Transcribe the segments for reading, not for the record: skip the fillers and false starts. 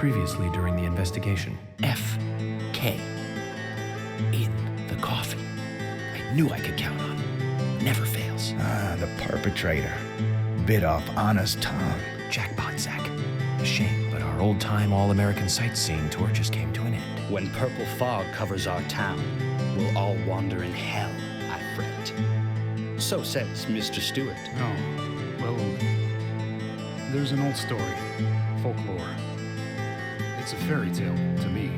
previously during the investigation. F.K. in the coffee. I knew I could count on it. Never fails. Ah, the perpetrator. Bit off Anna's tongue. Jackpot, Zach. A shame, but our old-time all-American sightseeing tour just came to an end. When purple fog covers our town, we'll all wander in hell, I fret. So says Mr. Stewart. Oh, well, there's an old story, folklore. It's a fairy tale to me.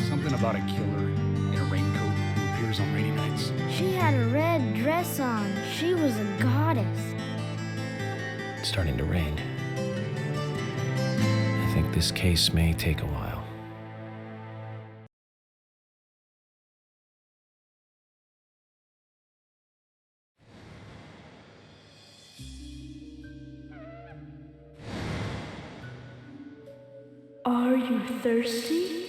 Something about a killer in a raincoat who appears on rainy nights. She had a red dress on. She was a goddess. It's starting to rain. I think this case may take a while. Are you thirsty?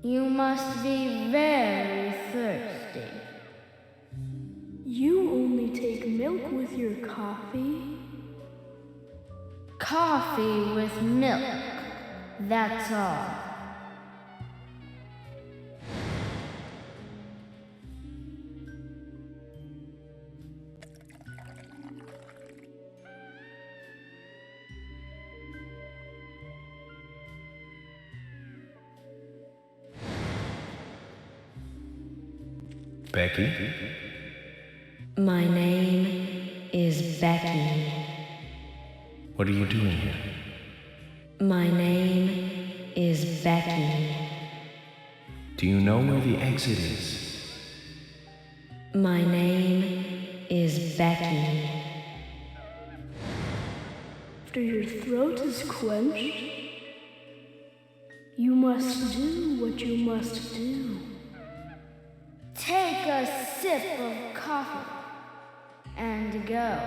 You must be very thirsty. You only take milk with your coffee? Coffee with milk. That's all. Becky? My name is Becky. What are you doing here? My name is Becky. Do you know where the exit is? My name is Becky. After your throat is quenched, you must do what you must do. Take a sip of coffee and go.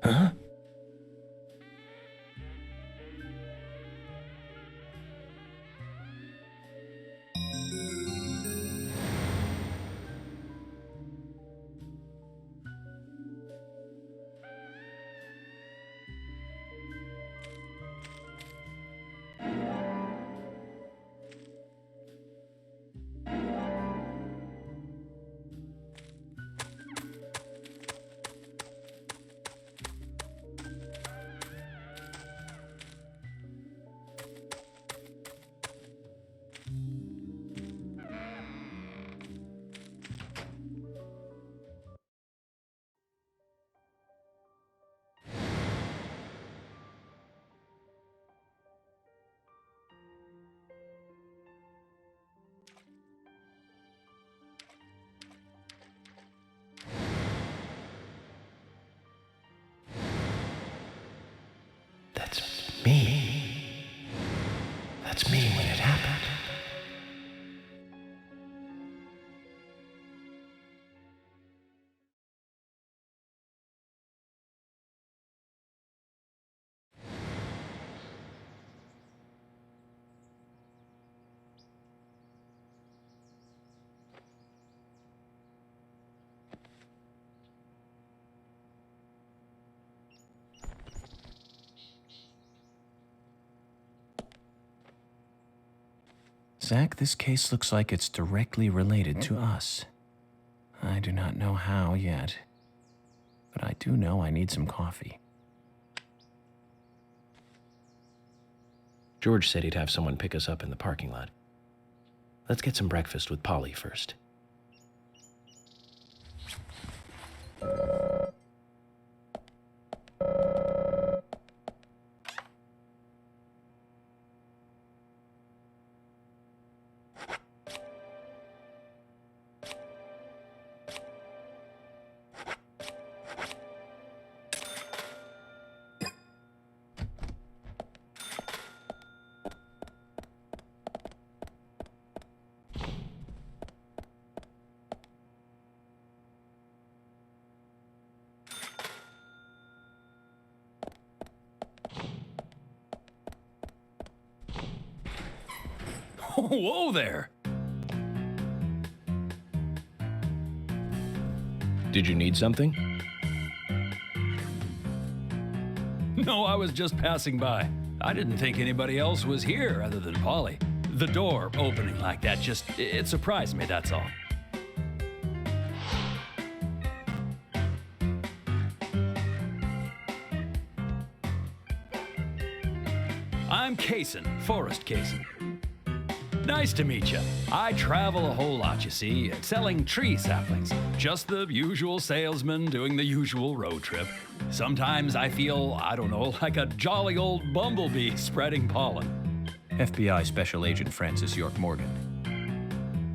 Huh? That's me. That's me when it happened. Zach, this case looks like it's directly related to us. I do not know how yet, but I do know I need some coffee. George said he'd have someone pick us up in the parking lot. Let's get some breakfast with Polly first. Whoa there! Did you need something? No, I was just passing by. I didn't think anybody else was here other than Polly. The door opening like that it surprised me, that's all. I'm Kaysen, Forrest Kaysen. Nice to meet you. I travel a whole lot, you see, selling tree saplings. Just the usual salesman doing the usual road trip. Sometimes I feel, I don't know, like a jolly old bumblebee spreading pollen. FBI Special Agent Francis York Morgan.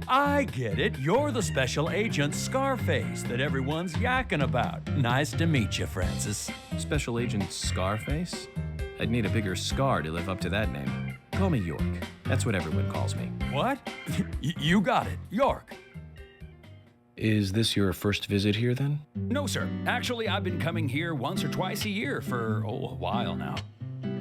I get it. You're the special agent Scarface that everyone's yakking about. Nice to meet you, Francis. Special Agent Scarface? I'd need a bigger scar to live up to that name. Call me York. That's what everyone calls me. What? You got it, York. Is this your first visit here then? No, sir. Actually, I've been coming here once or twice a year for, a while now.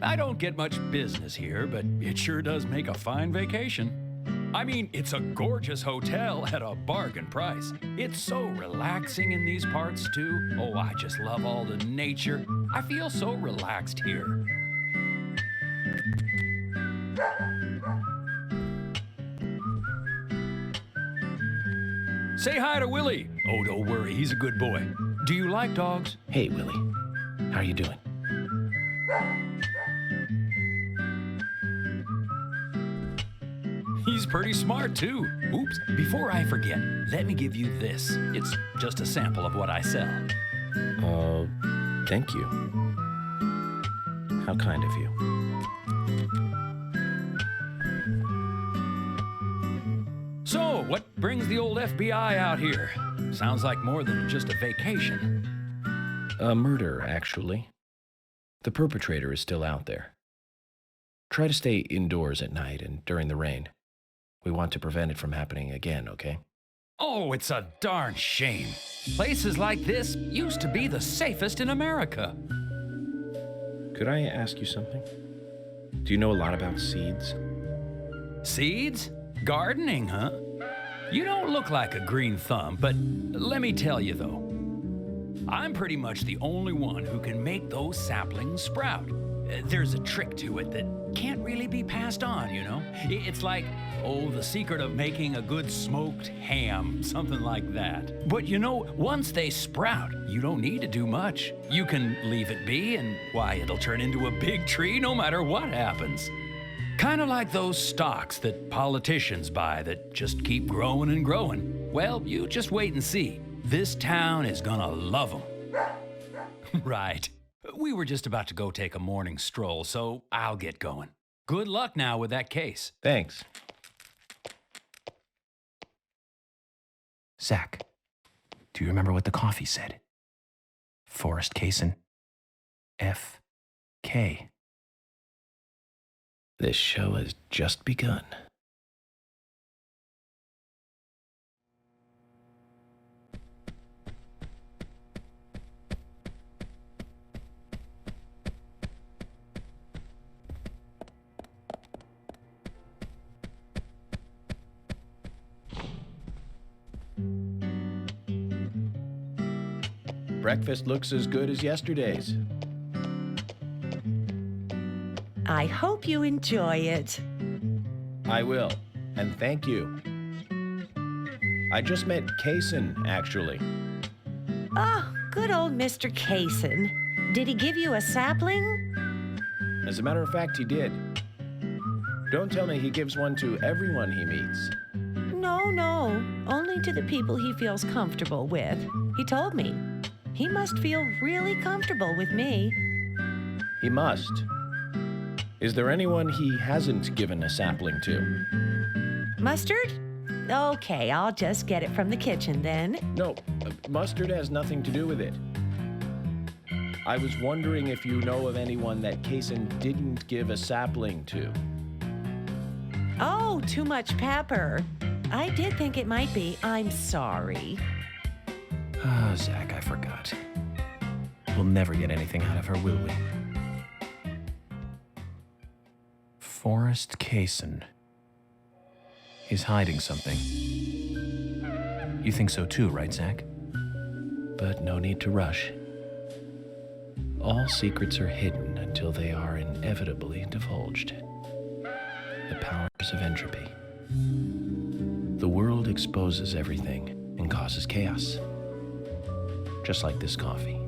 I don't get much business here, but it sure does make a fine vacation. I mean, it's a gorgeous hotel at a bargain price. It's so relaxing in these parts, too. Oh, I just love all the nature. I feel so relaxed here. Say hi to Willie. Oh, don't worry, he's a good boy. Do you like dogs? Hey, Willie. How are you doing? He's pretty smart, too. Oops, before I forget, let me give you this. It's just a sample of what I sell. Thank you. How kind of you. So, what brings the old FBI out here? Sounds like more than just a vacation. A murder, actually. The perpetrator is still out there. Try to stay indoors at night and during the rain. We want to prevent it from happening again, okay? Oh, it's a darn shame. Places like this used to be the safest in America. Could I ask you something? Do you know a lot about seeds? Seeds? Gardening, huh? You don't look like a green thumb, but let me tell you though, I'm pretty much the only one who can make those saplings sprout. There's a trick to it that can't really be passed on, you know? It's like, the secret of making a good smoked ham, something like that. But you know, once they sprout, you don't need to do much. You can leave it be, and why, it'll turn into a big tree no matter what happens. Kind of like those stocks that politicians buy that just keep growing and growing. Well, you just wait and see. This town is gonna love them. Right. We were just about to go take a morning stroll, so I'll get going. Good luck now with that case. Thanks. Zach, do you remember what the coffee said? Forrest Kaysen. F.K. This show has just begun. Breakfast looks as good as yesterday's. I hope you enjoy it. I will, and thank you. I just met Kaysen, actually. Oh, good old Mr. Kaysen. Did he give you a sapling? As a matter of fact, he did. Don't tell me he gives one to everyone he meets. No, only to the people he feels comfortable with. He told me. He must feel really comfortable with me. He must. Is there anyone he hasn't given a sapling to? Mustard? Okay, I'll just get it from the kitchen then. No, mustard has nothing to do with it. I was wondering if you know of anyone that Kaysen didn't give a sapling to. Oh, too much pepper. I did think it might be. I'm sorry. Zach, I forgot. We'll never get anything out of her, will we? Forrest Kaysen. He's hiding something. You think so too, right, Zach? but no need to rush. All secrets are hidden until they are inevitably divulged. The powers of entropy. The world exposes everything and causes chaos. Just like this coffee.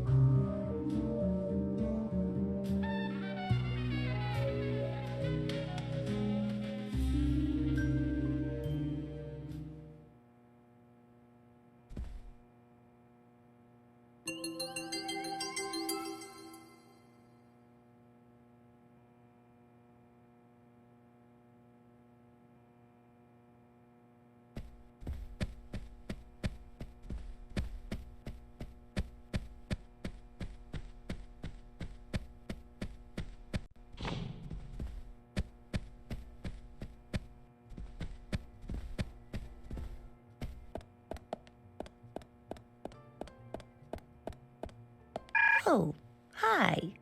Oh, hi.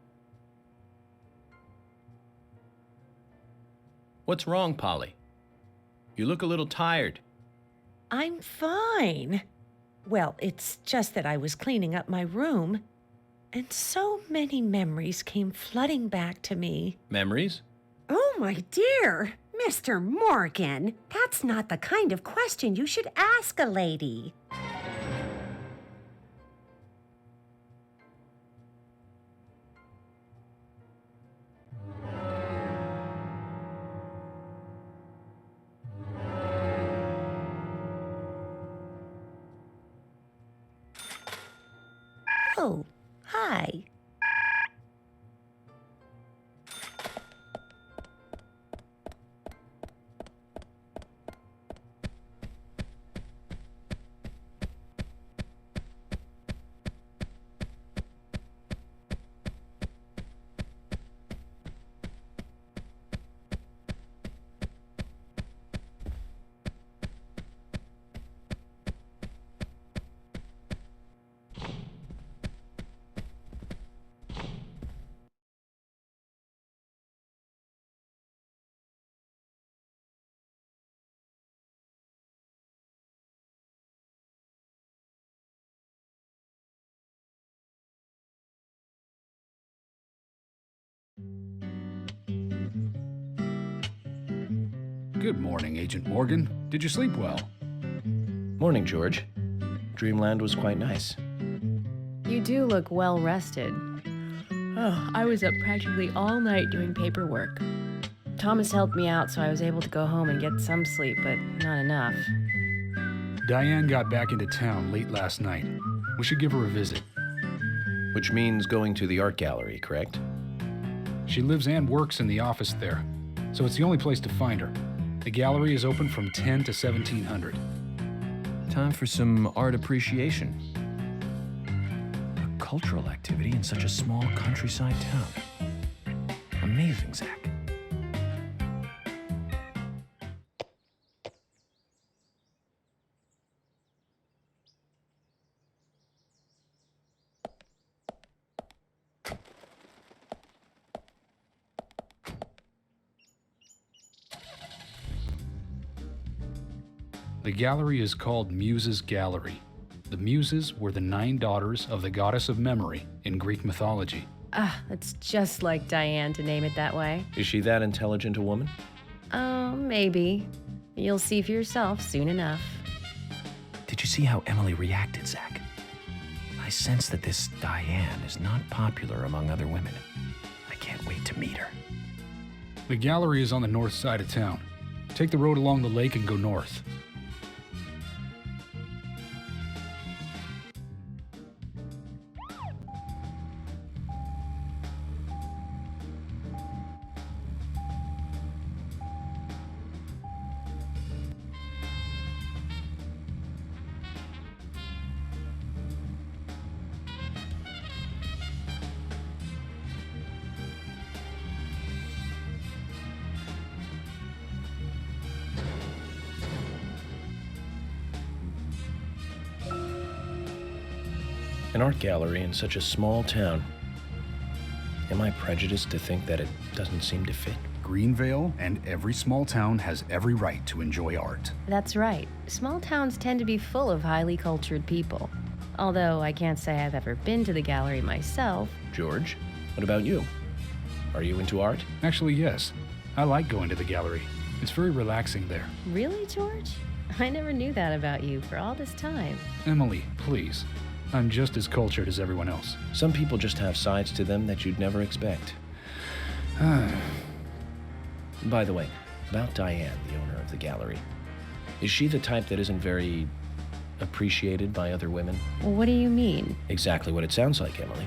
What's wrong, Polly? You look a little tired. I'm fine. Well, it's just that I was cleaning up my room, and so many memories came flooding back to me. Memories? Oh, my dear, Mr. Morgan, that's not the kind of question you should ask a lady. Oh, hi. Good morning, Agent Morgan. Did you sleep well? Morning, George. Dreamland was quite nice. You do look well rested. Oh, I was up practically all night doing paperwork. Thomas helped me out, so I was able to go home and get some sleep, but not enough. Diane got back into town late last night. We should give her a visit. Which means going to the art gallery, correct? She lives and works in the office there, so it's the only place to find her. The gallery is open from 10 to 1700. Time for some art appreciation. A cultural activity in such a small countryside town. Amazing, Zach. The gallery is called Muses Gallery. The Muses were the 9 daughters of the goddess of memory in Greek mythology. Ah, it's just like Diane to name it that way. Is she that intelligent a woman? Oh, maybe. You'll see for yourself soon enough. Did you see how Emily reacted, Zach? I sense that this Diane is not popular among other women. I can't wait to meet her. The gallery is on the north side of town. Take the road along the lake and go north. An art gallery in such a small town. Am I prejudiced to think that it doesn't seem to fit? Greenvale and every small town has every right to enjoy art. That's right. Small towns tend to be full of highly cultured people. Although I can't say I've ever been to the gallery myself. George, what about you? Are you into art? Actually, yes. I like going to the gallery. It's very relaxing there. Really, George? I never knew that about you for all this time. Emily, please. I'm just as cultured as everyone else. Some people just have sides to them that you'd never expect. By the way, about Diane, the owner of the gallery. Is she the type that isn't very appreciated by other women? What do you mean? Exactly what it sounds like, Emily.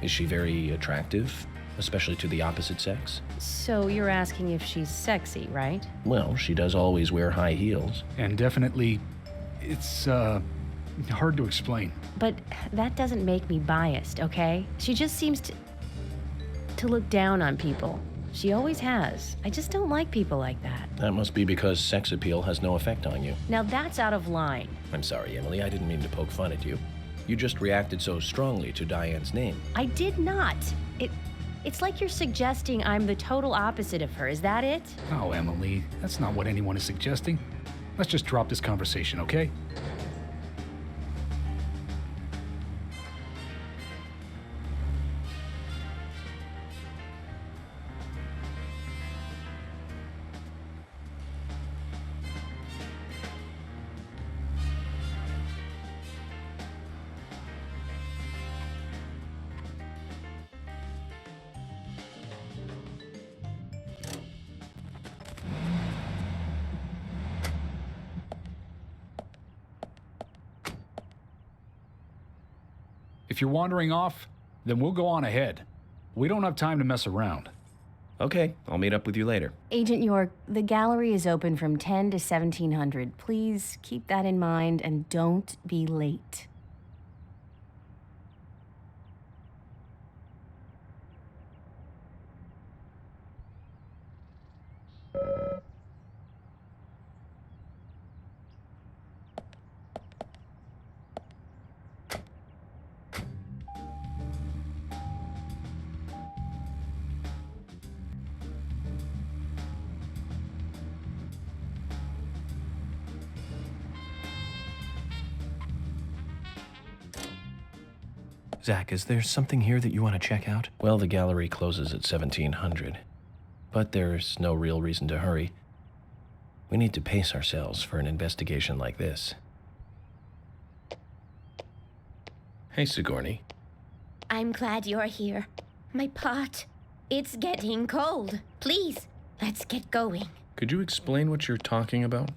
Is she very attractive, especially to the opposite sex? So you're asking if she's sexy, right? Well, she does always wear high heels. And definitely, it's, hard to explain. But that doesn't make me biased, okay? She just seems to look down on people. She always has. I just don't like people like that. That must be because sex appeal has no effect on you. Now that's out of line. I'm sorry, Emily. I didn't mean to poke fun at you. You just reacted so strongly to Diane's name. I did not. It's like you're suggesting I'm the total opposite of her. Is that it? Oh, Emily, that's not what anyone is suggesting. Let's just drop this conversation, okay? If you're wandering off, then we'll go on ahead. We don't have time to mess around. Okay, I'll meet up with you later. Agent York, the gallery is open from 10 to 1700. Please keep that in mind and don't be late. Zach, is there something here that you want to check out? Well, the gallery closes at 1700. But there's no real reason to hurry. We need to pace ourselves for an investigation like this. Hey, Sigourney. I'm glad you're here. My pot, it's getting cold. Please, let's get going. Could you explain what you're talking about?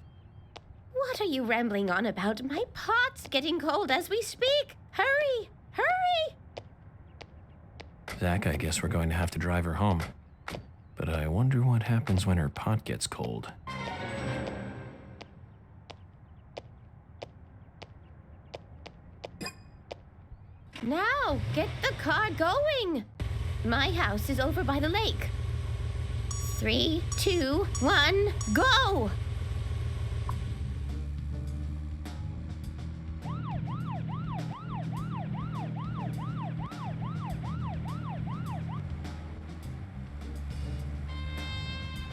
What are you rambling on about? My pot's getting cold as we speak. Hurry! Hurry! Zach, I guess we're going to have to drive her home. But I wonder what happens when her pot gets cold. Now, get the car going. My house is over by the lake. 3, 2, 1, go!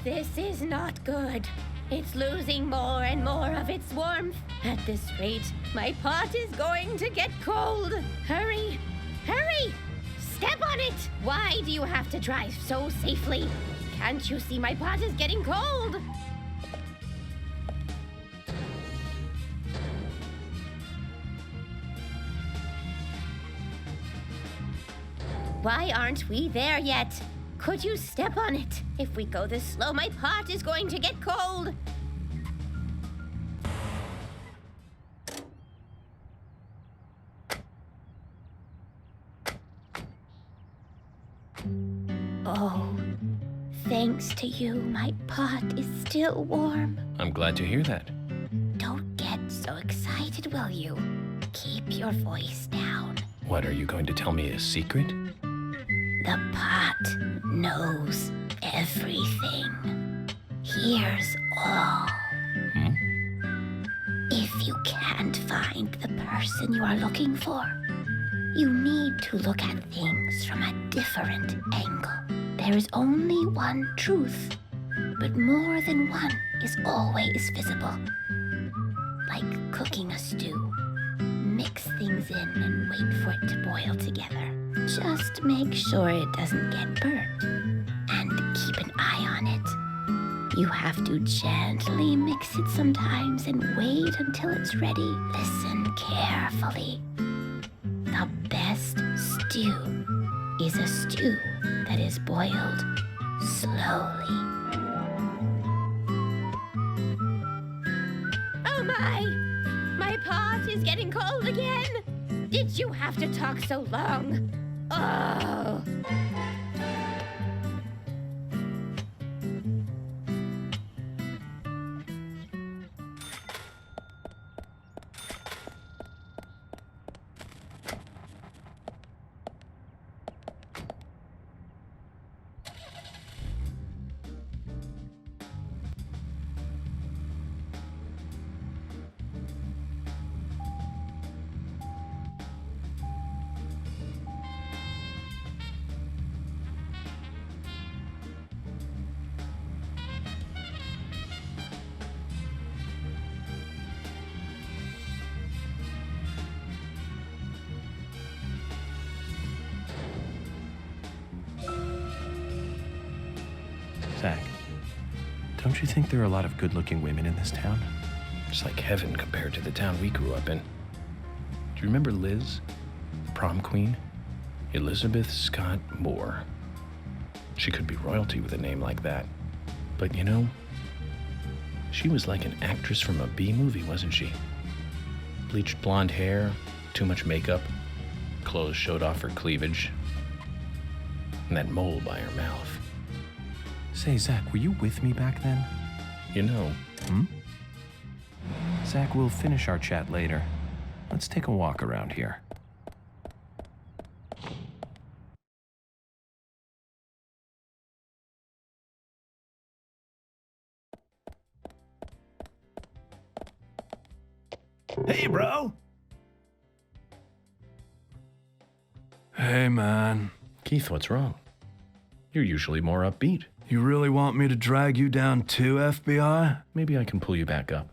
This is not good. It's losing more and more of its warmth. At this rate, my pot is going to get cold. Hurry! Hurry! Step on it! Why do you have to drive so safely? Can't you see my pot is getting cold? Why aren't we there yet? Could you step on it? If we go this slow, my pot is going to get cold. Oh, thanks to you, my pot is still warm. I'm glad to hear that. Don't get so excited, will you? Keep your voice down. What, are you going to tell me a secret? The pot knows everything. Hears all. If you can't find the person you are looking for, you need to look at things from a different angle. There is only one truth, but more than one is always visible. Like cooking a stew. Mix mix things in and wait for it to boil together. Just make sure it doesn't get burnt. And keep an eye on it. You have to gently mix it sometimes and wait until it's ready. Listen carefully. The best stew is a stew that is boiled slowly. Oh my! My pot is getting cold again! Did you have to talk so long? Oh! Zach, don't you think there are a lot of good-looking women in this town? It's like heaven compared to the town we grew up in. Do you remember Liz, the prom queen? Elizabeth Scott Moore. She could be royalty with a name like that. But you know, she was like an actress from a B movie, wasn't she? Bleached blonde hair, too much makeup, clothes showed off her cleavage, and that mole by her mouth. Say, Zach, were you with me back then? You know. Zach, we'll finish our chat later. Let's take a walk around here. Hey, bro. Hey, man. Keith, what's wrong? You're usually more upbeat. You really want me to drag you down too, FBI? Maybe I can pull you back up.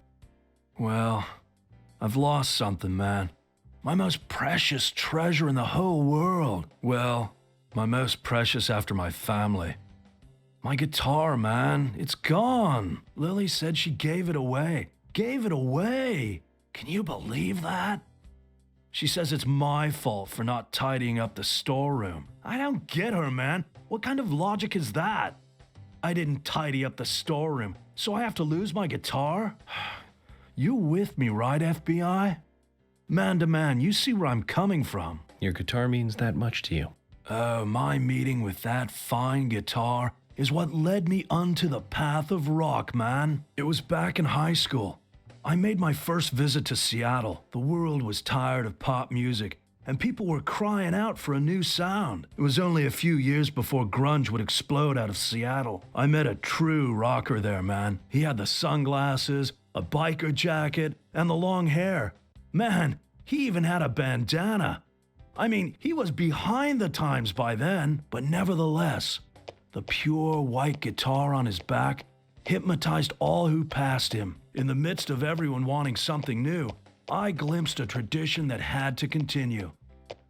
Well, I've lost something, man. My most precious treasure in the whole world. Well, my most precious after my family. My guitar, man. It's gone. Lily said she gave it away. Gave it away. Can you believe that? She says it's my fault for not tidying up the storeroom. I don't get her, man. What kind of logic is that? I didn't tidy up the storeroom, so I have to lose my guitar? You with me, right, FBI? Man to man, you see where I'm coming from. Your guitar means that much to you. Oh, my meeting with that fine guitar is what led me onto the path of rock, man. It was back in high school. I made my first visit to Seattle. The world was tired of pop music, and people were crying out for a new sound. It was only a few years before grunge would explode out of Seattle. I met a true rocker there, man. He had the sunglasses, a biker jacket, and the long hair. Man, he even had a bandana. I mean, he was behind the times by then, but nevertheless, the pure white guitar on his back hypnotized all who passed him. In the midst of everyone wanting something new, I glimpsed a tradition that had to continue.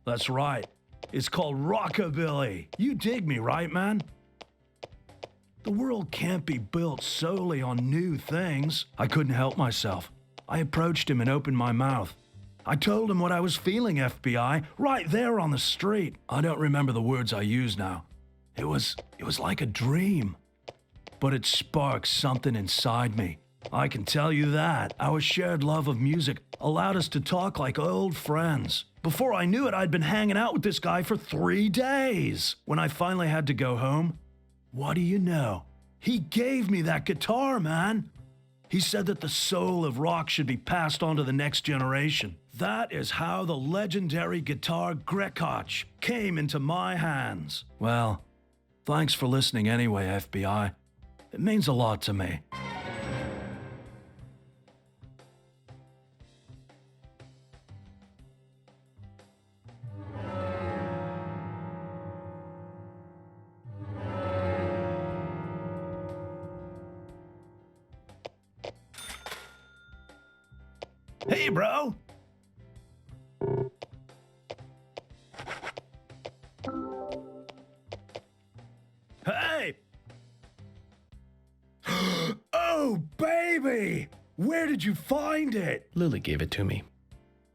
That's right. It's called rockabilly. You dig me, right, man? The world can't be built solely on new things. I couldn't help myself. I approached him and opened my mouth. I told him what I was feeling, FBI, right there on the street. I don't remember the words I used now. It was like a dream. But it sparked something inside me. I can tell you that. Our shared love of music allowed us to talk like old friends. Before I knew it, I'd been hanging out with this guy for 3 days. When I finally had to go home, what do you know? He gave me that guitar, man. He said that the soul of rock should be passed on to the next generation. That is how the legendary guitar Grekach came into my hands. Well, thanks for listening anyway, FBI. It means a lot to me. Hey, bro. baby! Where did you find it? Lily gave it to me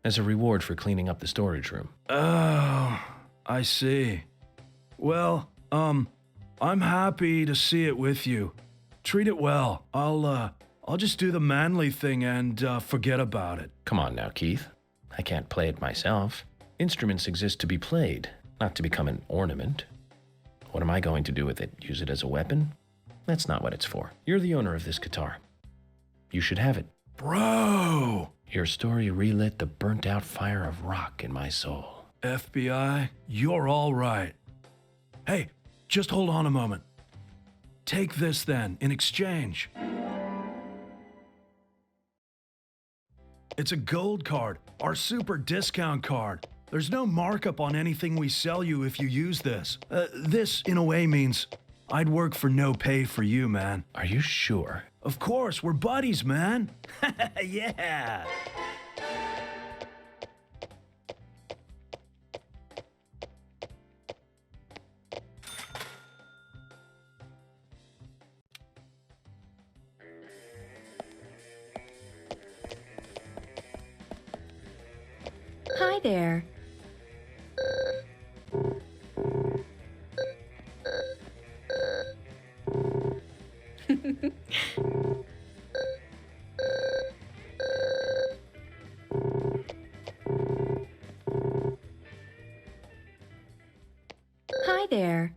as a reward for cleaning up the storage room. Oh, I see. Well, I'm happy to see it with you. Treat it well. I'll just do the manly thing and forget about it. Come on now, Keith. I can't play it myself. Instruments exist to be played, not to become an ornament. What am I going to do with it? Use it as a weapon? That's not what it's for. You're the owner of this guitar. You should have it. Bro! Your story relit the burnt-out fire of rock in my soul. FBI, you're all right. Hey, just hold on a moment. Take this then, in exchange. It's a gold card, our super discount card. There's no markup on anything we sell you if you use this. This, in a way, means I'd work for no pay for you, man. Are you sure? Of course, we're buddies, man. Yeah. Hi there. Hi there.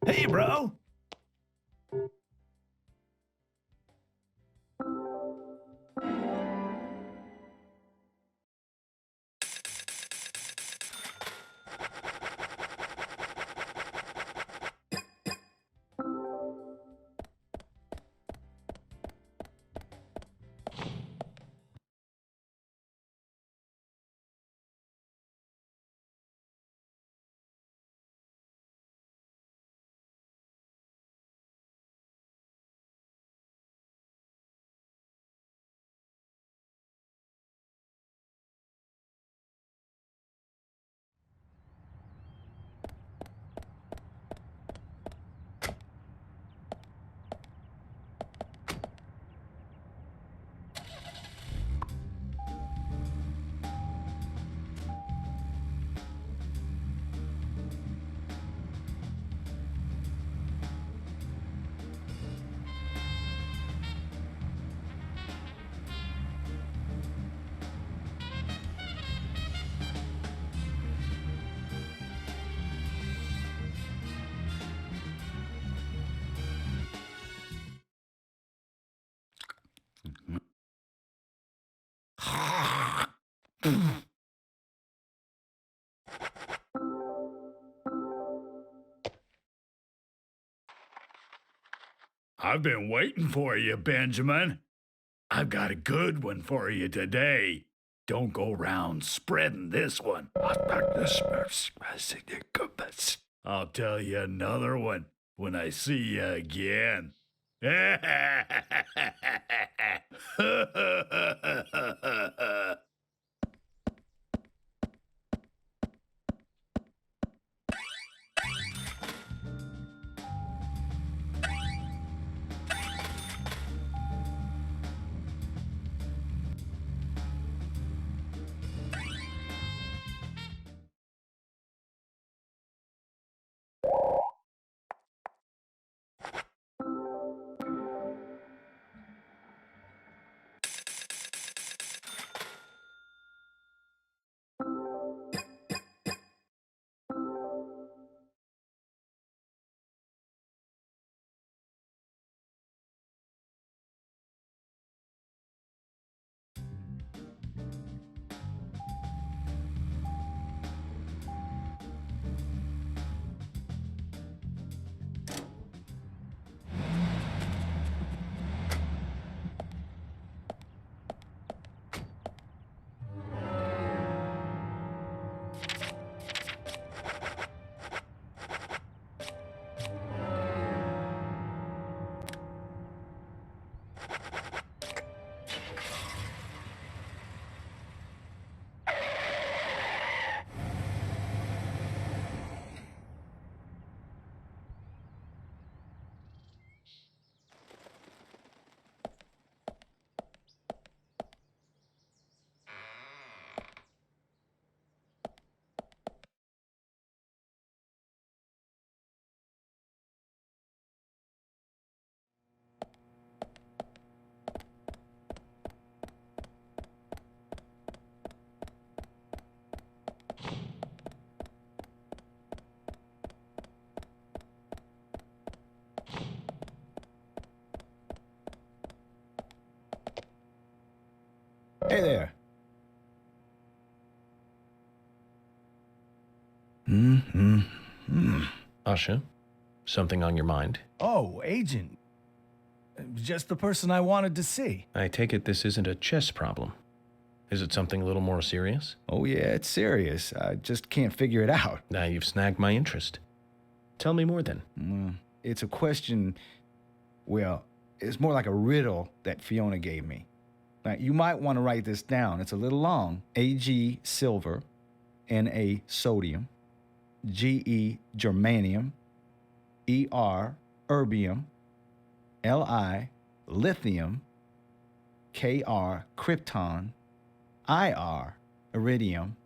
Hey, bro. I've been waiting for you, Benjamin. I've got a good one for you today. Don't go round spreading this one. I'll tell you another one when I see you again. Hey there. Asha, something on your mind? Oh, Agent. Just the person I wanted to see. I take it this isn't a chess problem. Is it something a little more serious? Oh, yeah, it's serious. I just can't figure it out. Now you've snagged my interest. Tell me more then. It's a question, well, it's more like a riddle that Fiona gave me. Now, you might want to write this down. It's a little long. Ag silver, Na sodium, Ge germanium, Er erbium, Li lithium, Kr krypton, Ir iridium,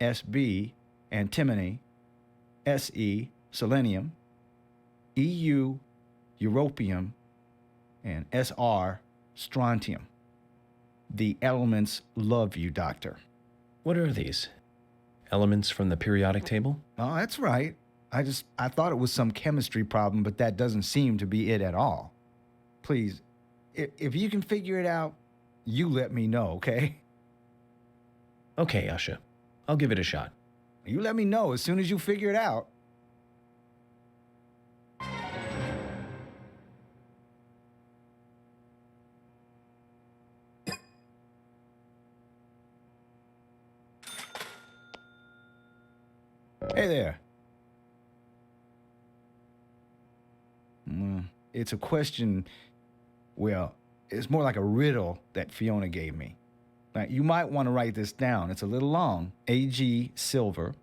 Sb antimony, Se selenium, Eu europium, and Sr strontium. The elements love you, Doctor. What are these? Elements from the periodic table? Oh, that's right. I thought it was some chemistry problem, but that doesn't seem to be it at all. Please, if you can figure it out, you let me know, okay? Okay, Asha. I'll give it a shot. You let me know as soon as you figure it out. Hey there. It's a question, well, it's more like a riddle that Fiona gave me. Now, you might want to write this down. It's a little long. Ag silver,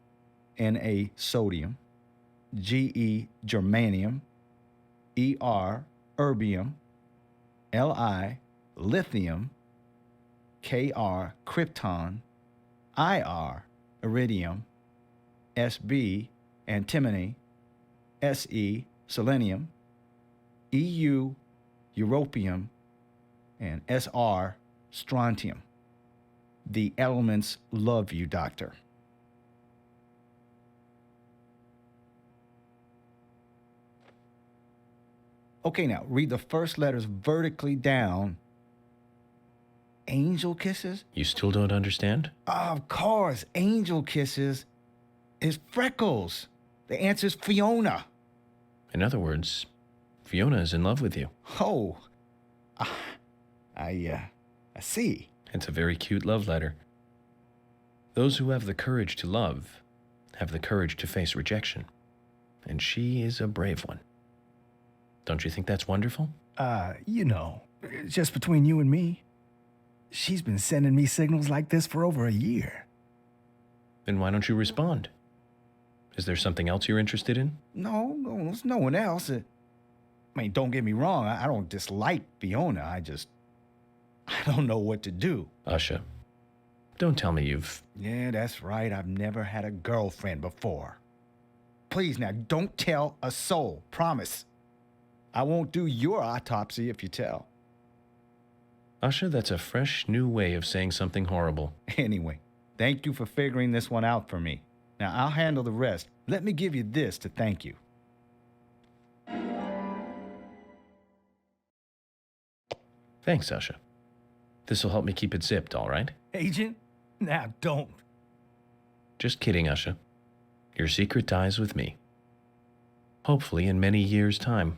Na sodium, Ge germanium, Er erbium, Li lithium, Kr krypton, Ir iridium, Sb antimony, Se selenium, Eu europium, and Sr strontium. The elements love you, Doctor. Okay, now read the first letters vertically down. Angel kisses? You still don't understand? Of course, angel kisses is Freckles. The answer's Fiona. In other words, Fiona is in love with you. Oh, I see. It's a very cute love letter. Those who have the courage to love have the courage to face rejection. And she is a brave one. Don't you think that's wonderful? You know, just between you and me, she's been sending me signals like this for over a year. Then why don't you respond? Is there something else you're interested in? No, there's no one else. I mean, don't get me wrong. I don't dislike Fiona. I don't know what to do. Usha, don't tell me you've... Yeah, that's right. I've never had a girlfriend before. Please now, don't tell a soul. Promise. I won't do your autopsy if you tell. Usha, that's a fresh new way of saying something horrible. Anyway, thank you for figuring this one out for me. Now, I'll handle the rest. Let me give you this to thank you. Thanks, Usha. This'll help me keep it zipped, all right? Agent? Now, don't. Just kidding, Usha. Your secret dies with me. Hopefully in many years' time.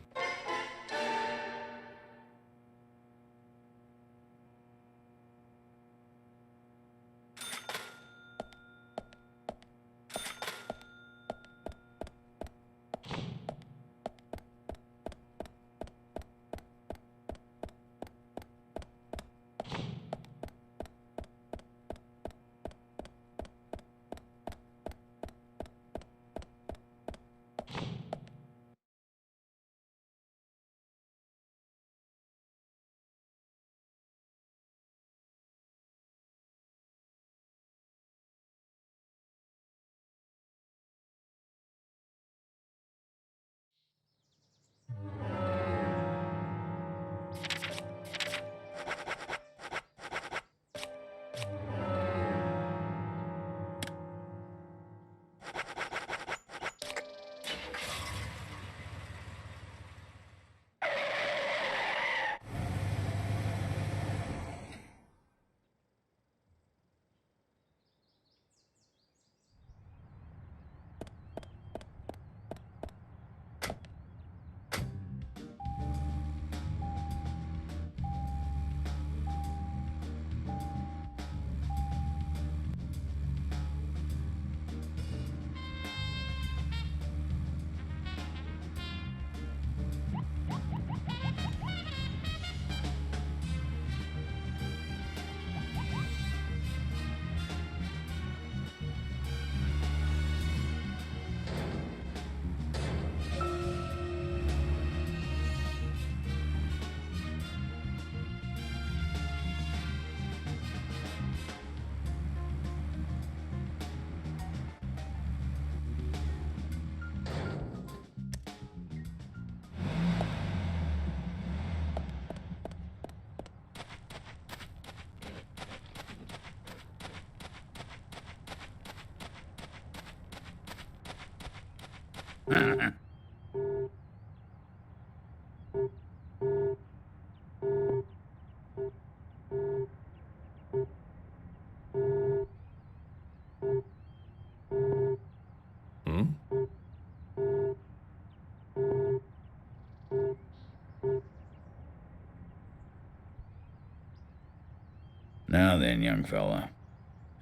Now then, young fella,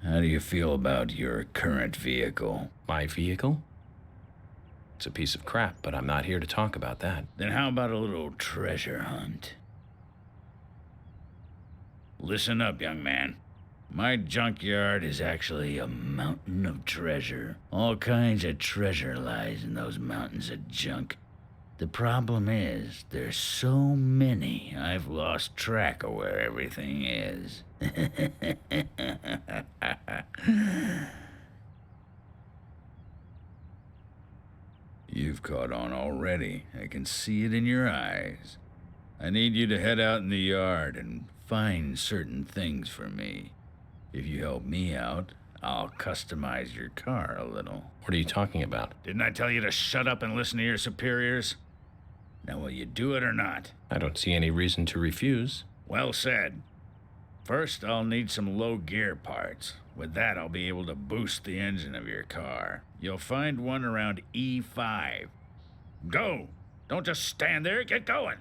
how do you feel about your current vehicle? My vehicle? It's a piece of crap, but I'm not here to talk about that. Then how about a little treasure hunt? Listen up, young man. My junkyard is actually a mountain of treasure. All kinds of treasure lies in those mountains of junk. The problem is, there's so many, I've lost track of where everything is. You've caught on already. I can see it in your eyes. I need you to head out in the yard and find certain things for me. If you help me out, I'll customize your car a little. What are you talking about? Didn't I tell you to shut up and listen to your superiors? Now, will you do it or not? I don't see any reason to refuse. Well said. First, I'll need some low gear parts. With that, I'll be able to boost the engine of your car. You'll find one around E5. Go! Don't just stand there, get going.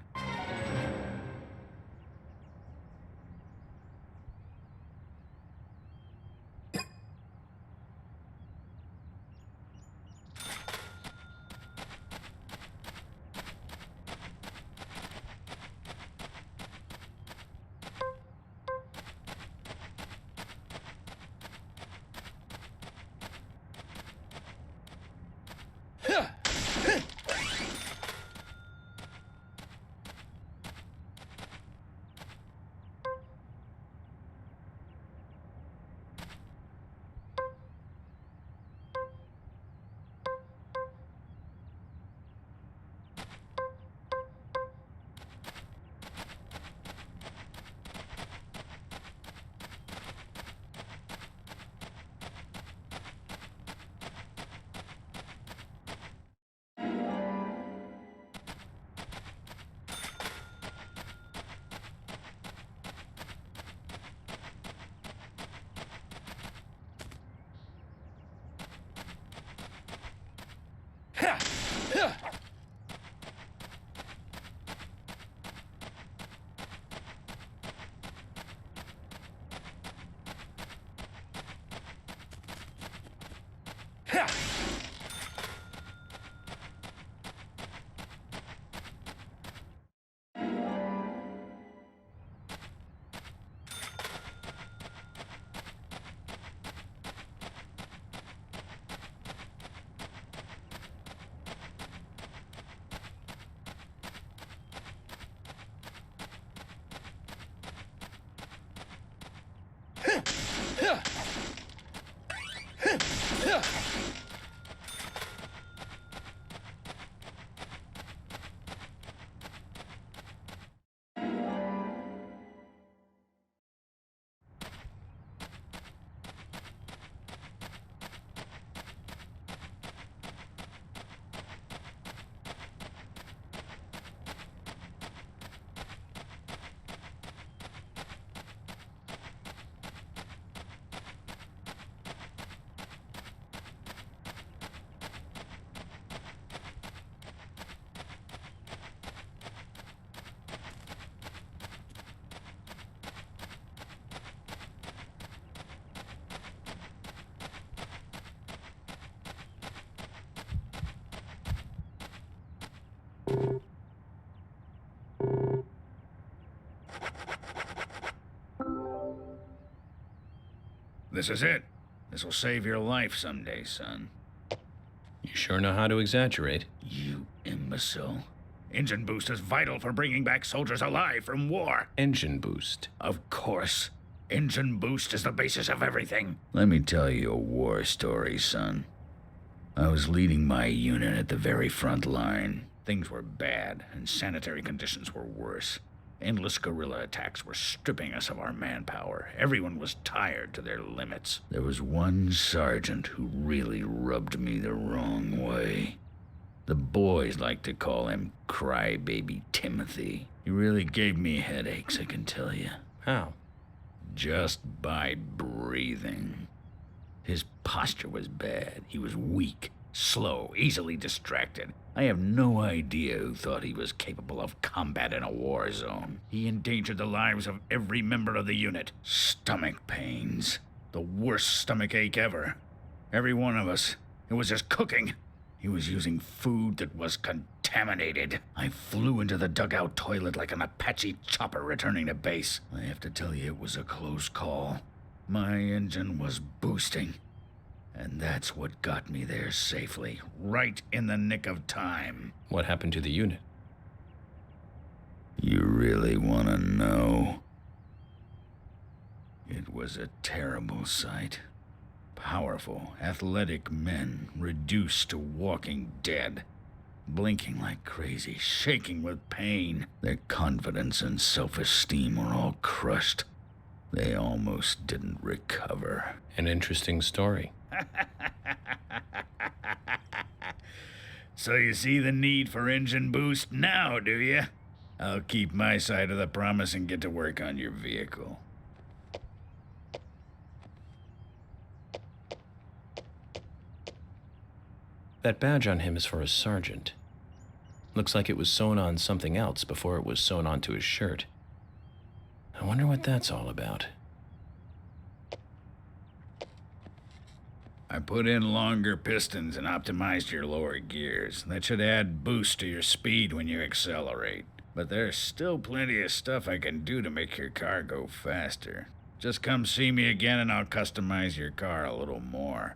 This is it. This'll save your life someday, son. You sure know how to exaggerate. You imbecile. Engine boost is vital for bringing back soldiers alive from war. Engine boost. Of course. Engine boost is the basis of everything. Let me tell you a war story, son. I was leading my unit at the very front line. Things were bad, and sanitary conditions were worse. Endless guerrilla attacks were stripping us of our manpower. Everyone was tired to their limits. There was one sergeant who really rubbed me the wrong way. The boys like to call him Crybaby Timothy. He really gave me headaches, I can tell you. How? Just by breathing. His posture was bad. He was weak, slow, easily distracted. I have no idea who thought he was capable of combat in a war zone. He endangered the lives of every member of the unit. Stomach pains. The worst stomach ache ever. Every one of us. It was just cooking. He was using food that was contaminated. I flew into the dugout toilet like an Apache chopper returning to base. I have to tell you, it was a close call. My engine was boosting. And that's what got me there safely, right in the nick of time. What happened to the unit? You really want to know? It was a terrible sight. Powerful, athletic men reduced to walking dead, blinking like crazy, shaking with pain. Their confidence and self-esteem were all crushed. They almost didn't recover. An interesting story. So you see the need for engine boost now, do you? I'll keep my side of the promise and get to work on your vehicle. That badge on him is for a sergeant. Looks like it was sewn on something else before it was sewn onto his shirt. I wonder what that's all about. I put in longer pistons and optimized your lower gears. That should add boost to your speed when you accelerate. But there's still plenty of stuff I can do to make your car go faster. Just come see me again and I'll customize your car a little more.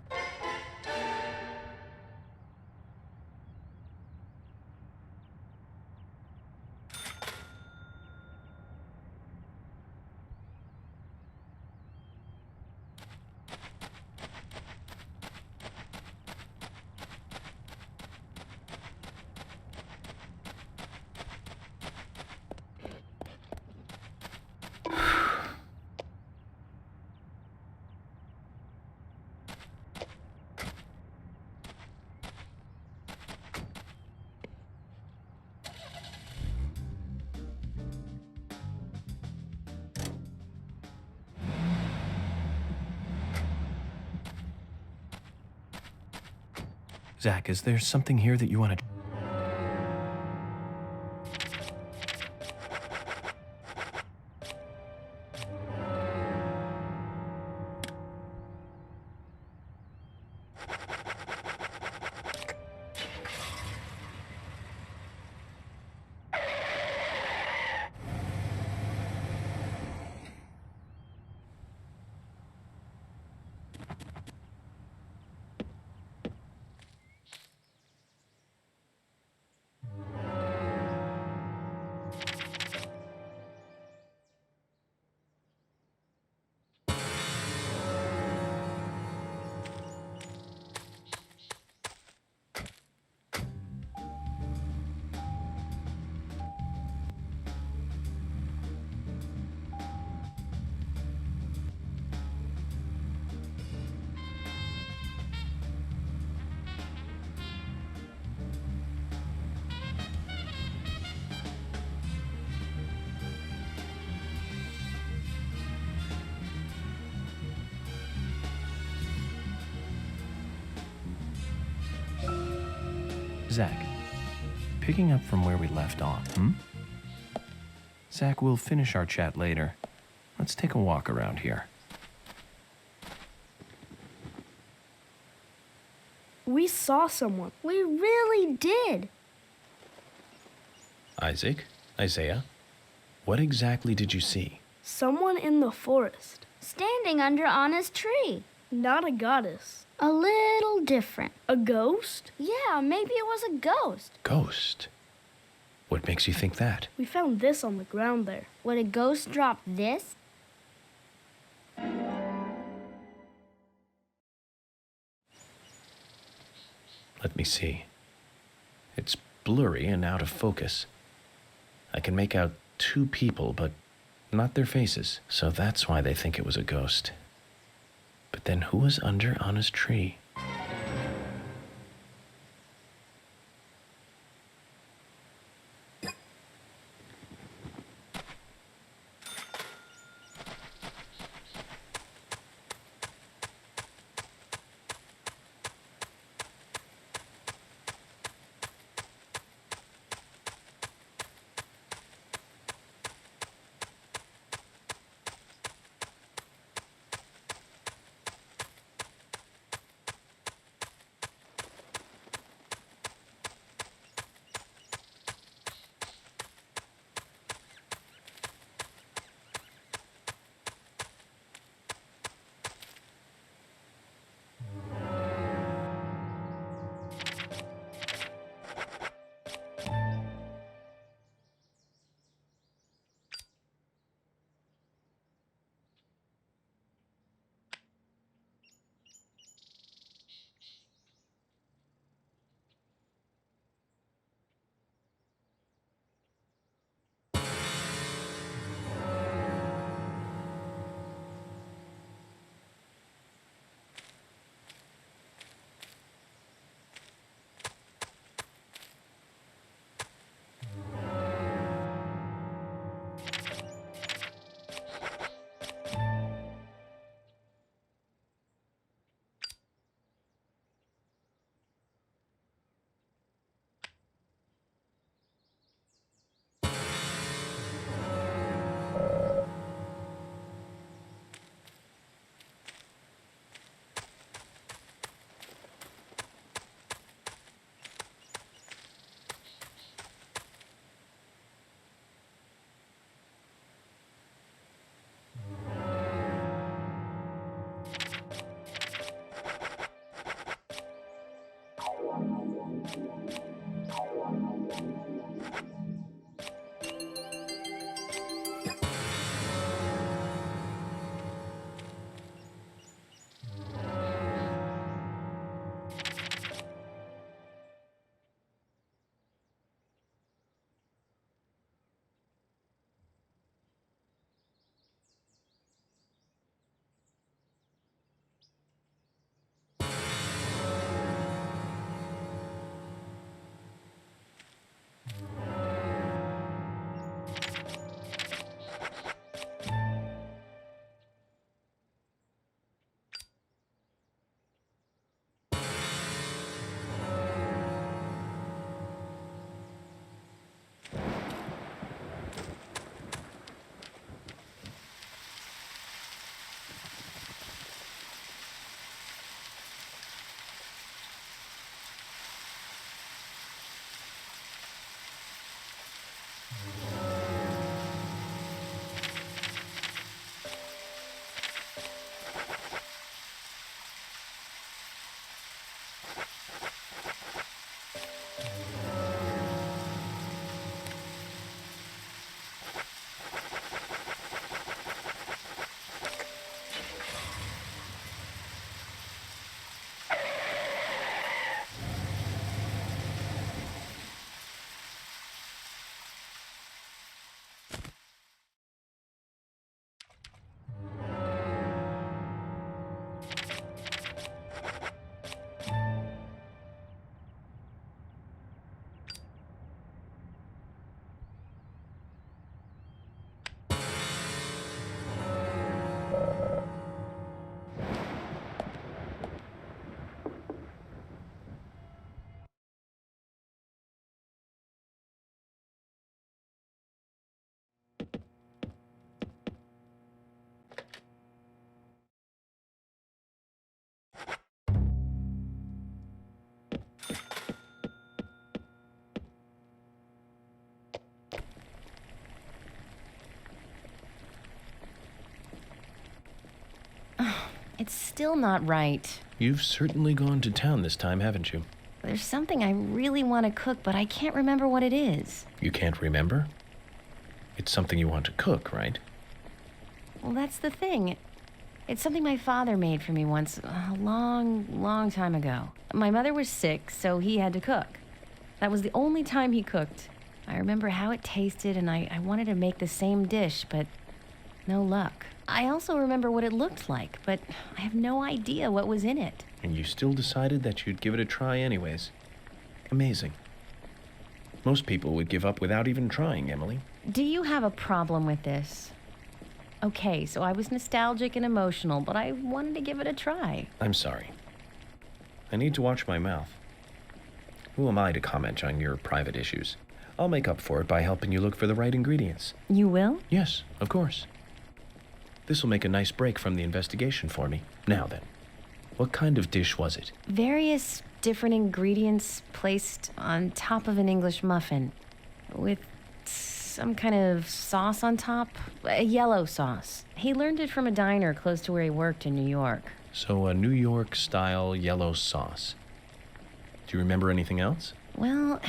Zach, is there something here that you want to... Zach, picking up from where we left off, Zach, we'll finish our chat later. Let's take a walk around here. We saw someone. We really did. Isaac, Isaiah, what exactly did you see? Someone in the forest. Standing under Anna's tree. Not a goddess. A little different. A ghost? Yeah, maybe it was a ghost. Ghost? What makes you think that? We found this on the ground there. Would a ghost drop this? Let me see. It's blurry and out of focus. I can make out two people, but not their faces. So that's why they think it was a ghost. But then who was under Anna's tree? It's still not right. You've certainly gone to town this time, haven't you? There's something I really want to cook, but I can't remember what it is. You can't remember? It's something you want to cook, right? Well, that's the thing. It's something my father made for me once, a long time ago. My mother was sick, so he had to cook. That was the only time he cooked. I remember how it tasted, and I wanted to make the same dish, but no luck. I also remember what it looked like, but I have no idea what was in it. And you still decided that you'd give it a try anyways. Amazing. Most people would give up without even trying, Emily. Do you have a problem with this? Okay, so I was nostalgic and emotional, but I wanted to give it a try. I'm sorry. I need to watch my mouth. Who am I to comment on your private issues? I'll make up for it by helping you look for the right ingredients. You will? Yes, of course. This will make a nice break from the investigation for me. Now then, what kind of dish was it? Various different ingredients placed on top of an English muffin with some kind of sauce on top, a yellow sauce. He learned it from a diner close to where he worked in New York. So a New York-style yellow sauce. Do you remember anything else? Well,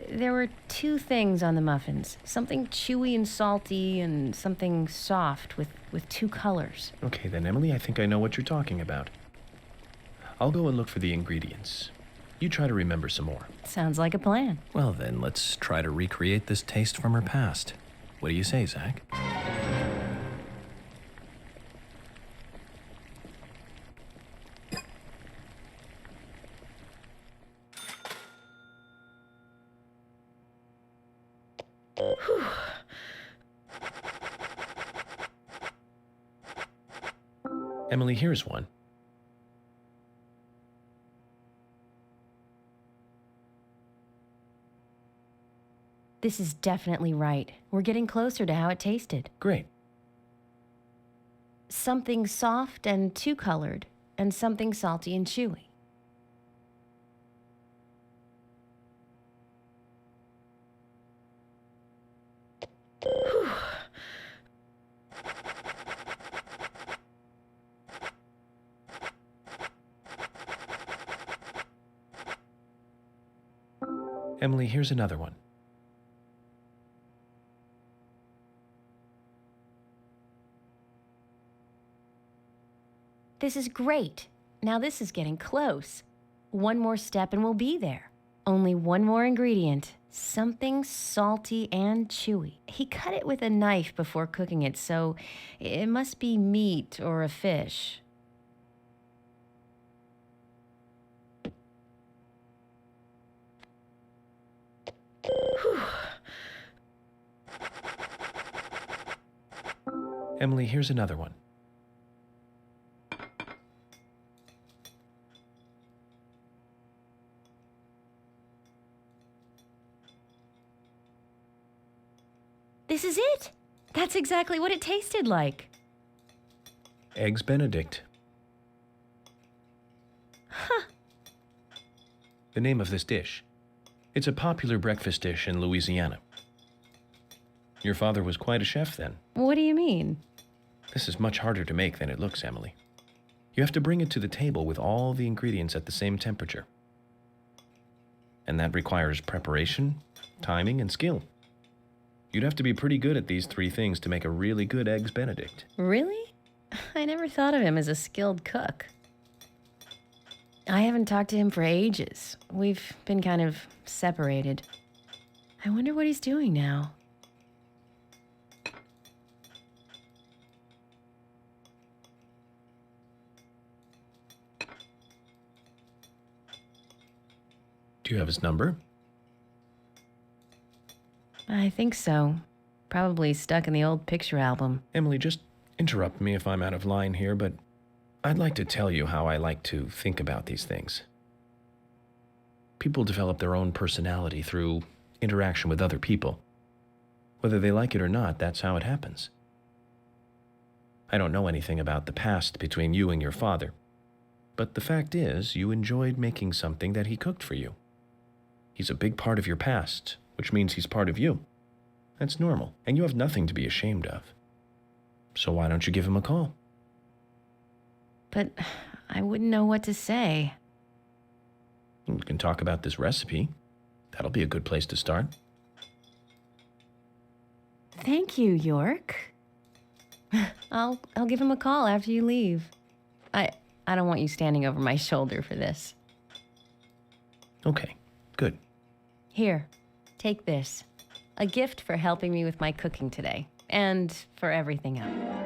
there were two things on the muffins. Something chewy and salty and something soft with two colors. Okay then, Emily, I think I know what you're talking about. I'll go and look for the ingredients. You try to remember some more. Sounds like a plan. Well then, let's try to recreate this taste from her past. What do you say, Zach? Emily, here's one. This is definitely right. We're getting closer to how it tasted. Great. Something soft and two-colored, and something salty and chewy. Emily, here's another one. This is great. Now this is getting close. One more step and we'll be there. Only one more ingredient. Something salty and chewy. He cut it with a knife before cooking it, so it must be meat or a fish. Emily, here's another one. This is it. That's exactly what it tasted like. Eggs Benedict. Huh. The name of this dish. It's a popular breakfast dish in Louisiana. Your father was quite a chef then. What do you mean? This is much harder to make than it looks, Emily. You have to bring it to the table with all the ingredients at the same temperature. And that requires preparation, timing, and skill. You'd have to be pretty good at these three things to make a really good Eggs Benedict. Really? I never thought of him as a skilled cook. I haven't talked to him for ages. We've been kind of separated. I wonder what he's doing now. Do you have his number? I think so. Probably stuck in the old picture album. Emily, just interrupt me if I'm out of line here, but I'd like to tell you how I like to think about these things. People develop their own personality through interaction with other people. Whether they like it or not, that's how it happens. I don't know anything about the past between you and your father, but the fact is, you enjoyed making something that he cooked for you. He's a big part of your past, which means he's part of you. That's normal, and you have nothing to be ashamed of. So why don't you give him a call? but I wouldn't know what to say. We can talk about this recipe. That'll be a good place to start. Thank you, York. I'll give him a call after you leave. I don't want you standing over my shoulder for this. Okay, good. Here, take this. A gift for helping me with my cooking today, and for everything else.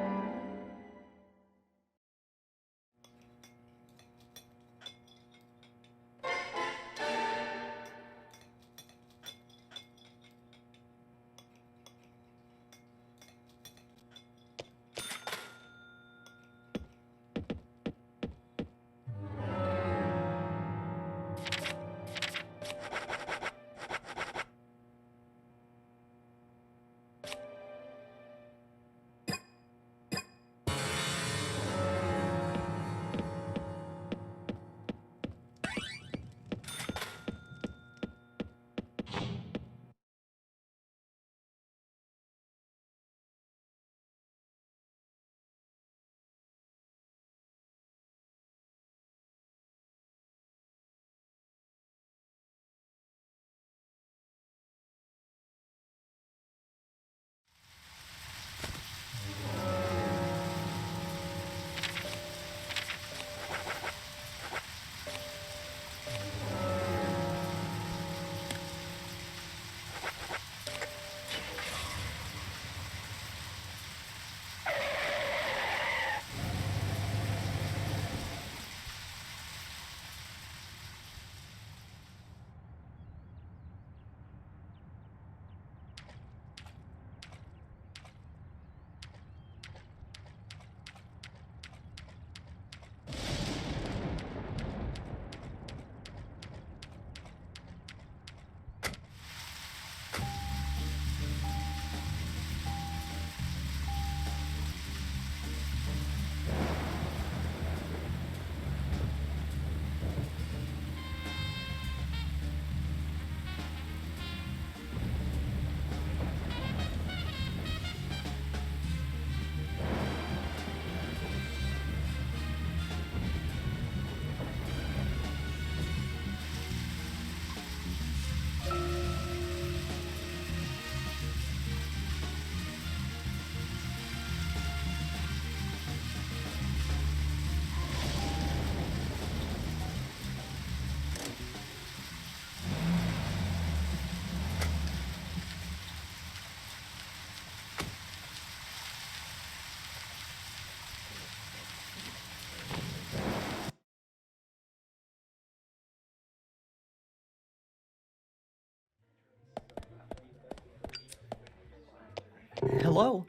Hello?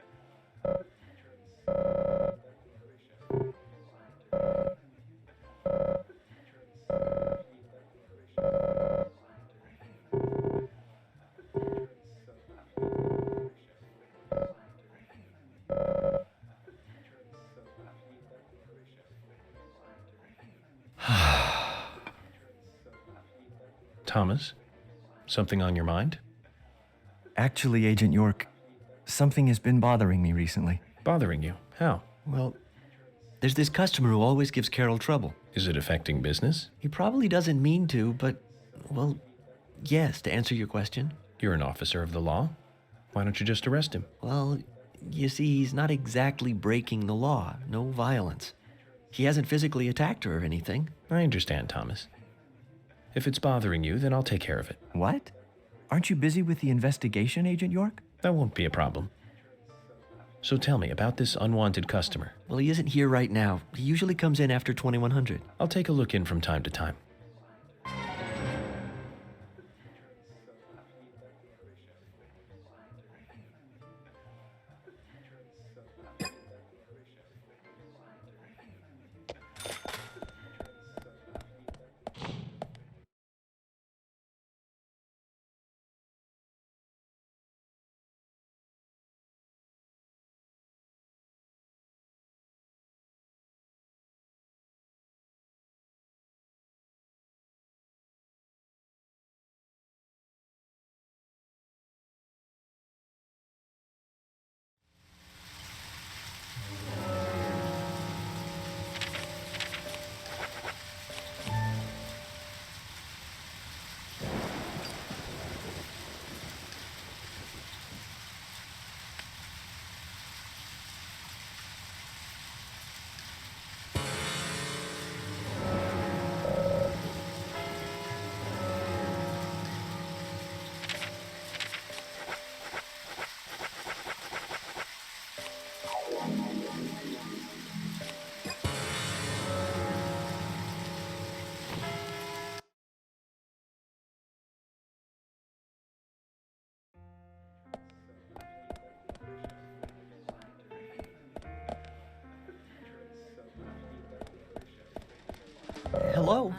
Thomas, something on your mind? Actually, Agent York, something has been bothering me recently. Bothering you? How? Well, there's this customer who always gives Carol trouble. Is it affecting business? He probably doesn't mean to, but, well, yes, to answer your question. You're an officer of the law. Why don't you just arrest him? Well, you see, he's not exactly breaking the law. No violence. He hasn't physically attacked her or anything. I understand, Thomas. If it's bothering you, then I'll take care of it. What? Aren't you busy with the investigation, Agent York? That won't be a problem. So tell me about this unwanted customer. Well, he isn't here right now. He usually comes in after 2100. I'll take a look in from time to time. Hello?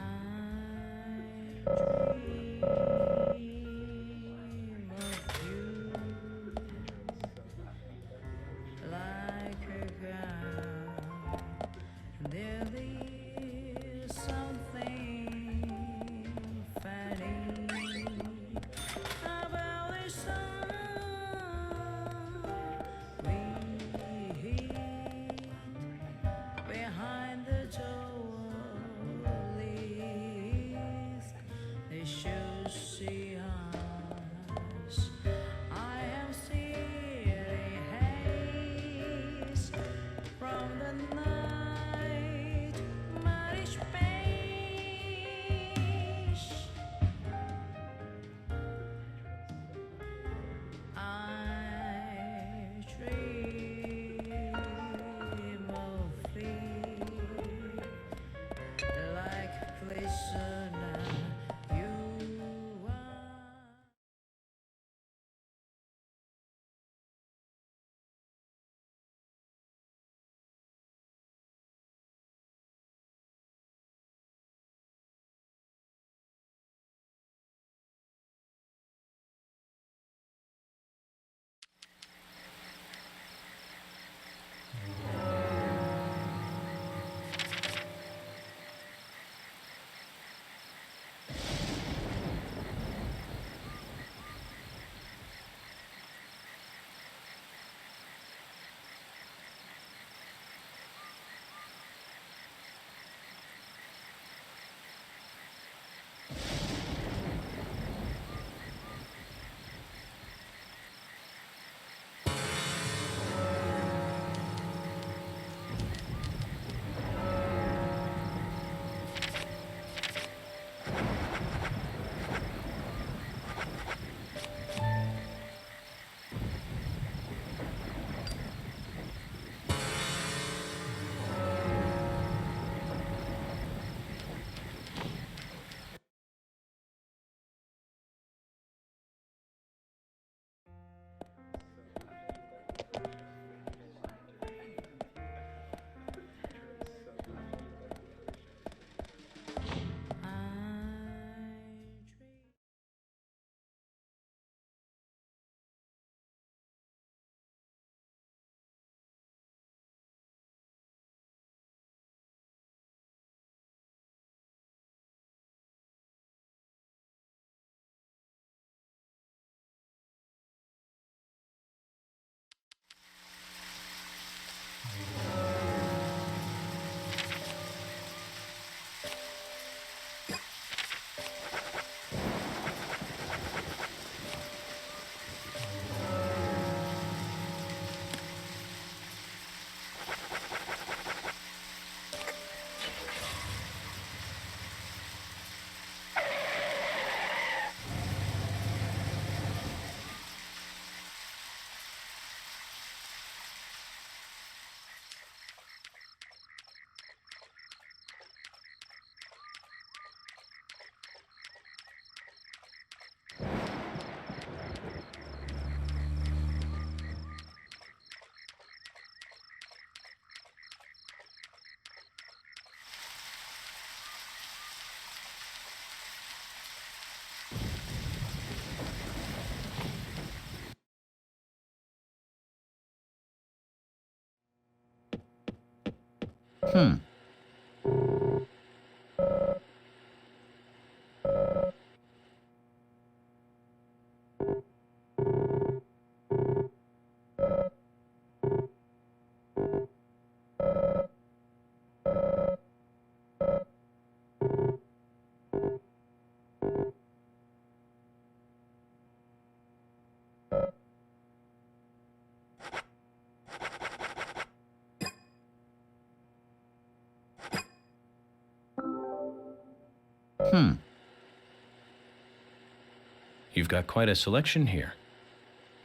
You've got quite a selection here.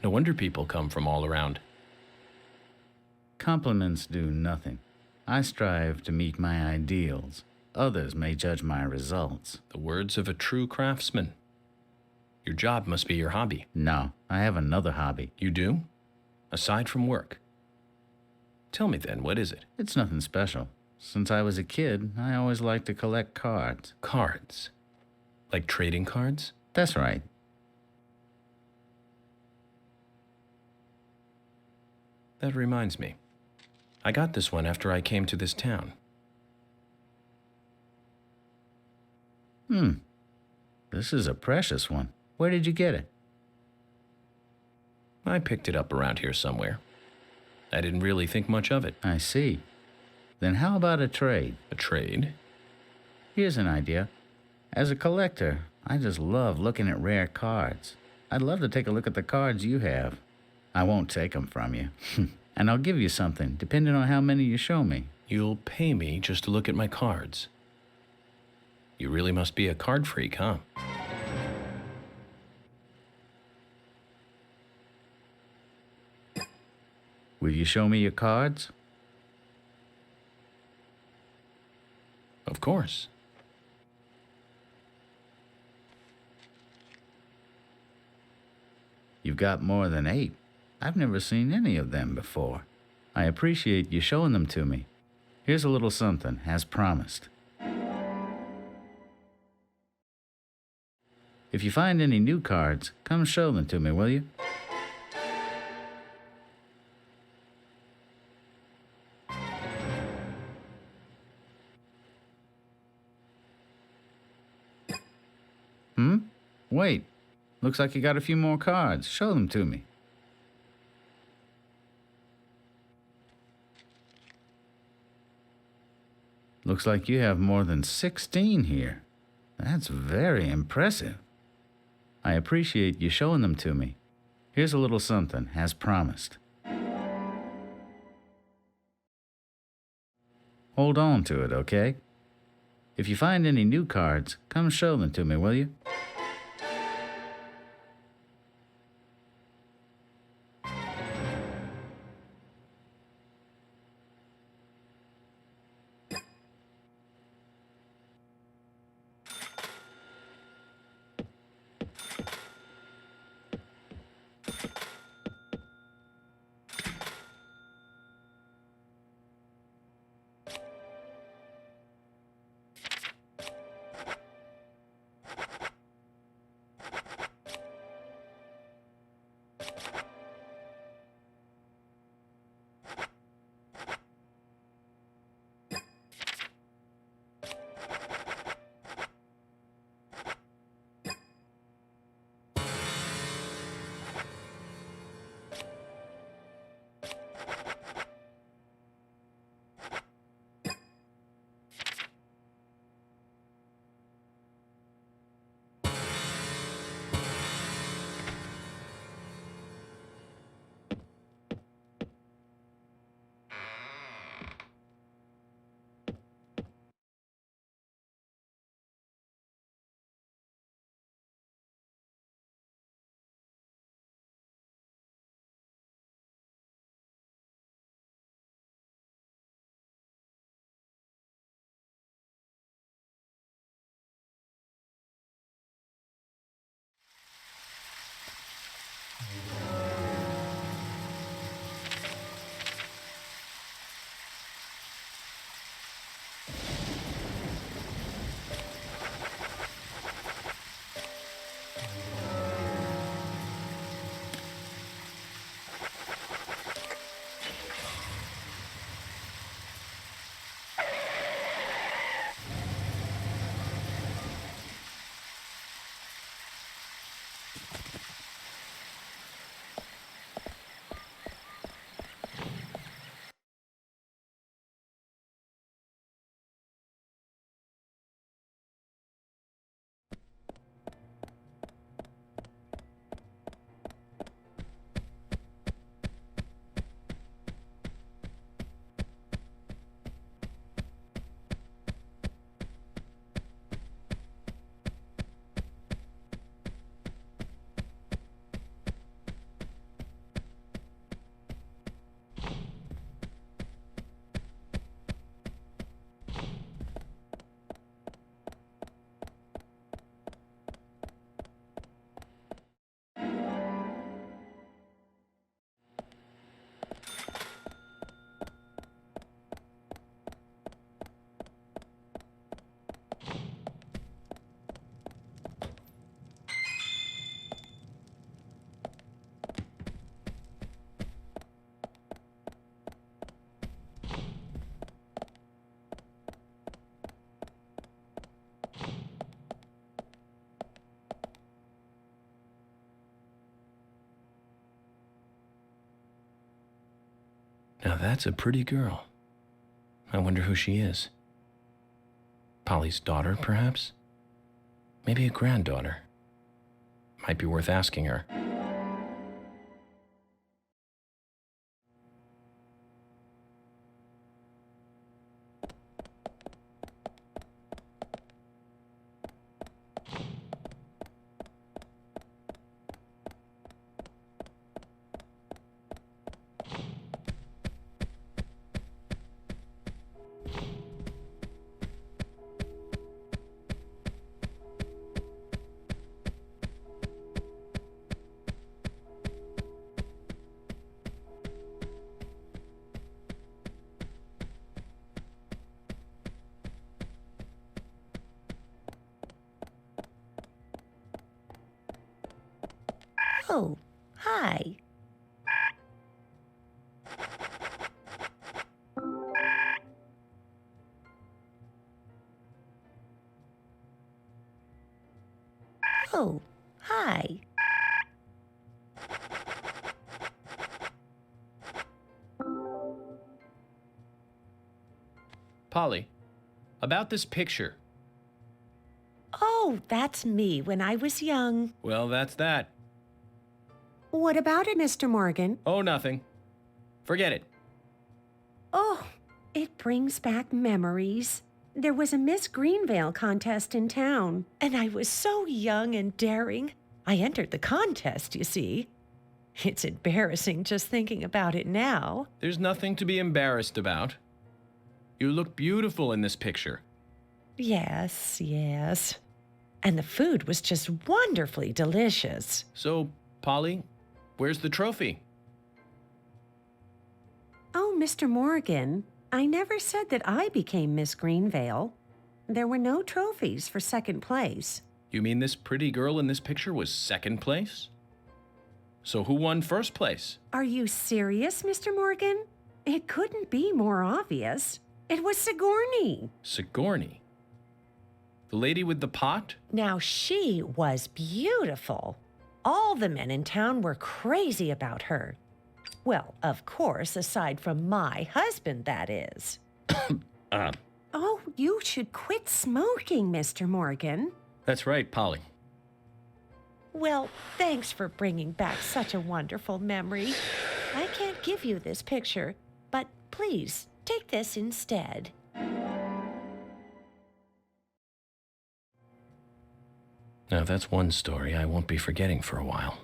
No wonder people come from all around. Compliments do nothing. I strive to meet my ideals. Others may judge my results. The words of a true craftsman. Your job must be your hobby. No, I have another hobby. You do? Aside from work? Tell me then, what is it? It's nothing special. Since I was a kid, I always liked to collect cards. Cards? Like trading cards? That's right. That reminds me. I got this one after I came to this town. This is a precious one. Where did you get it? I picked it up around here somewhere. I didn't really think much of it. I see. Then how about a trade? A trade? Here's an idea. As a collector, I just love looking at rare cards. I'd love to take a look at the cards you have. I won't take them from you. And I'll give you something, depending on how many you show me. You'll pay me just to look at my cards. You really must be a card freak, huh? Will you show me your cards? Of course. You've got more than 8. I've never seen any of them before. I appreciate you showing them to me. Here's a little something, as promised. If you find any new cards, come show them to me, will you? Wait. Looks like you got a few more cards. Show them to me. Looks like you have more than 16 here. That's very impressive. I appreciate you showing them to me. Here's a little something, as promised. Hold on to it, okay? If you find any new cards, come show them to me, will you? that's a pretty girl. I wonder who she is. Polly's daughter, perhaps? Maybe a granddaughter. Might be worth asking her. Oh, hi. Oh, hi. Polly, about this picture. Oh, that's me when I was young. Well, that's that. What about it, Mr. Morgan? Oh, nothing. Forget it. Oh, it brings back memories. There was a Miss Greenvale contest in town, and I was so young and daring. I entered the contest, you see. It's embarrassing just thinking about it now. There's nothing to be embarrassed about. You look beautiful in this picture. Yes, yes. And the food was just wonderfully delicious. So, Polly, where's the trophy? Oh, Mr. Morgan, I never said that I became Miss Greenvale. There were no trophies for second place. You mean this pretty girl in this picture was second place? So who won first place? Are you serious, Mr. Morgan? It couldn't be more obvious. It was Sigourney. Sigourney? The lady with the pot? Now, she was beautiful. All the men in town were crazy about her. Well, of course, aside from my husband, that is. Oh, you should quit smoking, Mr. Morgan. That's right, Polly. Well, thanks for bringing back such a wonderful memory. I can't give you this picture, but please take this instead. Now, that's one story I won't be forgetting for a while.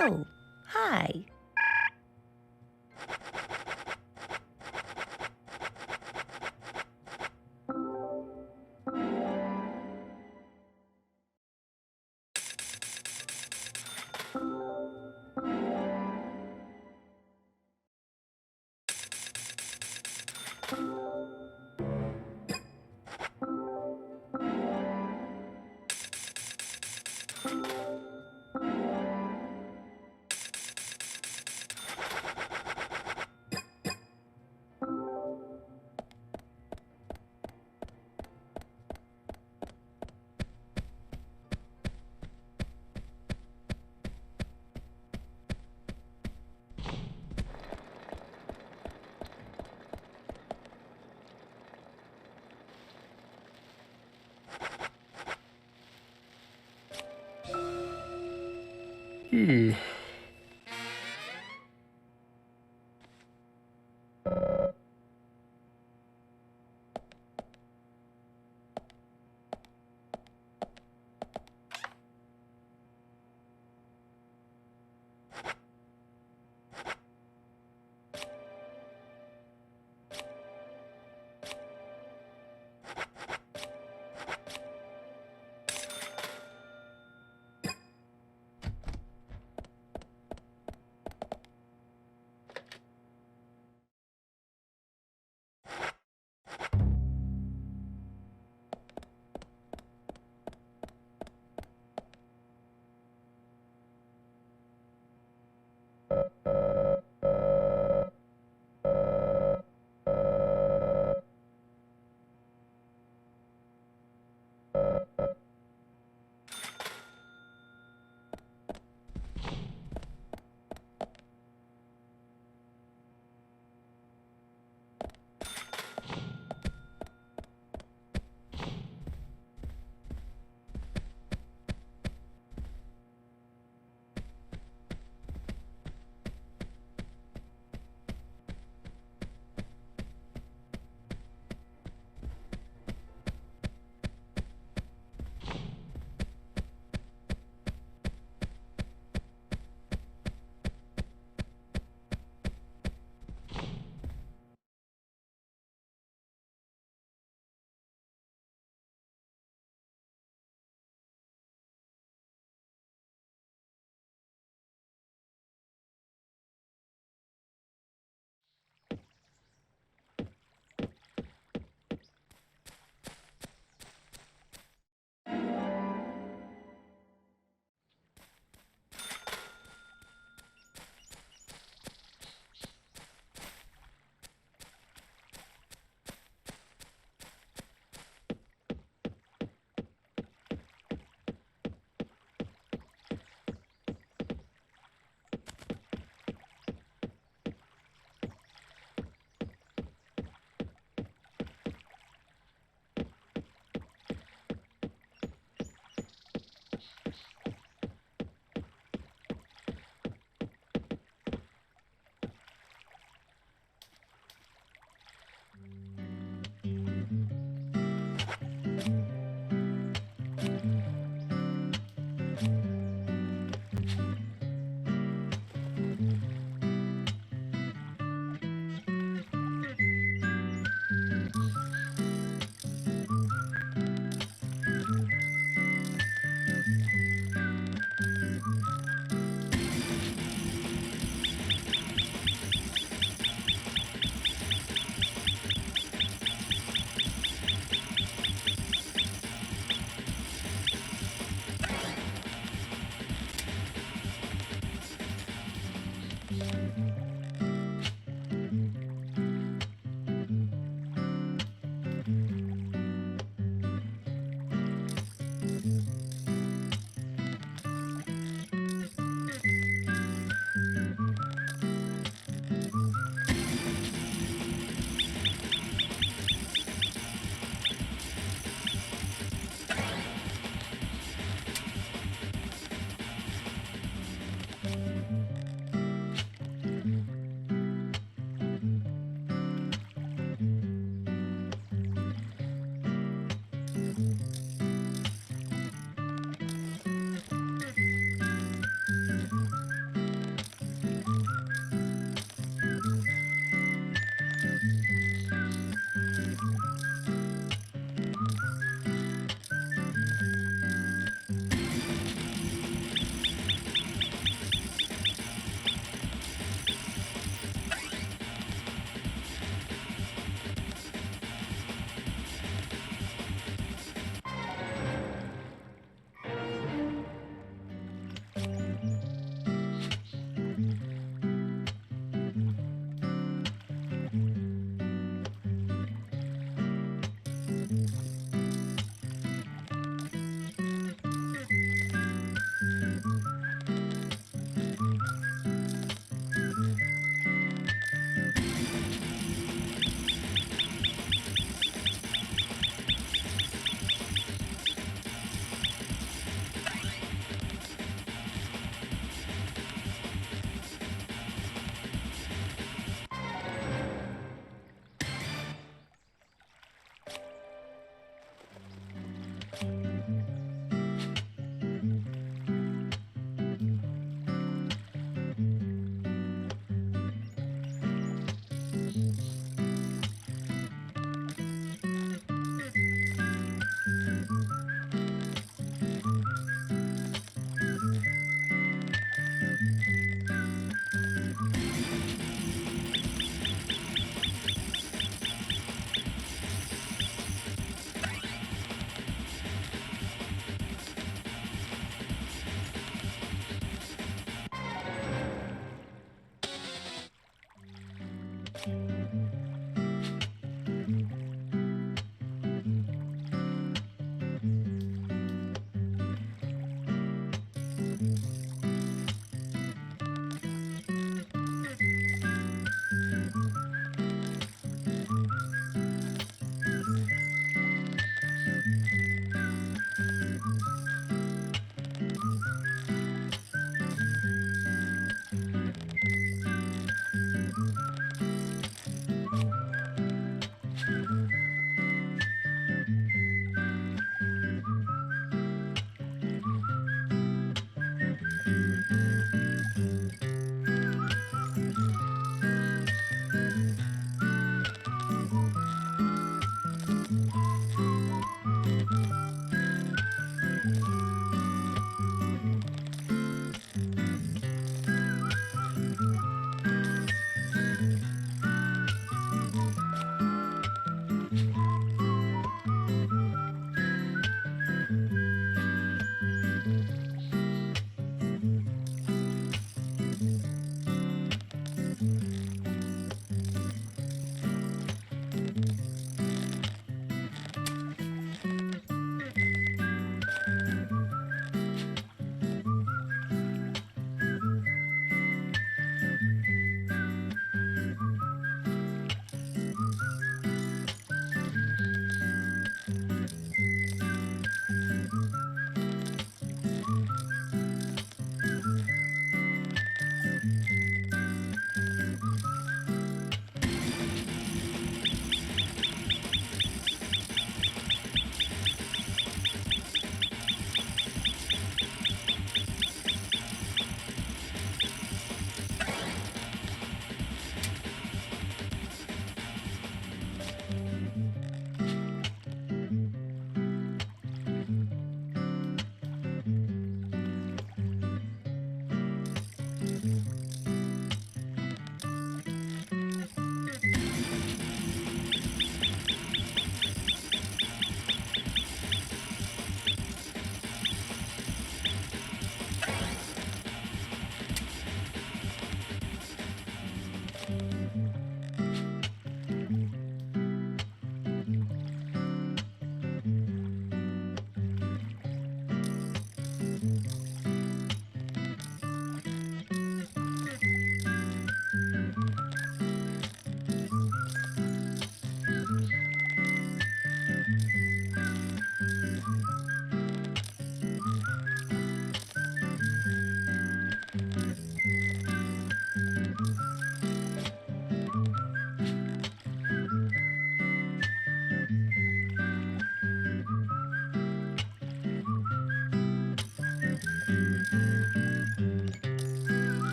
Oh, hi.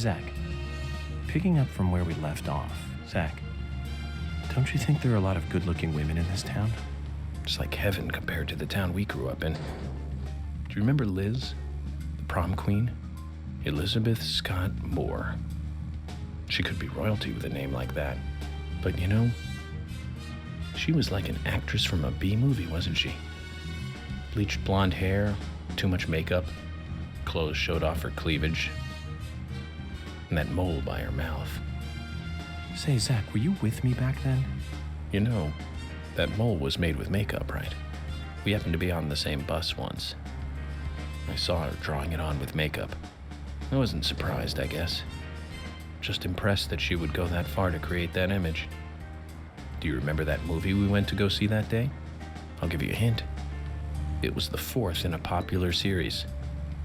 Zach, picking up from where we left off, Zach, don't you think there are a lot of good-looking women in this town? It's like heaven compared to the town we grew up in. Do you remember Liz, the prom queen? Elizabeth Scott Moore. She could be royalty with a name like that. But you know, she was like an actress from a B-movie, wasn't she? Bleached blonde hair, too much makeup, clothes showed off her cleavage, and that mole by her mouth. Say, Zach, were you with me back then? You know, that mole was made with makeup, right? We happened to be on the same bus once. I saw her drawing it on with makeup. I wasn't surprised, I guess. Just impressed that she would go that far to create that image. Do you remember that movie we went to go see that day? I'll give you a hint. It was the fourth in a popular series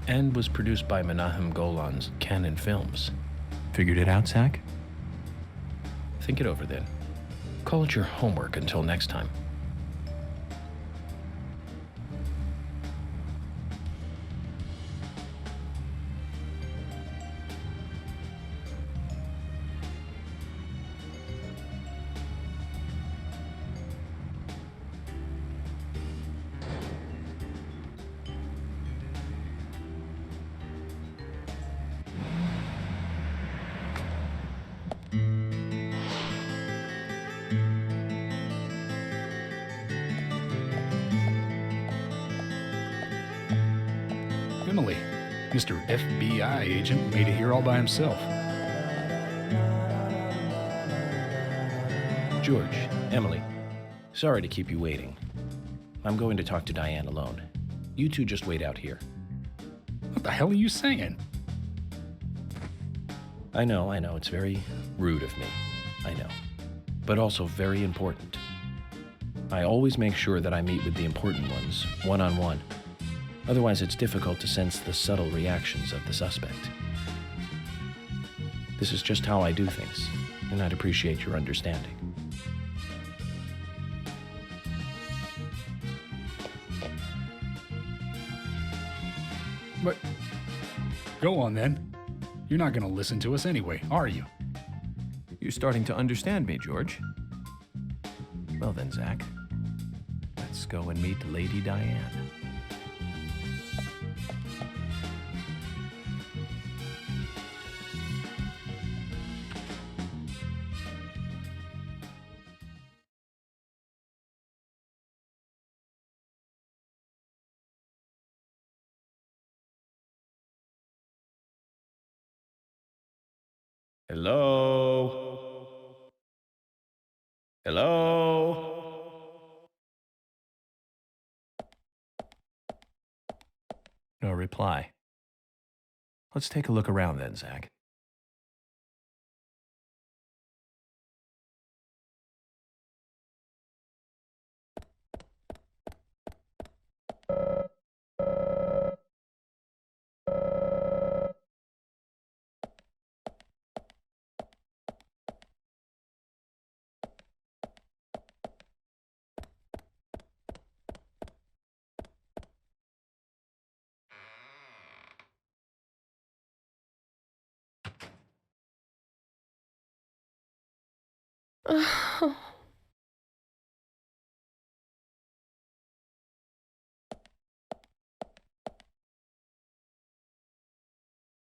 and was produced by Menahem Golan's Canon Films. Figured it out, Zach? Think it over then. Call it your homework until next time. Emily, Mr. FBI agent made it here all by himself. George, Emily, sorry to keep you waiting. I'm going to talk to Diane alone. You two just wait out here. What the hell are you saying? I know, it's very rude of me. I know. But also very important. I always make sure that I meet with the important ones, one-on-one. Otherwise, it's difficult to sense the subtle reactions of the suspect. This is just how I do things, and I'd appreciate your understanding. But go on then. You're not going to listen to us anyway, are you? You're starting to understand me, George. Well then, Zach, let's go and meet Lady Diane. Hello? Hello? No reply. Let's take a look around then, Zach.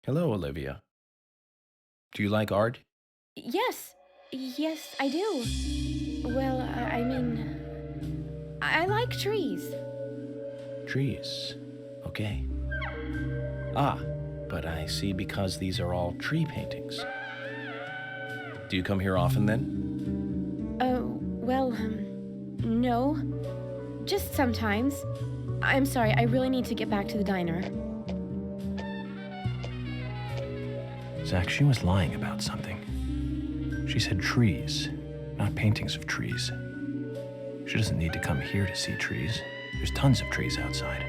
Hello, Olivia. Do you like art? Yes, I do. Well, I mean, I like trees. Trees. Okay. Ah, but I see because these are all tree paintings. Do you come here often then? Well, no. Just sometimes. I'm sorry, I really need to get back to the diner. Zach, she was lying about something. She said trees, not paintings of trees. She doesn't need to come here to see trees. There's tons of trees outside.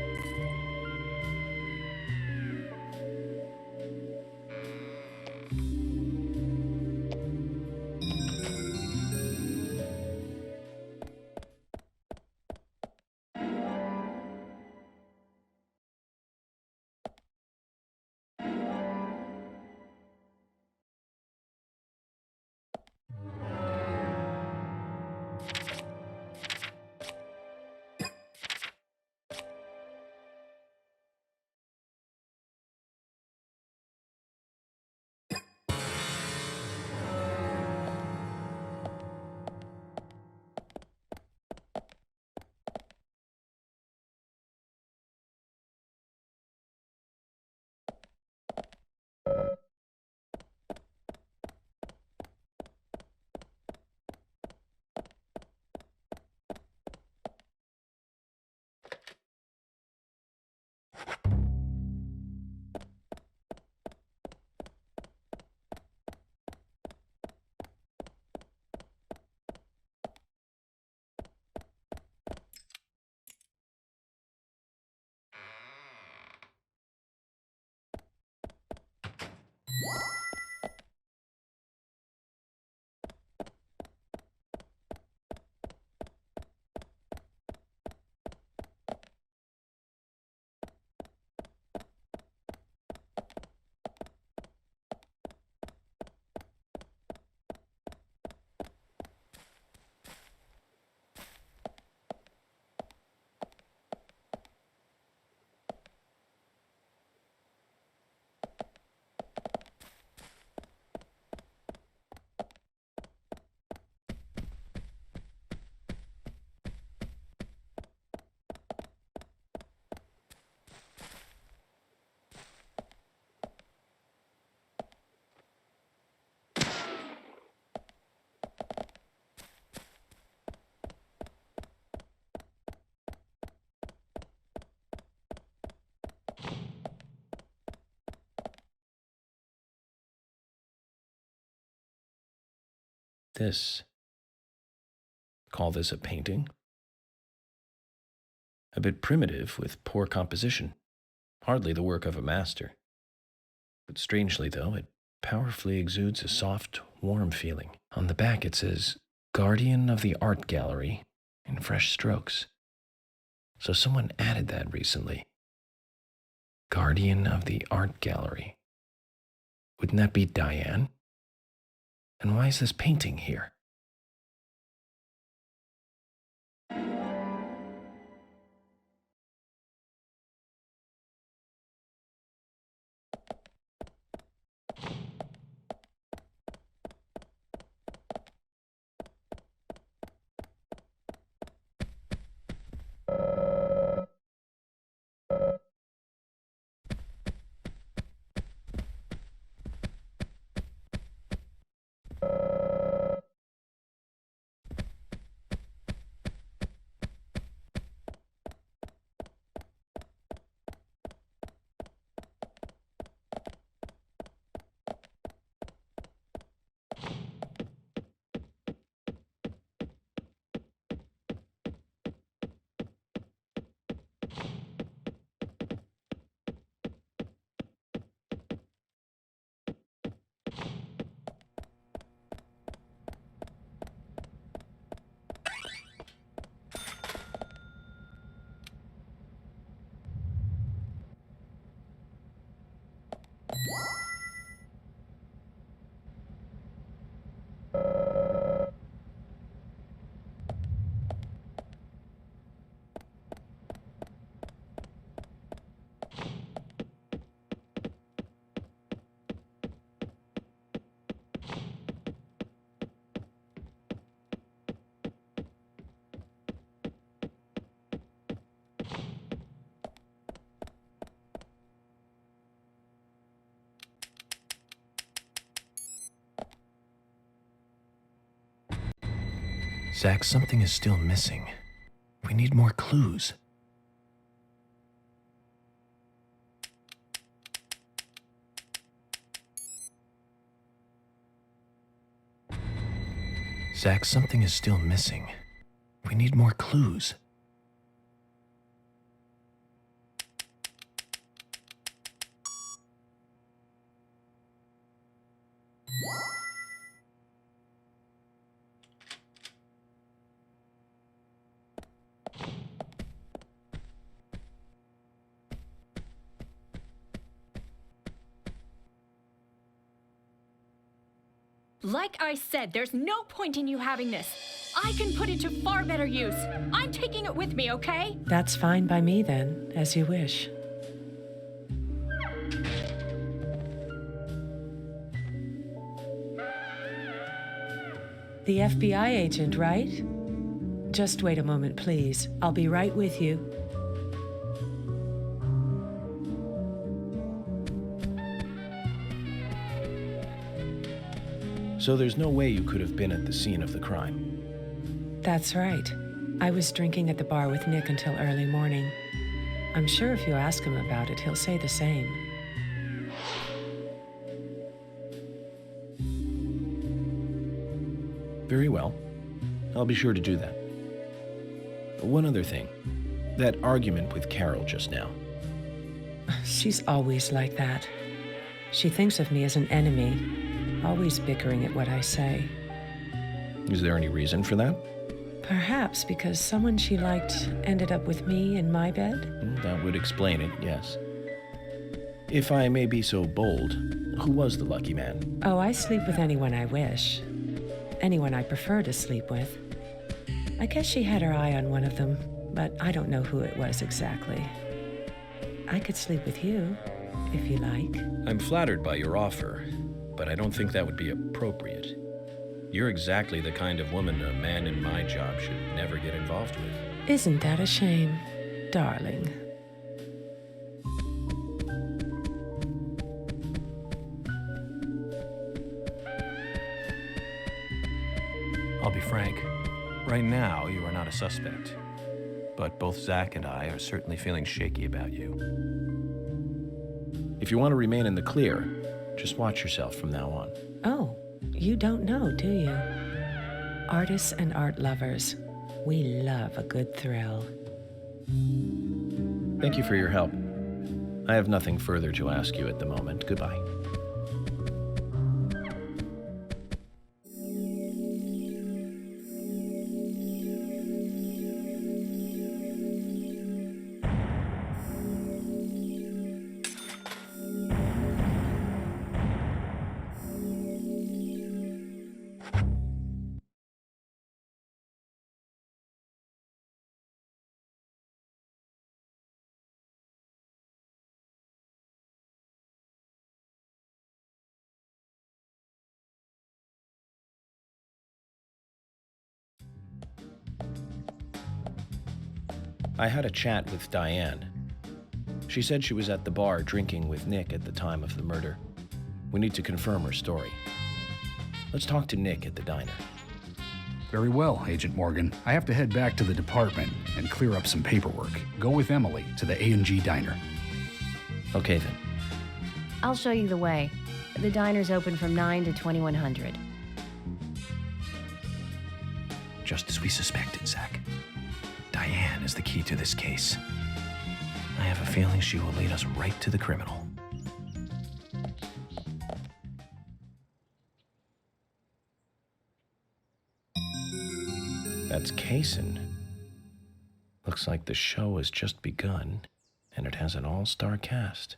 This. Call this a painting? A bit primitive with poor composition. Hardly the work of a master. But strangely, though, it powerfully exudes a soft, warm feeling. On the back it says, Guardian of the Art Gallery, in fresh strokes. So someone added that recently. Guardian of the Art Gallery. Wouldn't that be Diane? And why is this painting here? Zach, something is still missing. We need more clues. Zach, something is still missing. We need more clues. Like I said, there's no point in you having this. I can put it to far better use. I'm taking it with me, okay? That's fine by me then, as you wish. The FBI agent, right? Just wait a moment, please. I'll be right with you. So there's no way you could have been at the scene of the crime. That's right. I was drinking at the bar with Nick until early morning. I'm sure if you ask him about it, he'll say the same. Very well. I'll be sure to do that. One other thing. That argument with Carol just now. She's always like that. She thinks of me as an enemy, always bickering at what I say. Is there any reason for that? Perhaps because someone she liked ended up with me in my bed? That would explain it, yes. If I may be so bold, who was the lucky man? Oh, I sleep with anyone I wish. Anyone I prefer to sleep with. I guess she had her eye on one of them, but I don't know who it was exactly. I could sleep with you, if you like. I'm flattered by your offer, but I don't think that would be appropriate. You're exactly the kind of woman a man in my job should never get involved with. Isn't that a shame, darling? I'll be frank. Right now, you are not a suspect. But both Zach and I are certainly feeling shaky about you. If you want to remain in the clear, just watch yourself from now on. Oh, you don't know, do you? Artists and art lovers, we love a good thrill. Thank you for your help. I have nothing further to ask you at the moment. Goodbye. I had a chat with Diane. She said she was at the bar drinking with Nick at the time of the murder. We need to confirm her story. Let's talk to Nick at the diner. Very well, Agent Morgan. I have to head back to the department and clear up some paperwork. Go with Emily to the A&G diner. Okay, then. I'll show you the way. The diner's open from 9 to 2100. Just as we suspected, Zach. Diane is the key to this case. I have a feeling she will lead us right to the criminal. That's Kaysen. Looks like the show has just begun, and it has an all-star cast.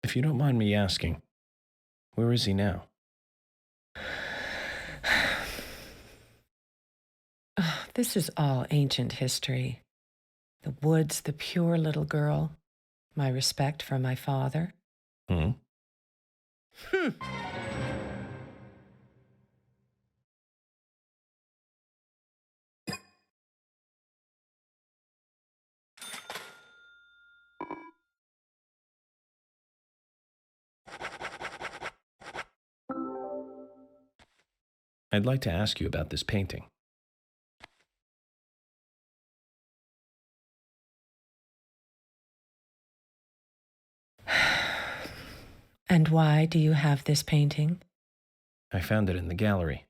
If you don't mind me asking, where is he now? Oh, this is all ancient history. The woods, the pure little girl, my respect for my father. Hmm? I'd like to ask you about this painting. And why do you have this painting? I found it in the gallery,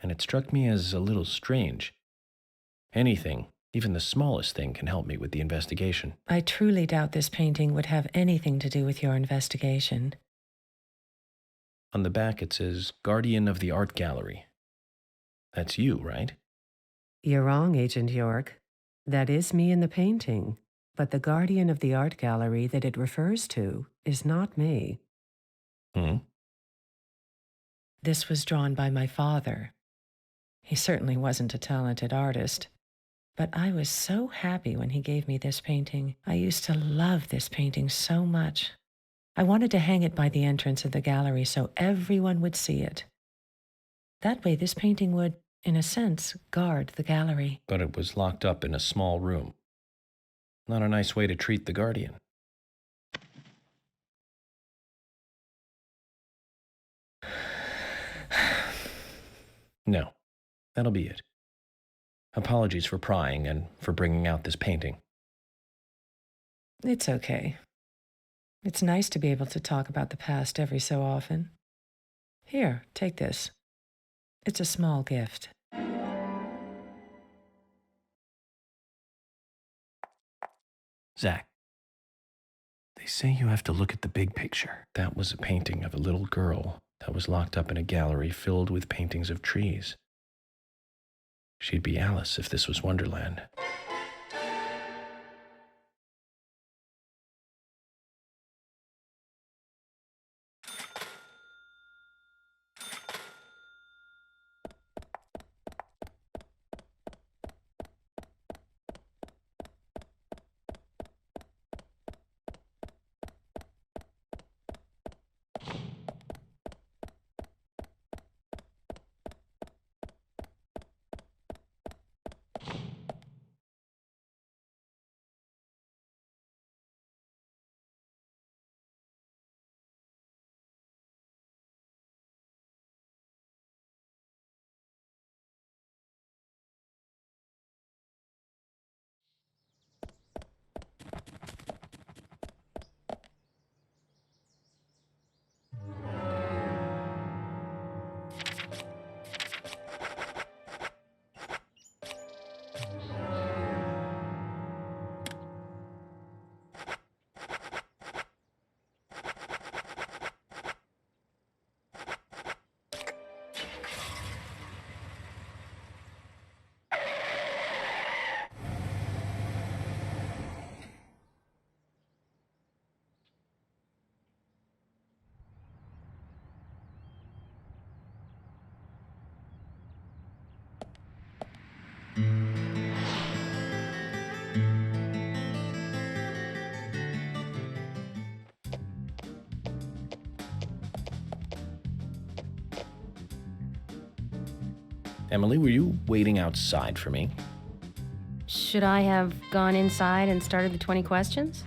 and it struck me as a little strange. Anything, even the smallest thing, can help me with the investigation. I truly doubt this painting would have anything to do with your investigation. On the back it says, Guardian of the Art Gallery. That's you, right? You're wrong, Agent York. That is me in the painting, but the guardian of the art gallery that it refers to is not me. Hmm? This was drawn by my father. He certainly wasn't a talented artist, but I was so happy when he gave me this painting. I used to love this painting so much. I wanted to hang it by the entrance of the gallery so everyone would see it. That way, this painting would, in a sense, guard the gallery. But it was locked up in a small room. Not a nice way to treat the Guardian. No, that'll be it. Apologies for prying and for bringing out this painting. It's okay. It's nice to be able to talk about the past every so often. Here, take this. It's a small gift. Zach, they say you have to look at the big picture. That was a painting of a little girl that was locked up in a gallery filled with paintings of trees. She'd be Alice if this was Wonderland. Emily, were you waiting outside for me? Should I have gone inside and started the 20 questions?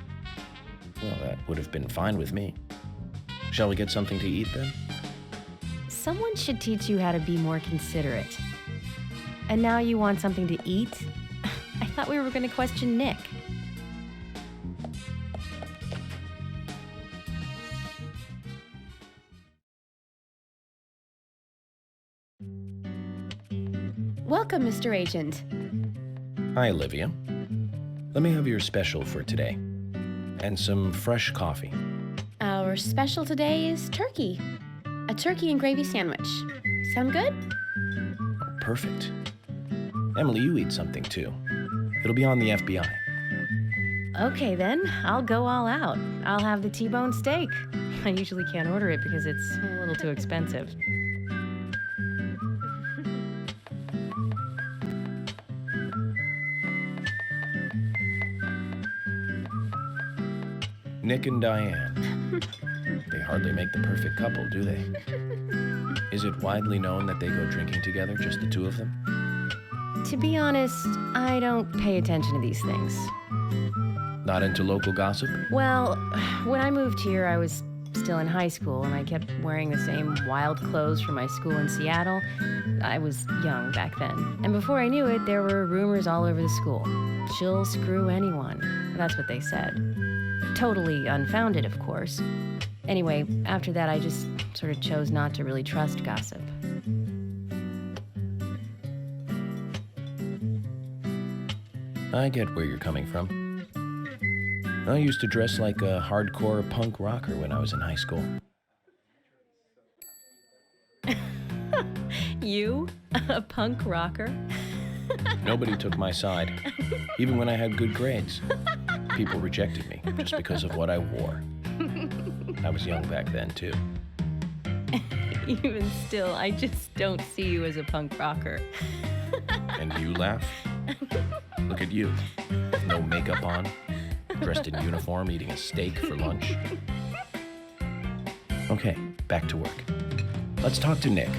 Well, that would have been fine with me. Shall we get something to eat then? Someone should teach you how to be more considerate. And now you want something to eat? I thought we were going to question Nick. Welcome, Mr. Agent. Hi, Olivia. Let me have your special for today. And some fresh coffee. Our special today is turkey. A turkey and gravy sandwich. Sound good? Perfect. Emily, you eat something too. It'll be on the FBI. Okay then, I'll go all out. I'll have the T-bone steak. I usually can't order it because it's a little too expensive. Nick and Diane. They hardly make the perfect couple, do they? Is it widely known that they go drinking together, just the two of them? To be honest, I don't pay attention to these things. Not into local gossip? Well, when I moved here, I was still in high school, and I kept wearing the same wild clothes from my school in Seattle. I was young back then. And before I knew it, there were rumors all over the school. She'll screw anyone. That's what they said. Totally unfounded, of course. Anyway, after that, I just sort of chose not to really trust gossip. I get where you're coming from. I used to dress like a hardcore punk rocker when I was in high school. You? A punk rocker? Nobody took my side, even when I had good grades. People rejected me just because of what I wore. I was young back then, too. Even still, I just don't see you as a punk rocker. And you laugh? Look at you. No makeup on, dressed in uniform, eating a steak for lunch. Okay, back to work. Let's talk to Nick.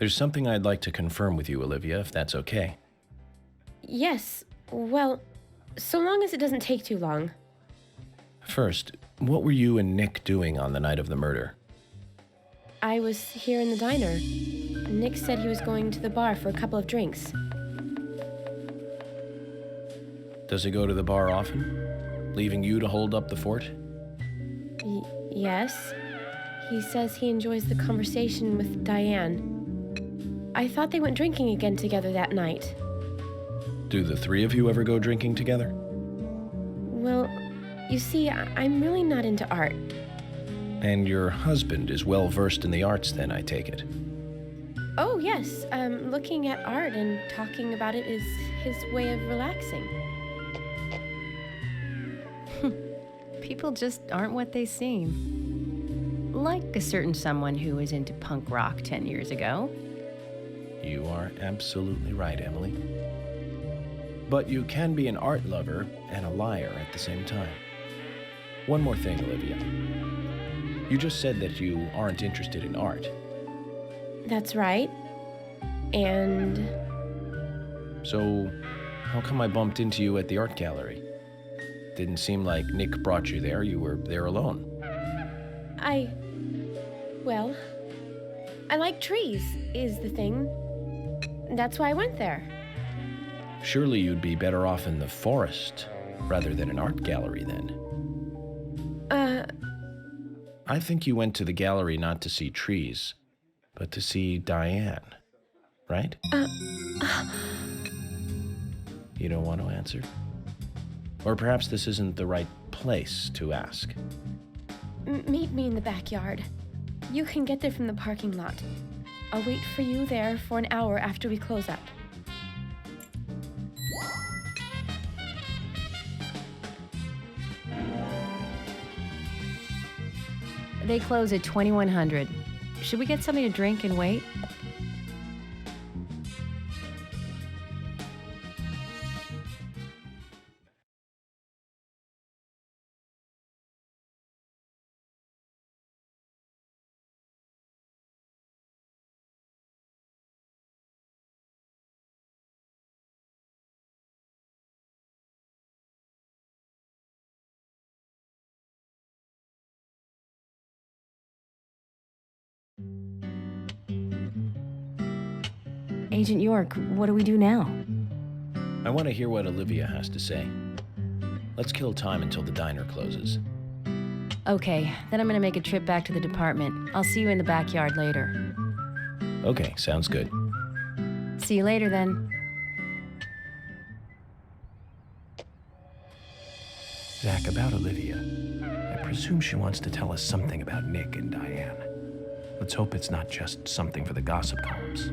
There's something I'd like to confirm with you, Olivia, if that's okay. Yes, well, so long as it doesn't take too long. First, what were you and Nick doing on the night of the murder? I was here in the diner. Nick said he was going to the bar for a couple of drinks. Does he go to the bar often, leaving you to hold up the fort? Yes. He says he enjoys the conversation with Diane. I thought they went drinking again together that night. Do the three of you ever go drinking together? Well, you see, I'm really not into art. And your husband is well versed in the arts then, I take it? Oh, yes. Looking at art and talking about it is his way of relaxing. People just aren't what they seem. Like a certain someone who was into punk rock 10 years ago. You are absolutely right, Emily. But you can be an art lover and a liar at the same time. One more thing, Olivia. You just said that you aren't interested in art. That's right. And... So, how come I bumped into you at the art gallery? Didn't seem like Nick brought you there. You were there alone. Well, I like trees, is the thing. That's why I went there. Surely you'd be better off in the forest rather than an art gallery then. I think you went to the gallery not to see trees, but to see Diane, right? You don't want to answer? Or perhaps this isn't the right place to ask. Meet me in the backyard. You can get there from the parking lot. I'll wait for you there for an hour after we close up. They close at 2100. Should we get something to drink and wait? Agent York, what do we do now? I want to hear what Olivia has to say. Let's kill time until the diner closes. Okay, then I'm gonna make a trip back to the department. I'll see you in the backyard later. Okay, sounds good. See you later then. Zach, about Olivia. I presume she wants to tell us something about Nick and Diane. Let's hope it's not just something for the gossip columns.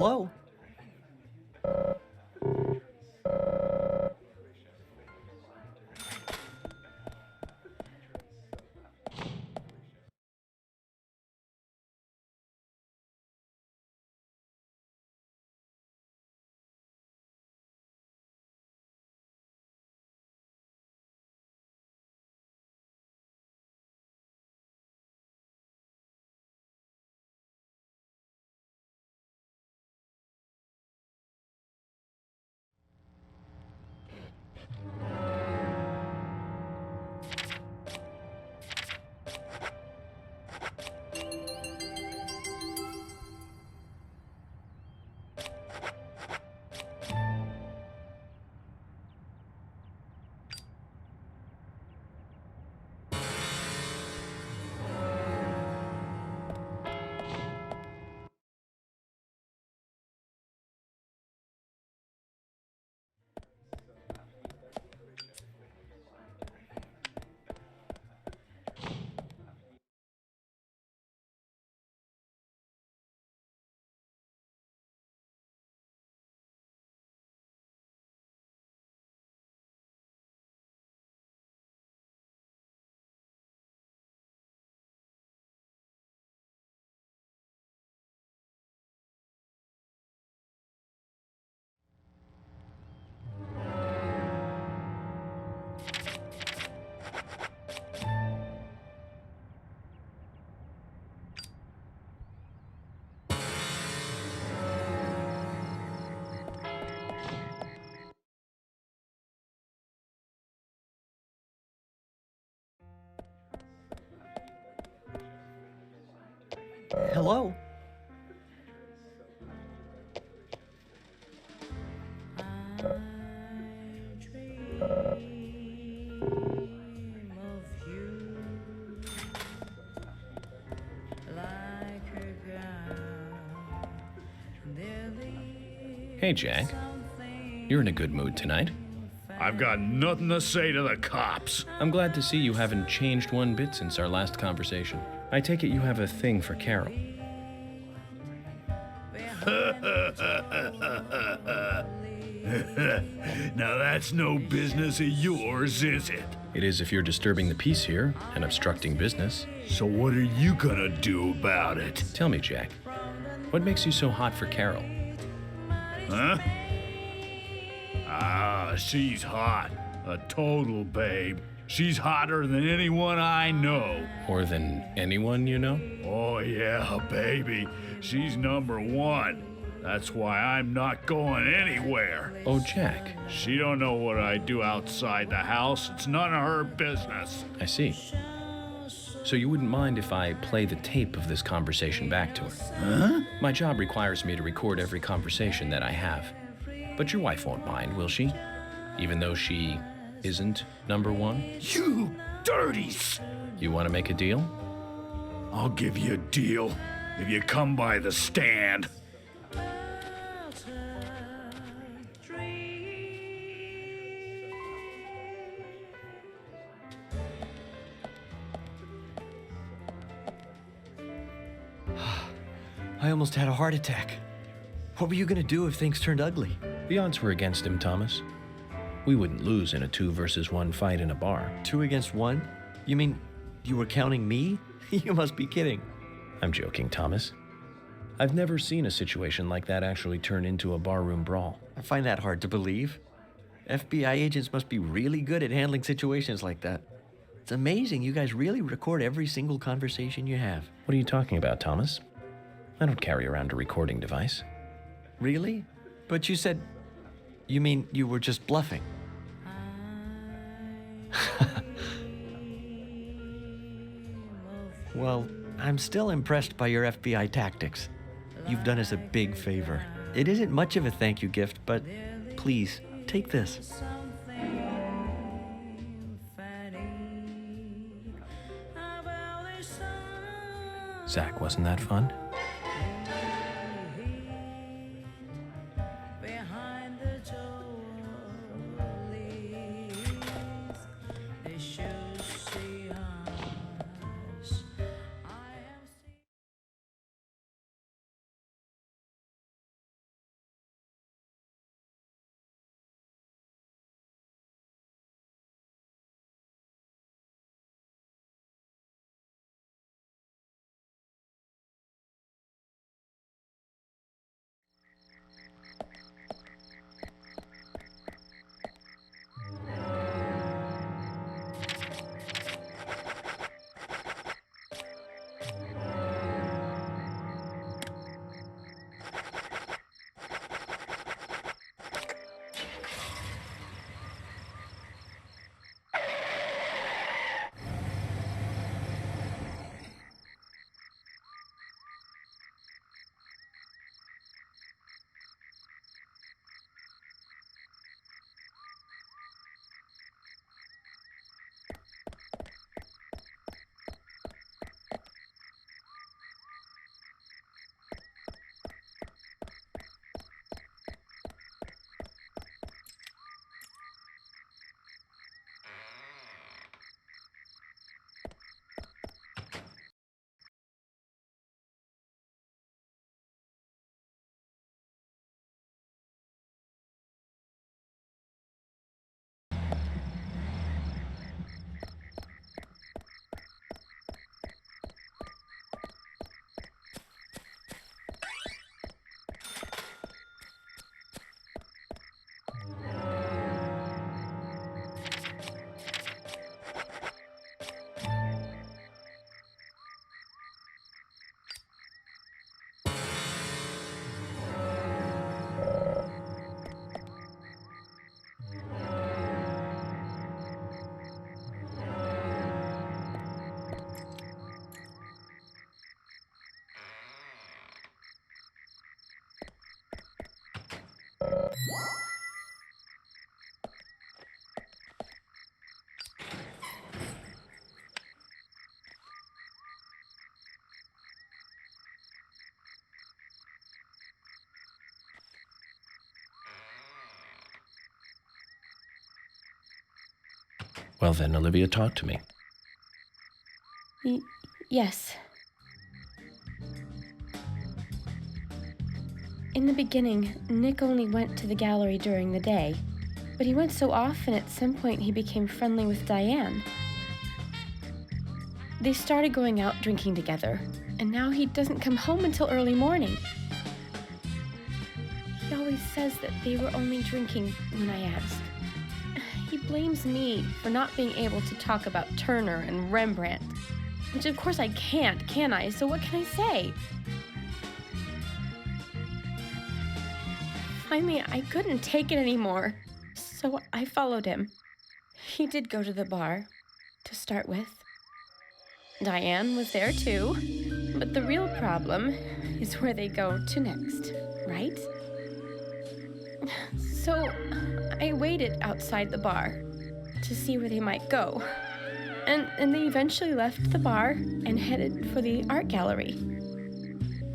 Hello? Hello? Hey, Jack. You're in a good mood tonight. I've got nothing to say to the cops. I'm glad to see you haven't changed one bit since our last conversation. I take it you have a thing for Carol. Now that's no business of yours, is it? It is if you're disturbing the peace here and obstructing business. So what are you gonna do about it? Tell me, Jack. What makes you so hot for Carol? Huh? Ah, she's hot. A total babe. She's hotter than anyone I know. Or than anyone you know? Oh yeah, baby. She's number one. That's why I'm not going anywhere. Oh, Jack. She don't know what I do outside the house. It's none of her business. I see. So you wouldn't mind if I play the tape of this conversation back to her? Huh? My job requires me to record every conversation that I have. But your wife won't mind, will she? Even though she isn't number one? You dirties! You want to make a deal? I'll give you a deal if you come by the stand. I almost had a heart attack. What were you gonna do if things turned ugly? The odds were against him, Thomas. We wouldn't lose in a 2-versus-1 fight in a bar. 2 against 1? You mean you were counting me? You must be kidding. I'm joking, Thomas. I've never seen a situation like that actually turn into a barroom brawl. I find that hard to believe. FBI agents must be really good at handling situations like that. It's amazing you guys really record every single conversation you have. What are you talking about, Thomas? I don't carry around a recording device. Really? But you said... You mean you were just bluffing? Well, I'm still impressed by your FBI tactics. You've done us a big favor. It isn't much of a thank you gift, but please, take this. Zach, wasn't that fun? Well then, Olivia, talk to me. Yes. In the beginning, Nick only went to the gallery during the day, but he went so often at some point he became friendly with Diane. They started going out drinking together, and now he doesn't come home until early morning. He always says that they were only drinking when I ask. He blames me for not being able to talk about Turner and Rembrandt, which of course I can't, can I? So what can I say? Finally, I couldn't take it anymore, so I followed him. He did go to the bar, to start with. Diane was there too, but the real problem is where they go to next, right? So I waited outside the bar to see where they might go, and they eventually left the bar and headed for the art gallery.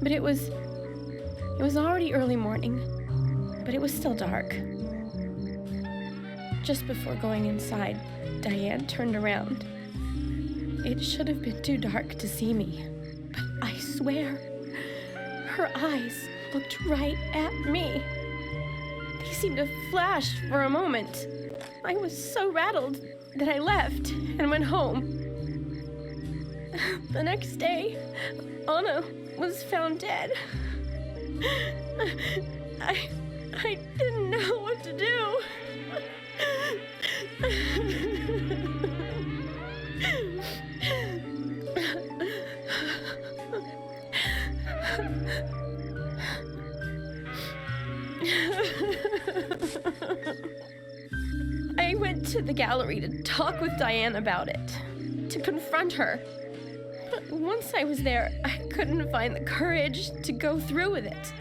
But it was already early morning, but it was still dark. Just before going inside, Diane turned around. It should have been too dark to see me, but I swear, her eyes looked right at me. They seemed to flash for a moment. I was so rattled that I left and went home. The next day, Anna was found dead. I didn't know what to do. I went to the gallery to talk with Diane about it, to confront her. But once I was there, I couldn't find the courage to go through with it.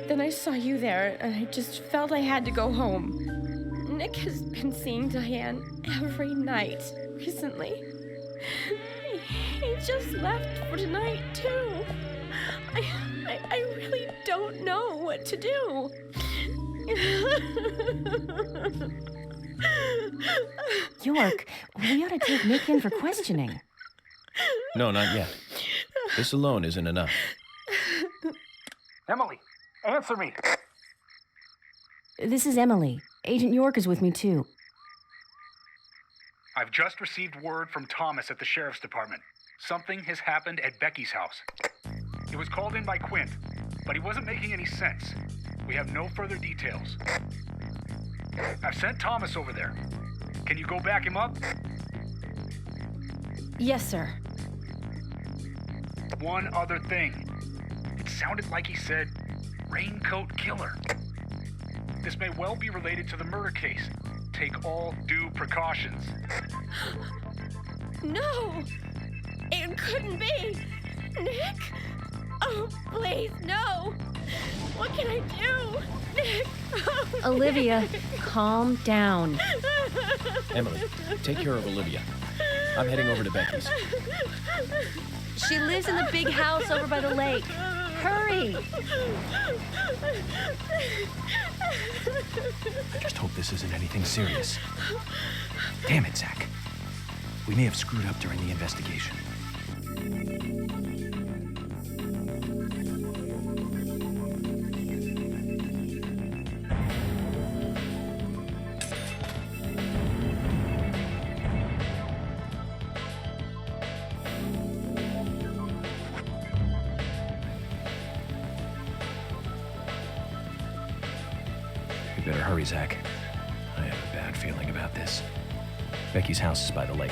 Then I saw you there, and I just felt I had to go home. Nick has been seeing Diane every night recently. He just left for tonight, too. I really don't know what to do. York, we ought to take Nick in for questioning. No, not yet. This alone isn't enough. Emily, answer me. This is Emily. Agent York is with me, too. I've just received word from Thomas at the sheriff's department. Something has happened at Becky's house. It was called in by Quint, but he wasn't making any sense. We have no further details. I've sent Thomas over there. Can you go back him up? Yes, sir. One other thing. It sounded like he said, Raincoat Killer. This may well be related to the murder case. Take all due precautions. No! It couldn't be! Nick! Oh, please, no! What can I do? Nick! Oh, Olivia, Nick. calm down. Emily, take care of Olivia. I'm heading over to Becky's. She lives in the big house over by the lake. Hurry! I just hope this isn't anything serious. Damn it, Zach. We may have screwed up during the investigation. You better hurry, Zach. I have a bad feeling about this. Becky's house is by the lake.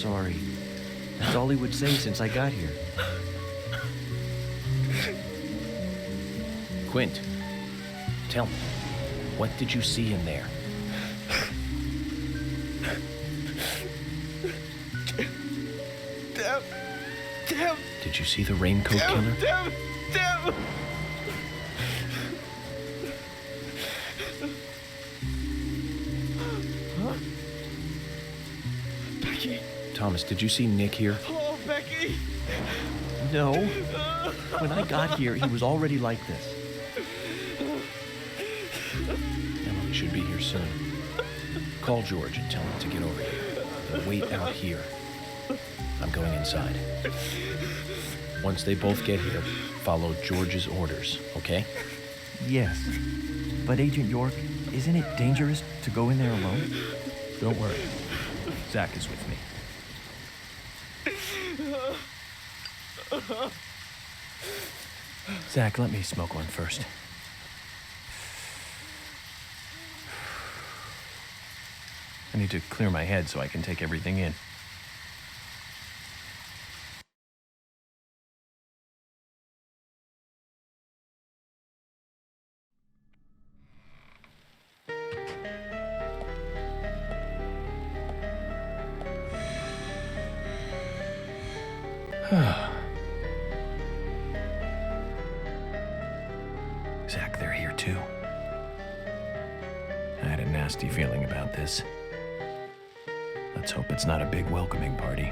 sorry. That's all he would say since I got here. Quint, tell me, what did you see in there? Damn! Did you see the raincoat killer? Damn! Huh? Becky! Thomas, did you see Nick here? Oh, Becky! No. When I got here, he was already like this. Emily should be here soon. Call George and tell him to get over here. And wait out here. I'm going inside. Once they both get here, follow George's orders, okay? Yes. But Agent York, isn't it dangerous to go in there alone? Don't worry. Zach is with me. Zach, let me smoke one first. I need to clear my head so I can take everything in. Zach, they're here too. I had a nasty feeling about this. Let's hope it's not a big welcoming party.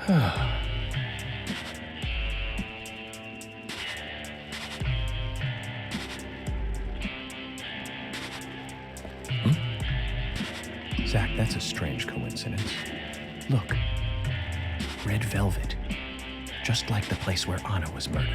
Huh? Zach, that's a strange coincidence. Look. Red velvet. Just like the place where Anna was murdered.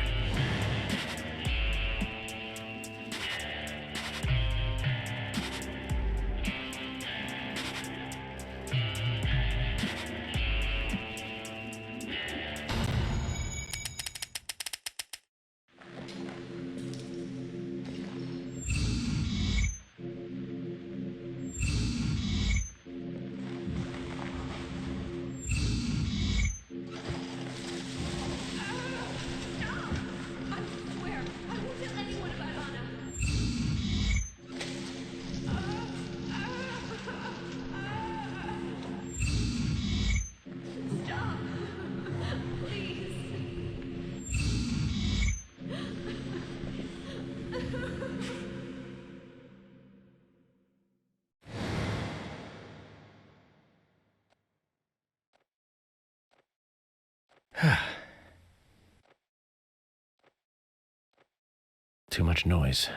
Too much noise.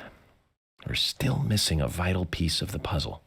We're still missing a vital piece of the puzzle.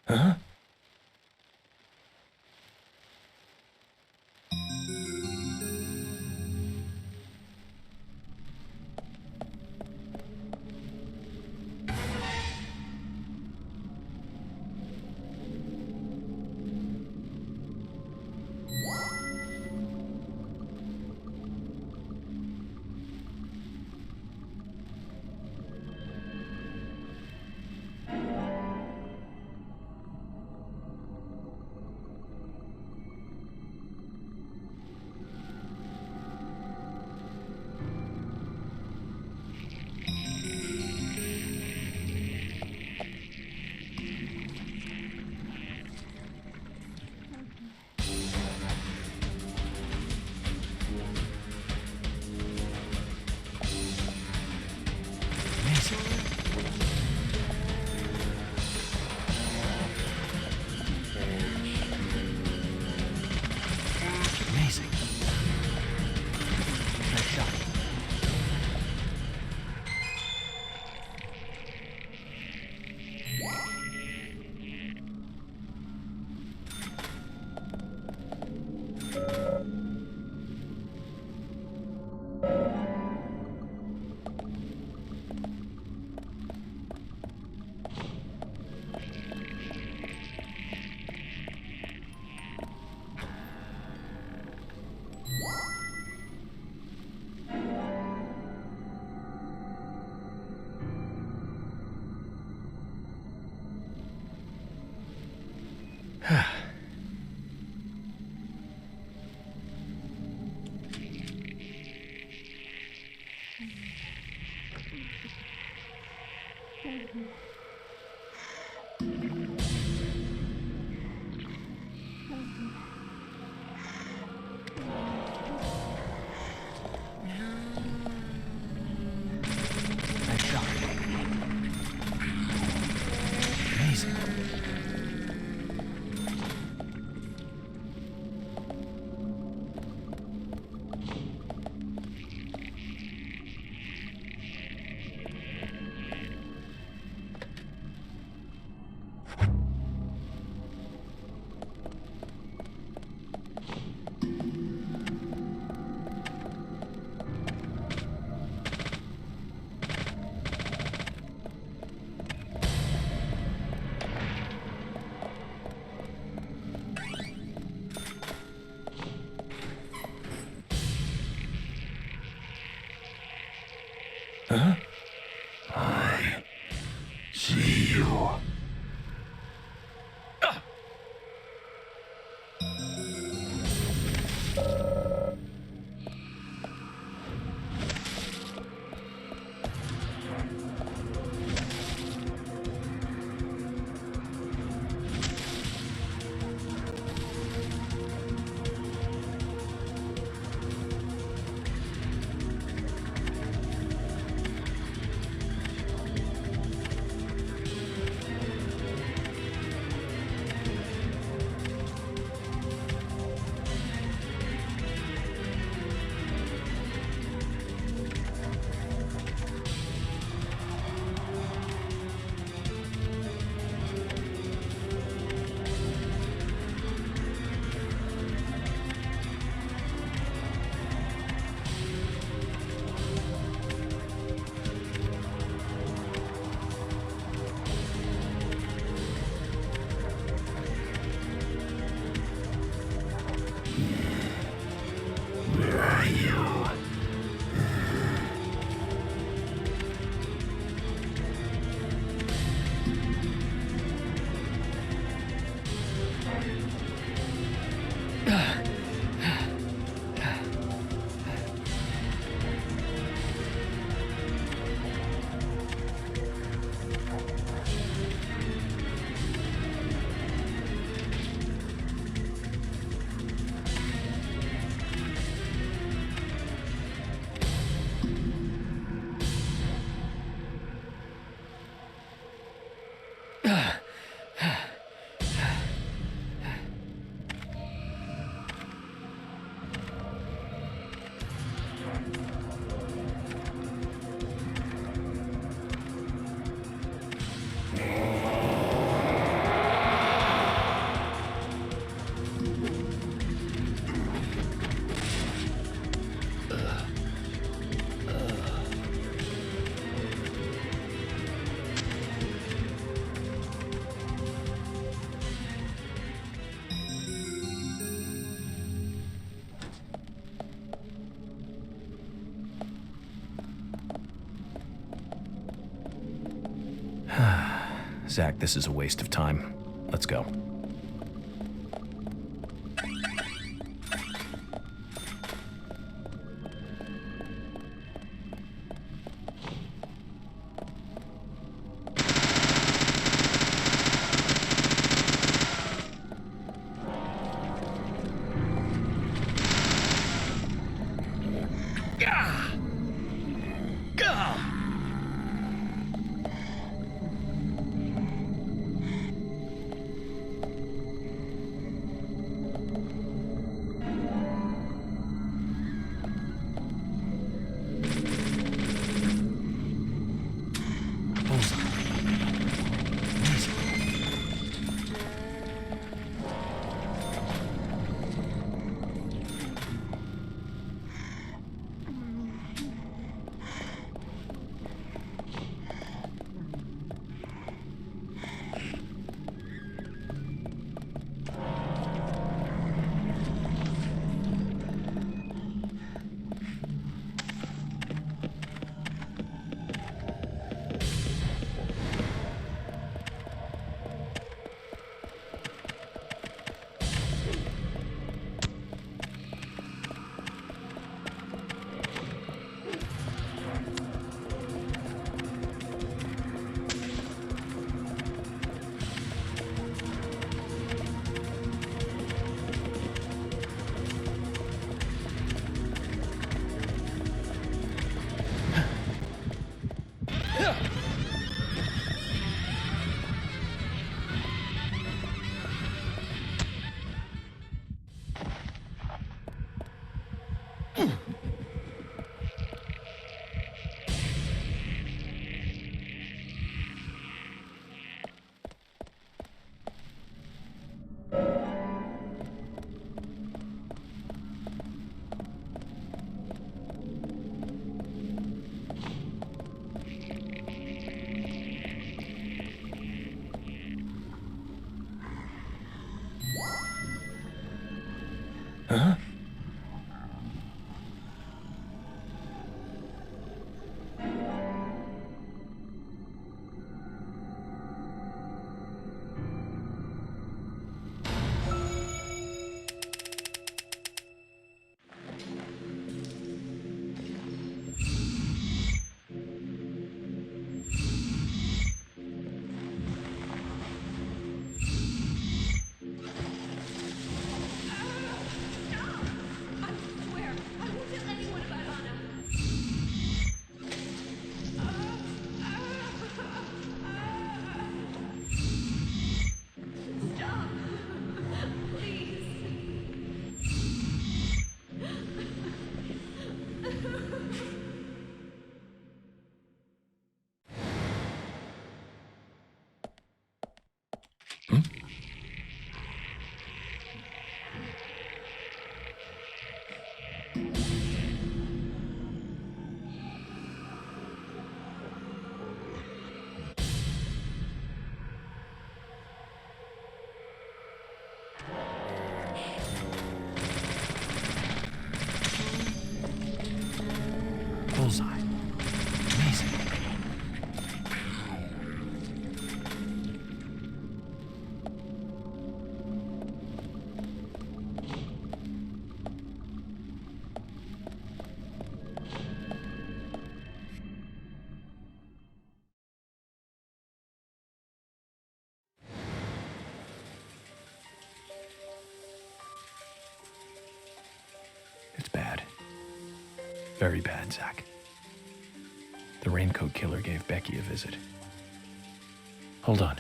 Huh? Amazing. Nice shot. Nice shot. Amazing. Huh? I see you. Zach, this is a waste of time. Let's go. Huh? Bullseye. Amazing. It's bad. Very bad, Zach. The raincoat killer gave Becky a visit. Hold on.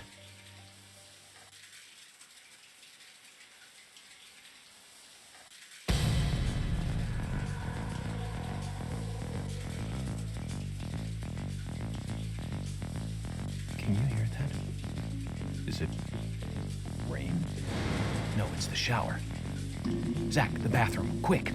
Can you hear that? Is it rain? No, it's the shower. Zach, the bathroom, quick!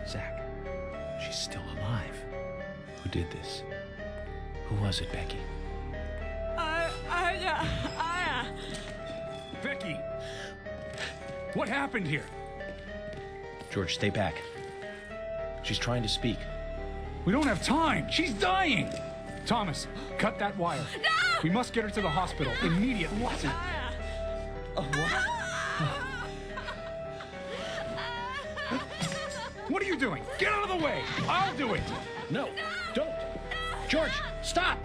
Zach, she's still alive. Who did this? Who was it, Becky? Becky! What happened here? George, stay back. She's trying to speak. We don't have time! She's dying! Thomas, cut that wire. No! We must get her to the hospital immediately. What? What are you doing? Get out of the way! I'll do it! No, don't! George, stop!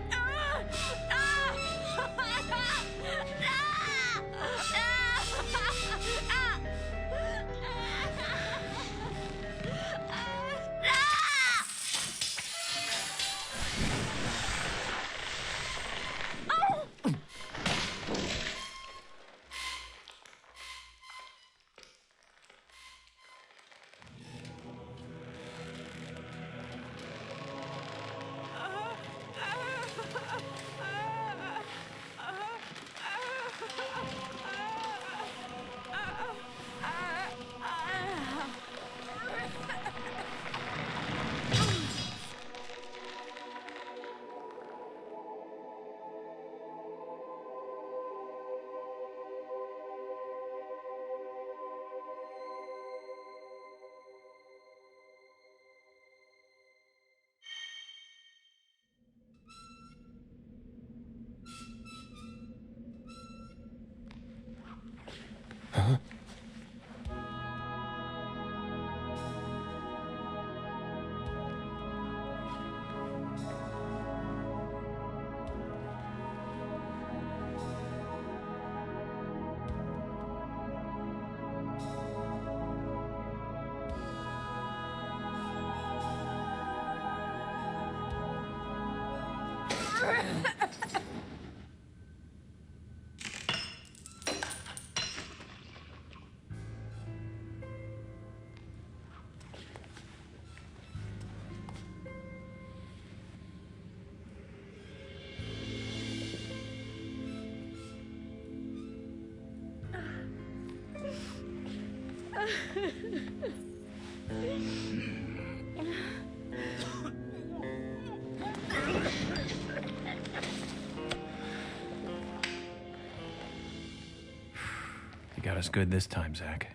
Huh? You got us good this time, Zach.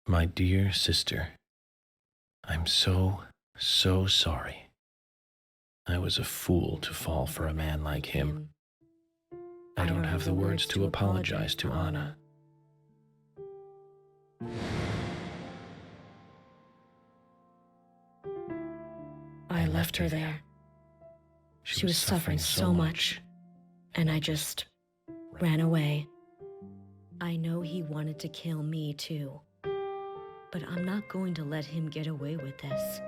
My dear sister, I'm so sorry. I was a fool to fall for a man like him. I don't have the words to apologize to Anna. I left her there. She was suffering so much, and I just ran away. I know he wanted to kill me too, but I'm not going to let him get away with this.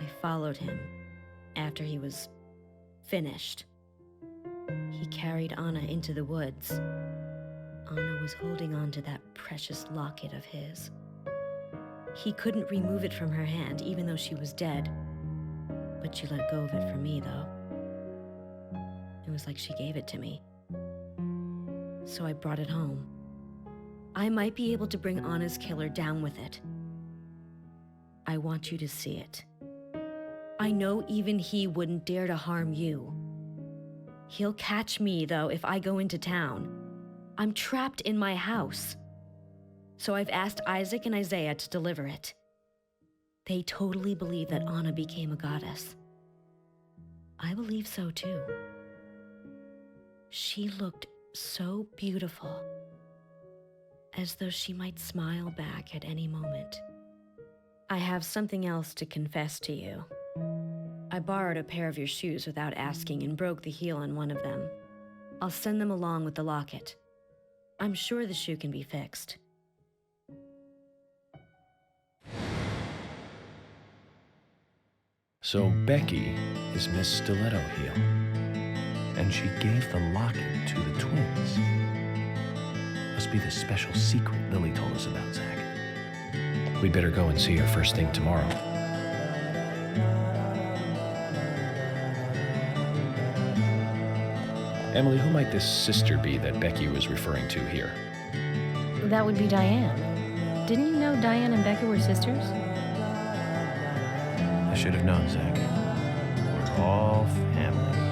I followed him after he was finished. He carried Anna into the woods. Anna was holding on to that precious locket of his. He couldn't remove it from her hand, even though she was dead. But she let go of it for me, though. It was like she gave it to me. So I brought it home. I might be able to bring Anna's killer down with it. I want you to see it. I know even he wouldn't dare to harm you. He'll catch me, though, if I go into town. I'm trapped in my house. So I've asked Isaac and Isaiah to deliver it. They totally believe that Anna became a goddess. I believe so too. She looked so beautiful, as though she might smile back at any moment. I have something else to confess to you. I borrowed a pair of your shoes without asking and broke the heel on one of them. I'll send them along with the locket. I'm sure the shoe can be fixed. So Becky is Miss Stiletto Heel, And she gave the locket to the twins. Must be the special secret Lily told us about, Zach. we'd better go and see her first thing tomorrow. Emily, who might this sister be that Becky was referring to here? That would be Diane. Didn't you know Diane and Becca were sisters? I should have known, Zach. We're all family here.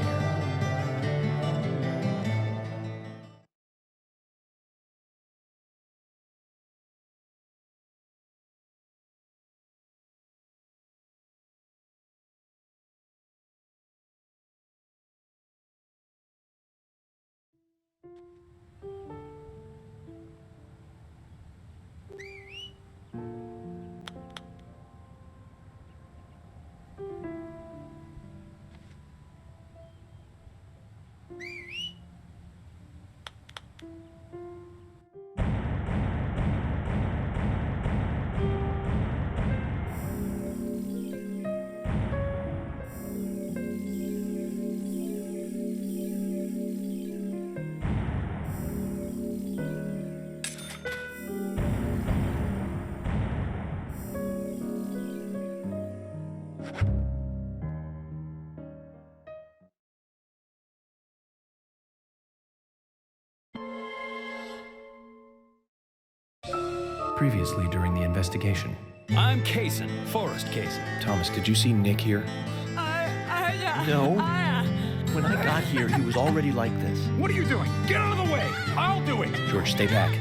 Previously during the investigation. I'm Kaysen, Forrest Kaysen. Thomas, did you see Nick here? No. When I got here, he was already like this. What are you doing? Get out of the way! I'll do it! George, stay back.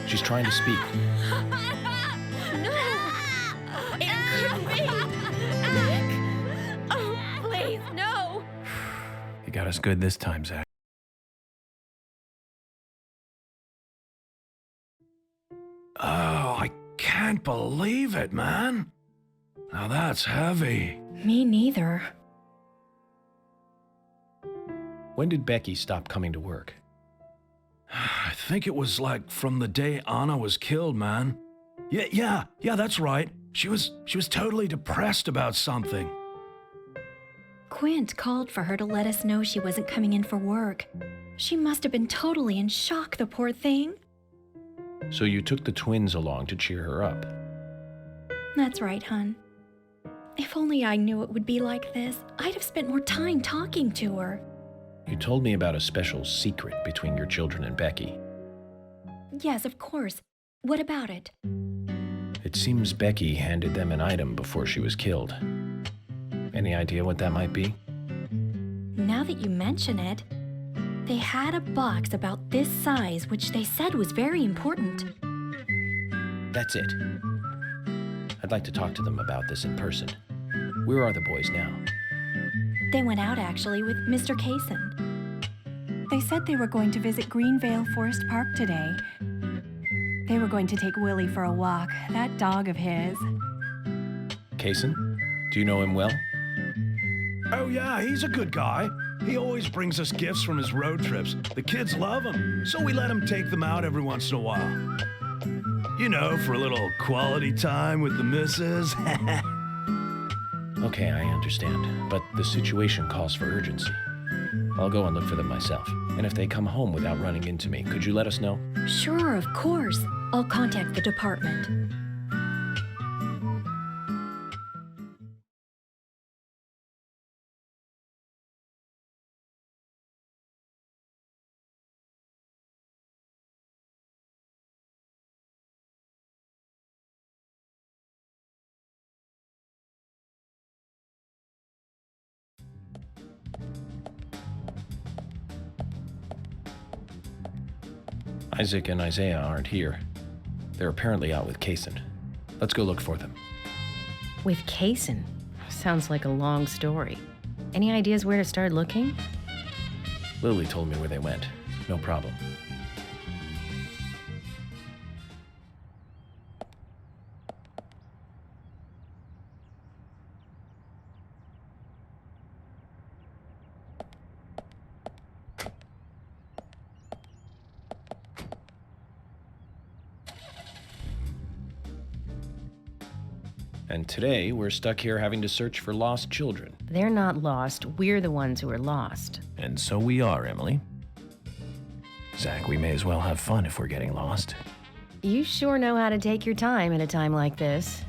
She's trying to speak. No! It couldn't be! Nick! Oh, please, no! You got us good this time, Zach. Oh, I can't believe it, man. Now that's heavy. Me neither. When did Becky stop coming to work? I think it was like from the day Anna was killed, man. Yeah, that's right. She was totally depressed about something. Quint called for her to let us know she wasn't coming in for work. She must have been totally in shock, the poor thing. So you took the twins along to cheer her up. That's right, hon. If only I knew it would be like this, I'd have spent more time talking to her. You told me about a special secret between your children and Becky. Yes, of course. What about it? It seems Becky handed them an item before she was killed. Any idea what that might be? Now that you mention it, they had a box about this size, which they said was very important. That's it. I'd like to talk to them about this in person. Where are the boys now? They went out, actually, with Mr. Kaysen. They said they were going to visit Greenvale Forest Park today. They were going to take Willie for a walk, that dog of his. Kaysen? Do you know him well? Oh yeah, he's a good guy. He always brings us gifts from his road trips. The kids love him, so we let him take them out every once in a while. You know, for a little quality time with the missus. Okay, I understand, but the situation calls for urgency. I'll go and look for them myself. And if they come home without running into me, could you let us know? Sure, of course. I'll contact the department. Isaac and Isaiah aren't here. They're apparently out with Kaysen. Let's go look for them. With Kaysen? Sounds like a long story. Any ideas where to start looking? Lily told me where they went. No problem. And today, we're stuck here having to search for lost children. They're not lost. We're the ones who are lost. And so we are, Emily. Zach, we may as well have fun if we're getting lost. You sure know how to take your time at a time like this.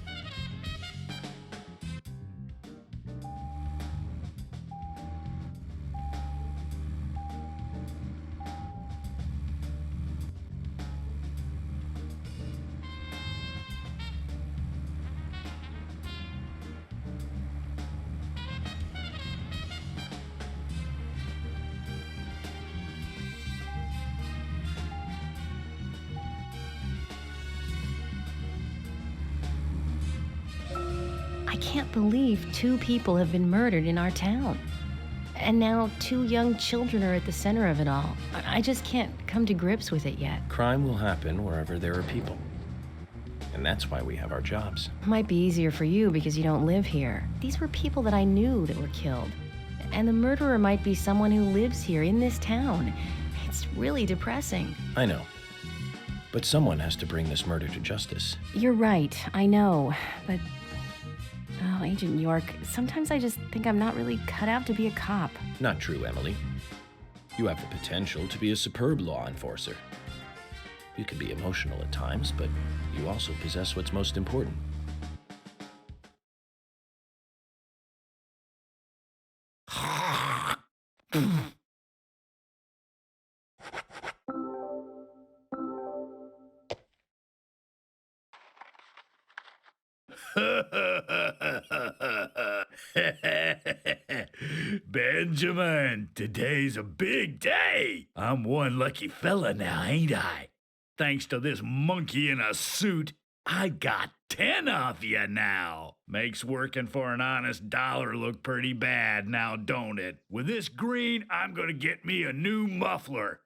I can't believe 2 people have been murdered in our town. And now 2 young children are at the center of it all. I just can't come to grips with it yet. Crime will happen wherever there are people. And that's why we have our jobs. Might be easier for you because you don't live here. These were people that I knew that were killed. And the murderer might be someone who lives here in this town. It's really depressing. I know. But someone has to bring this murder to justice. You're right, I know. But, oh, Agent York, sometimes I just think I'm not really cut out to be a cop. Not true, Emily. You have the potential to be a superb law enforcer. You can be emotional at times, but you also possess what's most important. Benjamin, today's a big day. I'm one lucky fella now, ain't I? Thanks to this monkey in a suit, I got 10 of you now. Makes working for an honest dollar look pretty bad now, don't it? With this green, I'm gonna get me a new muffler.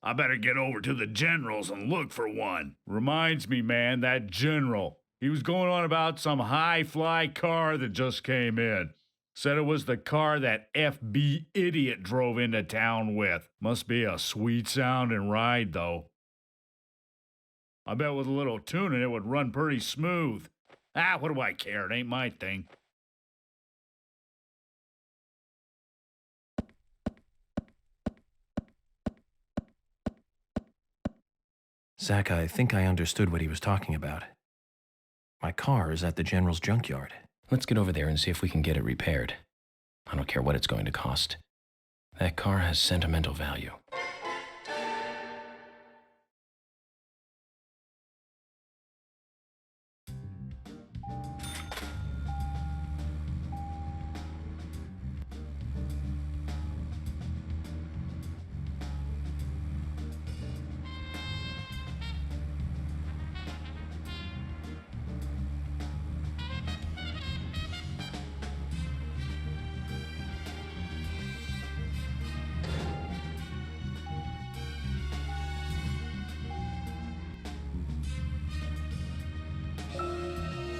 I better get over to the general's and look for one. Reminds me, man, that general. He was going on about some high-fly car that just came in. Said it was the car that FB idiot drove into town with. Must be a sweet-sounding ride, though. I bet with a little tuning it would run pretty smooth. Ah, what do I care? It ain't my thing. Zach, I think I understood what he was talking about. My car is at the General's junkyard. Let's get over there and see if we can get it repaired. I don't care what it's going to cost. That car has sentimental value.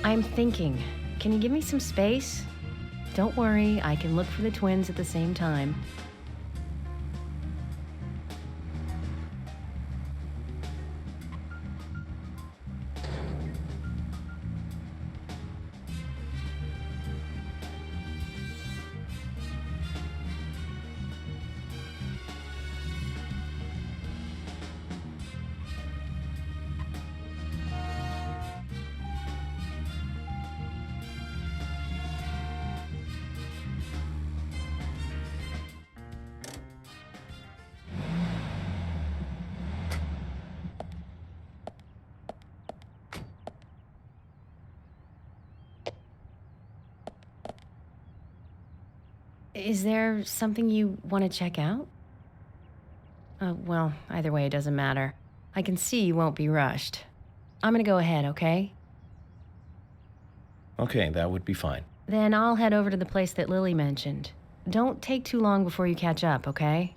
I'm thinking. Can you give me some space? Don't worry, I can look for the twins at the same time. Is there something you want to check out? Well, either way, it doesn't matter. I can see you won't be rushed. I'm gonna go ahead, okay? Okay, that would be fine. Then I'll head over to the place that Lily mentioned. Don't take too long before you catch up, okay?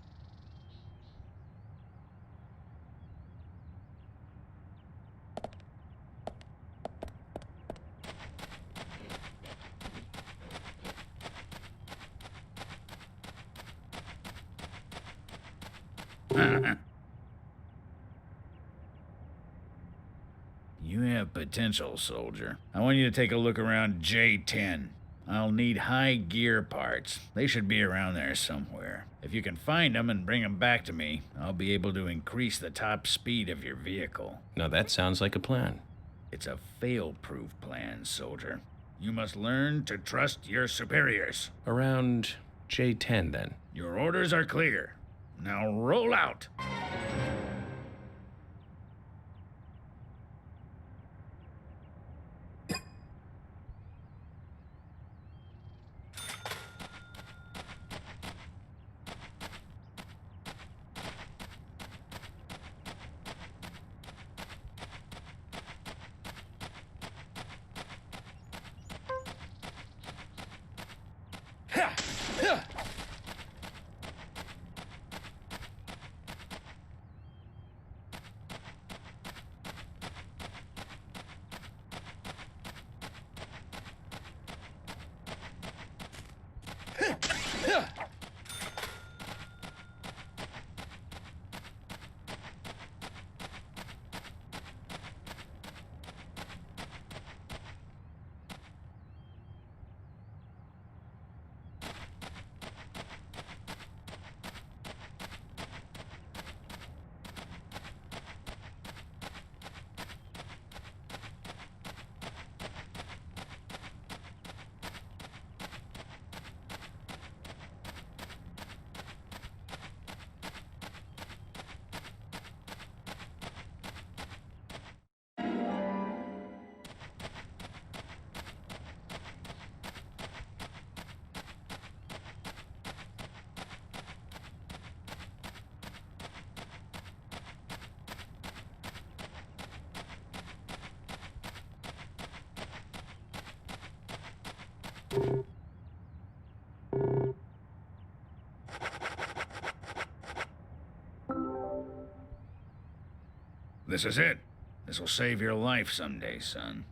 You have potential, soldier. I want you to take a look around J10. I'll need high gear parts. They should be around there somewhere. If you can find them and bring them back to me, I'll be able to increase the top speed of your vehicle. Now that sounds like a plan. It's a fail-proof plan, soldier. You must learn to trust your superiors. Around J10, then. Your orders are clear. Now roll out. This is it. This will save your life someday, son.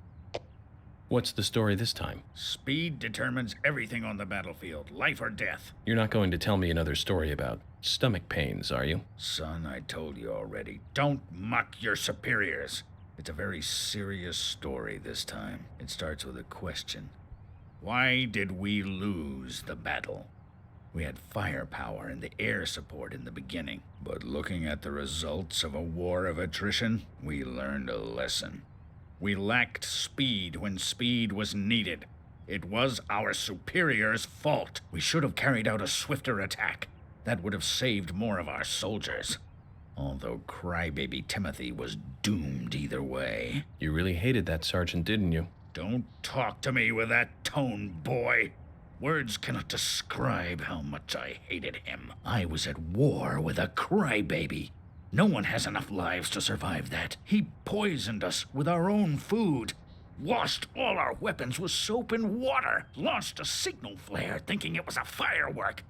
What's the story this time? Speed determines everything on the battlefield, life or death. You're not going to tell me another story about stomach pains, are you? Son, I told you already. Don't muck your superiors. It's a very serious story this time. It starts with a question. Why did we lose the battle? We had firepower and the air support in the beginning, but looking at the results of a war of attrition, we learned a lesson. We lacked speed when speed was needed. It was our superiors' fault. We should have carried out a swifter attack. That would have saved more of our soldiers. Although crybaby Timothy was doomed either way. You really hated that sergeant, didn't you? Don't talk to me with that tone, boy. Words cannot describe how much I hated him. I was at war with a crybaby. No one has enough lives to survive that. He poisoned us with our own food, washed all our weapons with soap and water, launched a signal flare thinking it was a firework,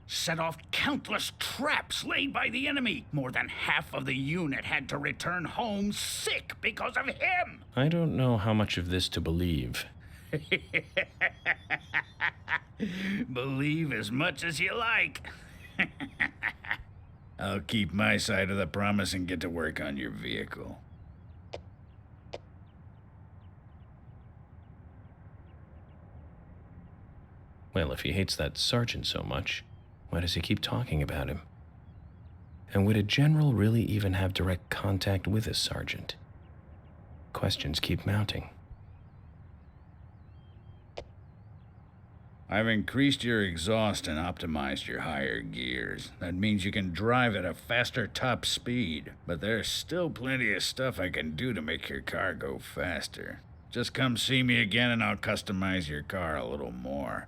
set off countless traps laid by the enemy. More than half of the unit had to return home sick because of him. I don't know how much of this to believe. Believe as much as you like. I'll keep my side of the promise and get to work on your vehicle. Well, if he hates that sergeant so much, why does he keep talking about him? And would a general really even have direct contact with a sergeant? Questions keep mounting. I've increased your exhaust and optimized your higher gears. That means you can drive at a faster top speed, but there's still plenty of stuff I can do to make your car go faster. Just come see me again and I'll customize your car a little more.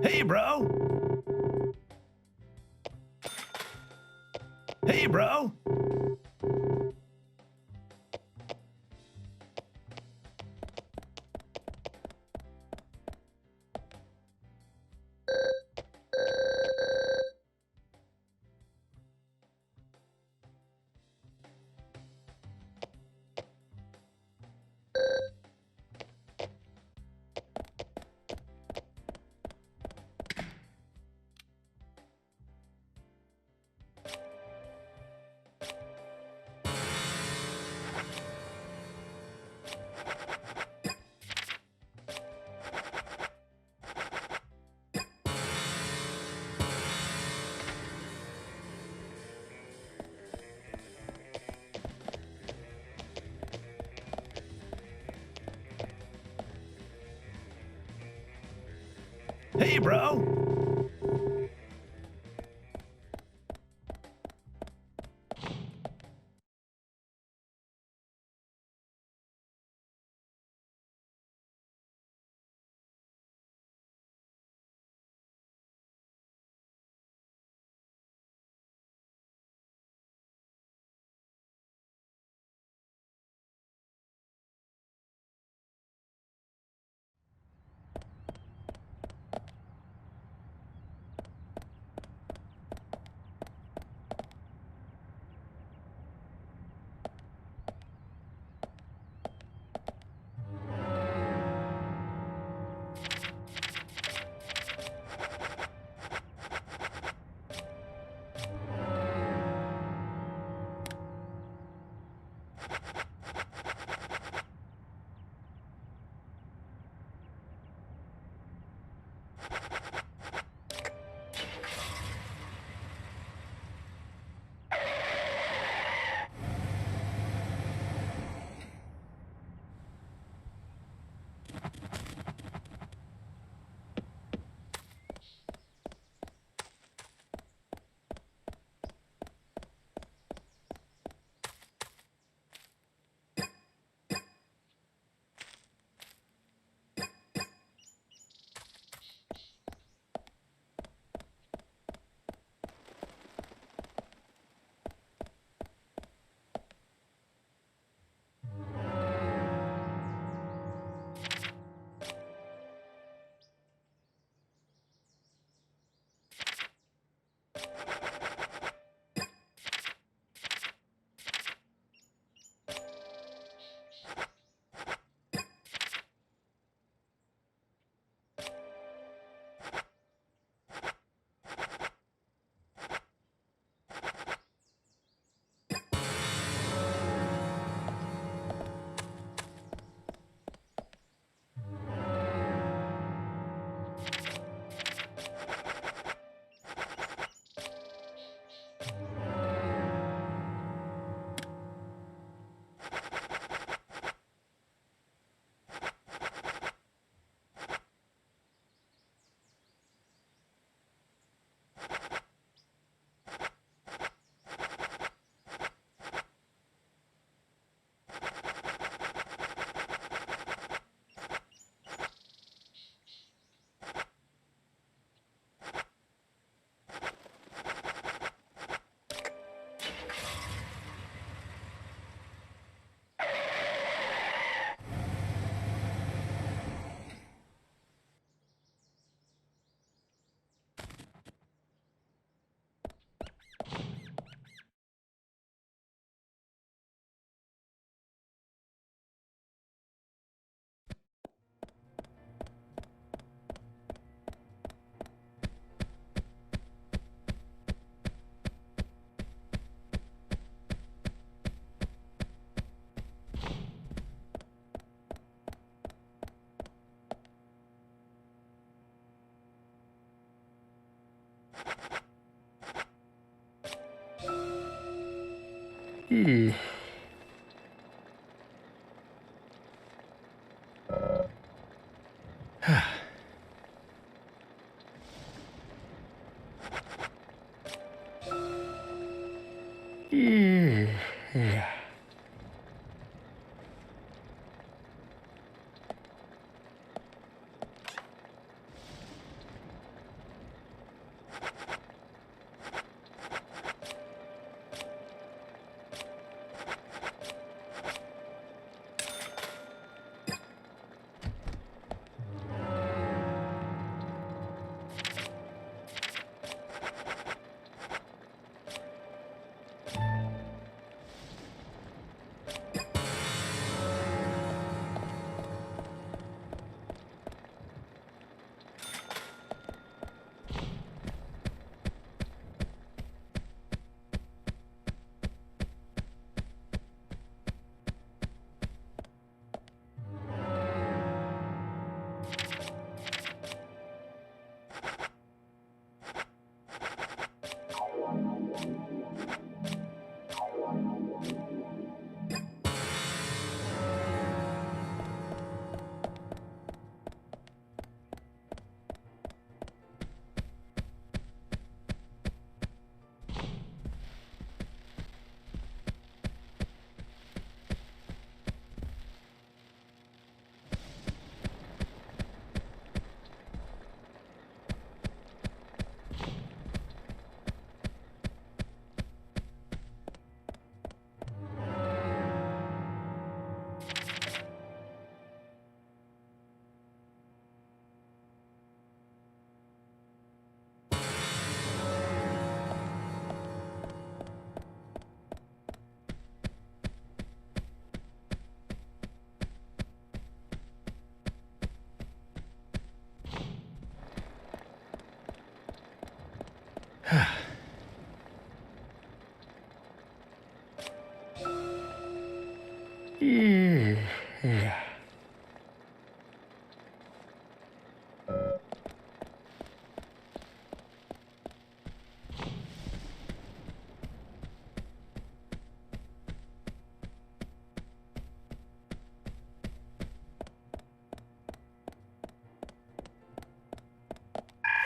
Hey, bro! Hey, bro! Hey, bro!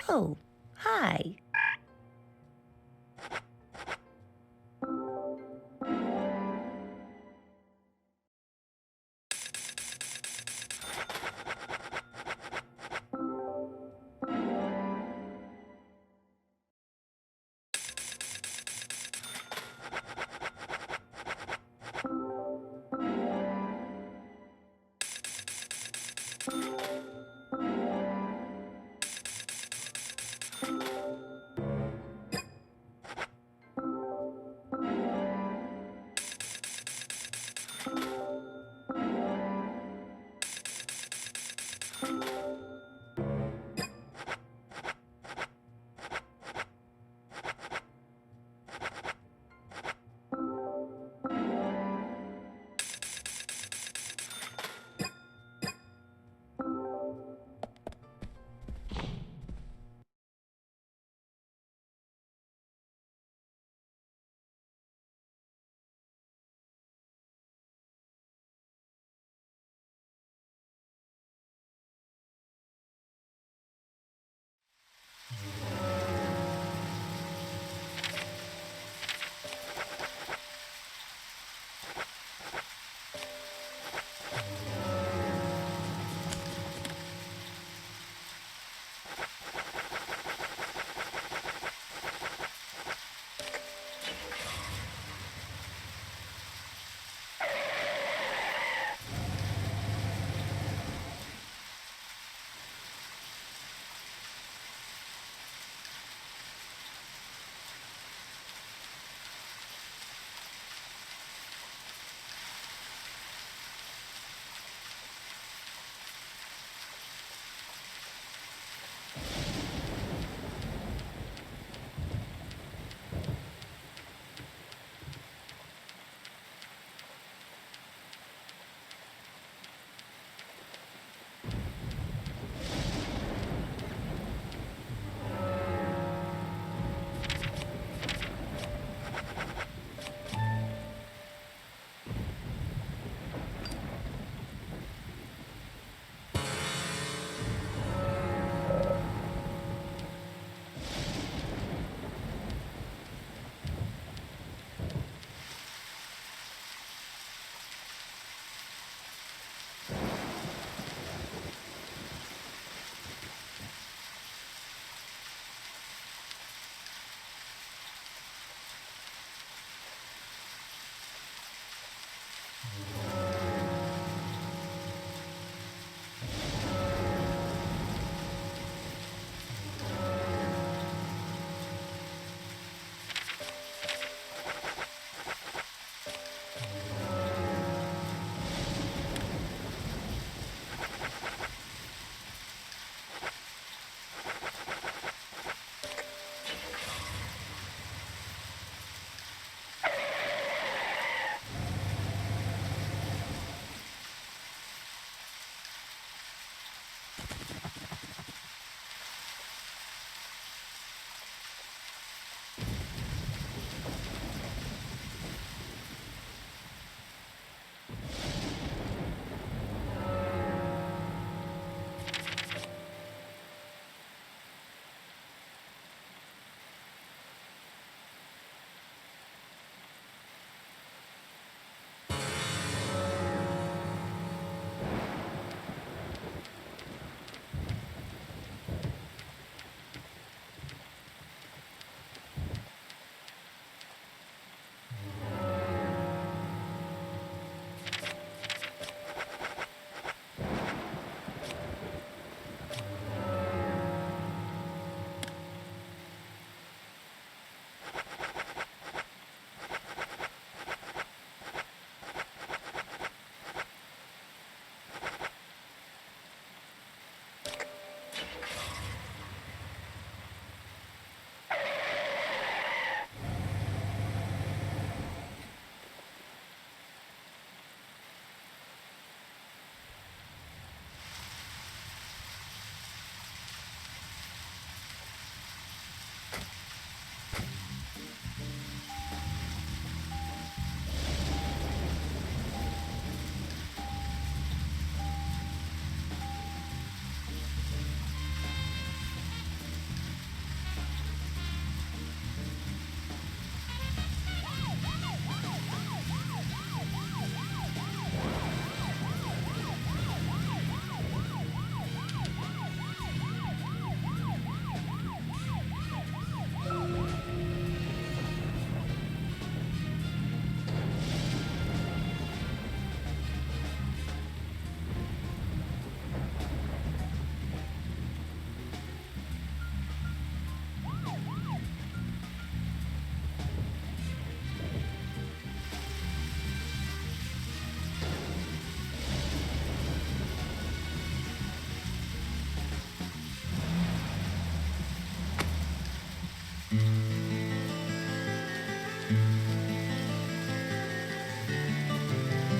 Oh, hi.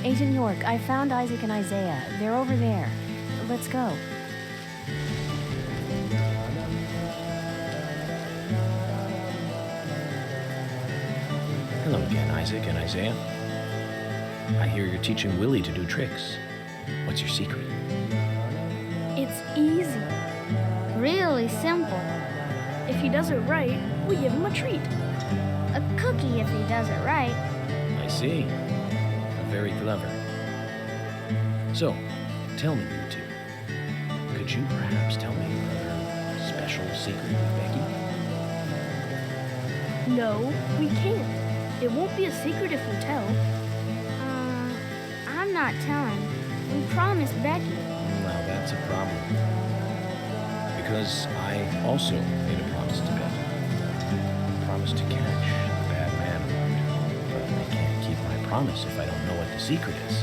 Agent York, I found Isaac and Isaiah. They're over there. Let's go. Hello again, Isaac and Isaiah. I hear you're teaching Willie to do tricks. What's your secret? It's easy. Really simple. If he does it right, we give him a treat. A cookie if he does it right. I see. Very clever. So, tell me, you two. Could you perhaps tell me another special secret with Becky? No, we can't. It won't be a secret if we tell. I'm not telling. We promised Becky. Well, that's a problem. Because I also made a promise to Becky. I promised to catch the bad man around. But I can't keep my promise if I don't know what the secret is.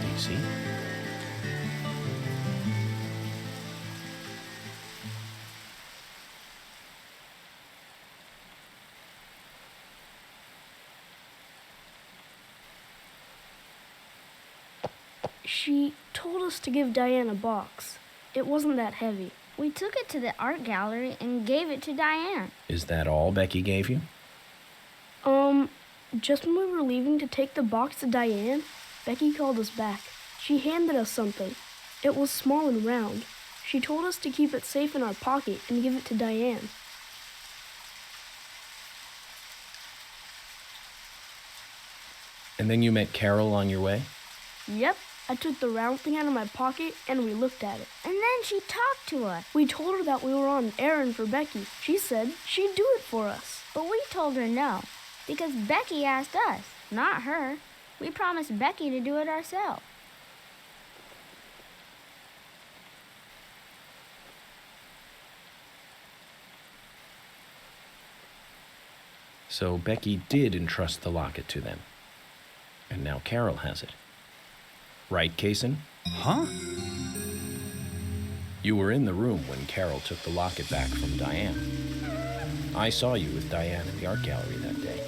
Do you see? She told us to give Diane a box. It wasn't that heavy. We took it to the art gallery and gave it to Diane. Is that all Becky gave you? Just when we were leaving to take the box to Diane, Becky called us back. She handed us something. It was small and round. She told us to keep it safe in our pocket and give it to Diane. And then you met Carol on your way? Yep. I took the round thing out of my pocket and we looked at it. And then she talked to us. We told her that we were on an errand for Becky. She said she'd do it for us. But we told her no, because Becky asked us, not her. We promised Becky to do it ourselves. So Becky did entrust the locket to them. And now Carol has it. Right, Kaysen? Huh? You were in the room when Carol took the locket back from Diane. I saw you with Diane in the art gallery that day.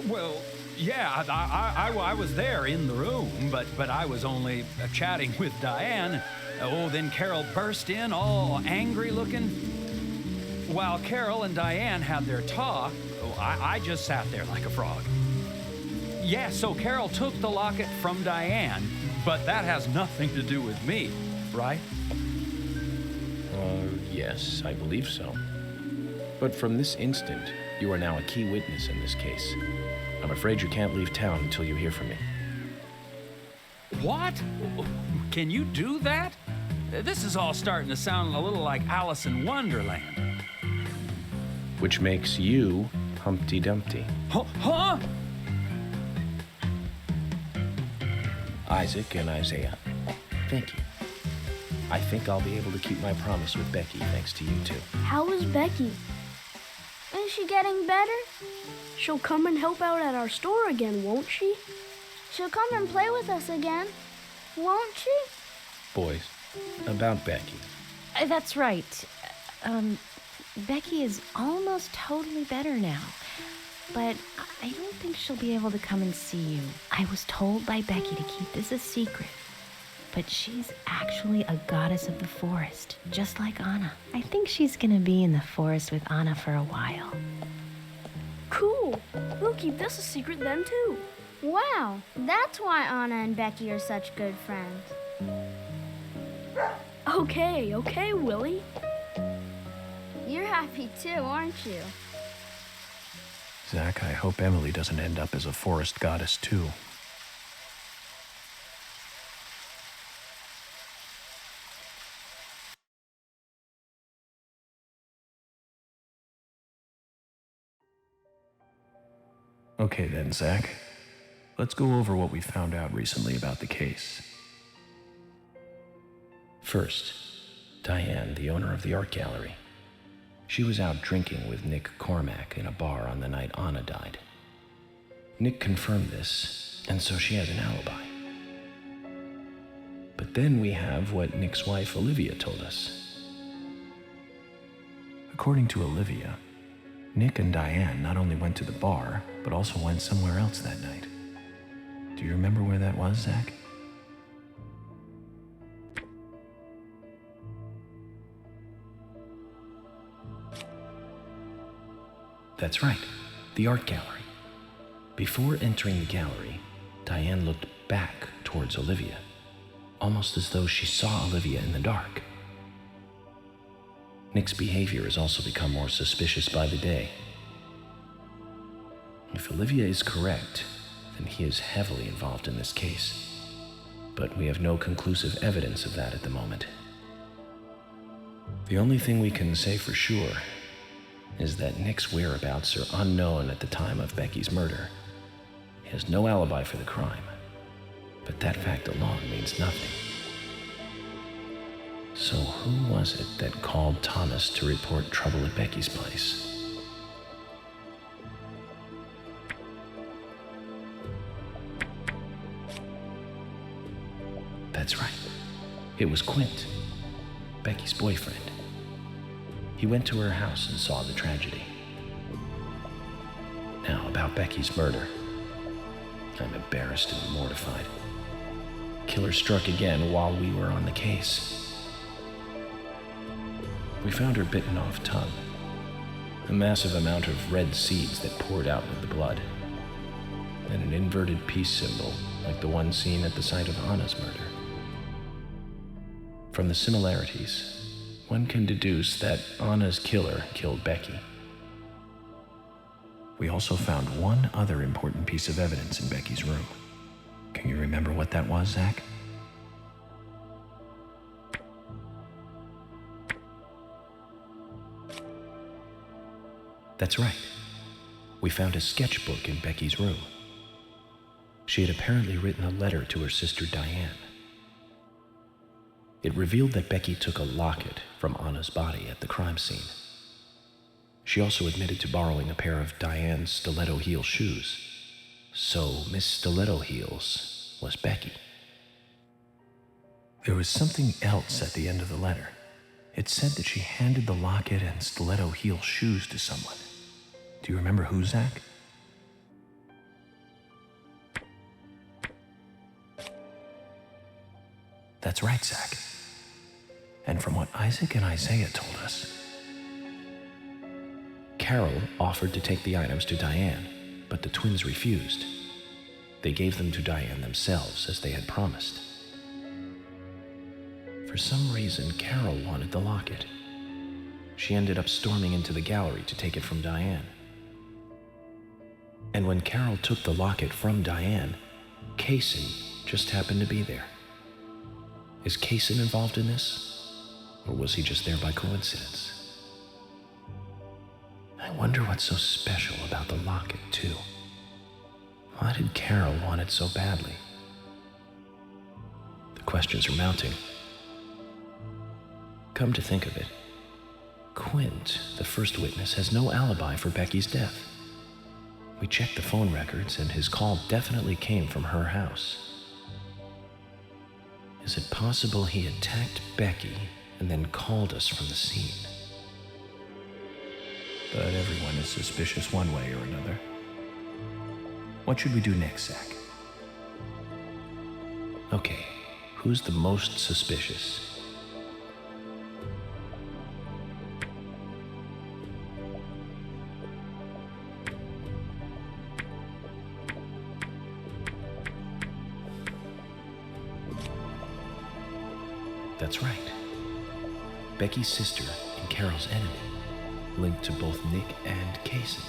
Well, yeah, I was there in the room, but I was only chatting with Diane. Oh, then Carol burst in, all angry looking. While Carol and Diane had their talk, I just sat there like a frog. Yeah, so Carol took the locket from Diane, but that has nothing to do with me, right? Yes, I believe so. But from this instant, you are now a key witness in this case. I'm afraid you can't leave town until you hear from me. What? Can you do that? This is all starting to sound a little like Alice in Wonderland. Which makes you Humpty Dumpty. Huh? Isaac and Isaiah, thank you. I think I'll be able to keep my promise with Becky thanks to you two. How is Becky? Is she getting better? She'll come and help out at our store again, won't she? She'll come and play with us again, won't she? Boys, about Becky. That's right. Becky is almost totally better now. But I don't think she'll be able to come and see you. I was told by Becky to keep this a secret. But she's actually a goddess of the forest, just like Anna. I think she's gonna be in the forest with Anna for a while. Cool. We'll keep this a secret then, too. Wow, that's why Anna and Becky are such good friends. Okay, Willie. You're happy too, aren't you? Zach, I hope Emily doesn't end up as a forest goddess, too. Okay then, Zach. Let's go over what we found out recently about the case. First, Diane, the owner of the art gallery. She was out drinking with Nick Cormack in a bar on the night Anna died. Nick confirmed this, and so she has an alibi. But then we have what Nick's wife Olivia told us. According to Olivia, Nick and Diane not only went to the bar, but also went somewhere else that night. Do you remember where that was, Zach? That's right, the art gallery. Before entering the gallery, Diane looked back towards Olivia, almost as though she saw Olivia in the dark. Nick's behavior has also become more suspicious by the day. If Olivia is correct, then he is heavily involved in this case. But we have no conclusive evidence of that at the moment. The only thing we can say for sure is that Nick's whereabouts are unknown at the time of Becky's murder. He has no alibi for the crime, but that fact alone means nothing. So who was it that called Thomas to report trouble at Becky's place? That's right. It was Quint, Becky's boyfriend. He went to her house and saw the tragedy. Now, about Becky's murder. I'm embarrassed and mortified. Killer struck again while we were on the case. We found her bitten off tongue, a massive amount of red seeds that poured out with the blood, and an inverted peace symbol like the one seen at the site of Anna's murder. From the similarities, one can deduce that Anna's killer killed Becky. We also found one other important piece of evidence in Becky's room. Can you remember what that was, Zach? That's right. We found a sketchbook in Becky's room. She had apparently written a letter to her sister Diane. It revealed that Becky took a locket from Anna's body at the crime scene. She also admitted to borrowing a pair of Diane's stiletto heel shoes. So Miss Stiletto Heels was Becky. There was something else at the end of the letter. It said that she handed the locket and stiletto heel shoes to someone. Do you remember who, Zach? That's right, Zach. And from what Isaac and Isaiah told us, Carol offered to take the items to Diane, but the twins refused. They gave them to Diane themselves, as they had promised. For some reason, Carol wanted the locket. She ended up storming into the gallery to take it from Diane. And when Carol took the locket from Diane, Kaysen just happened to be there. Is Kaysen involved in this? Or was he just there by coincidence? I wonder what's so special about the locket, too. Why did Carol want it so badly? The questions are mounting. Come to think of it, Quint, the first witness, has no alibi for Becky's death. We checked the phone records, and his call definitely came from her house. Is it possible he attacked Becky and then called us from the scene? but everyone is suspicious one way or another. What should we do next, Zach? Okay, who's the most suspicious? That's right. Becky's sister and Carol's enemy, linked to both Nick and Kaysen,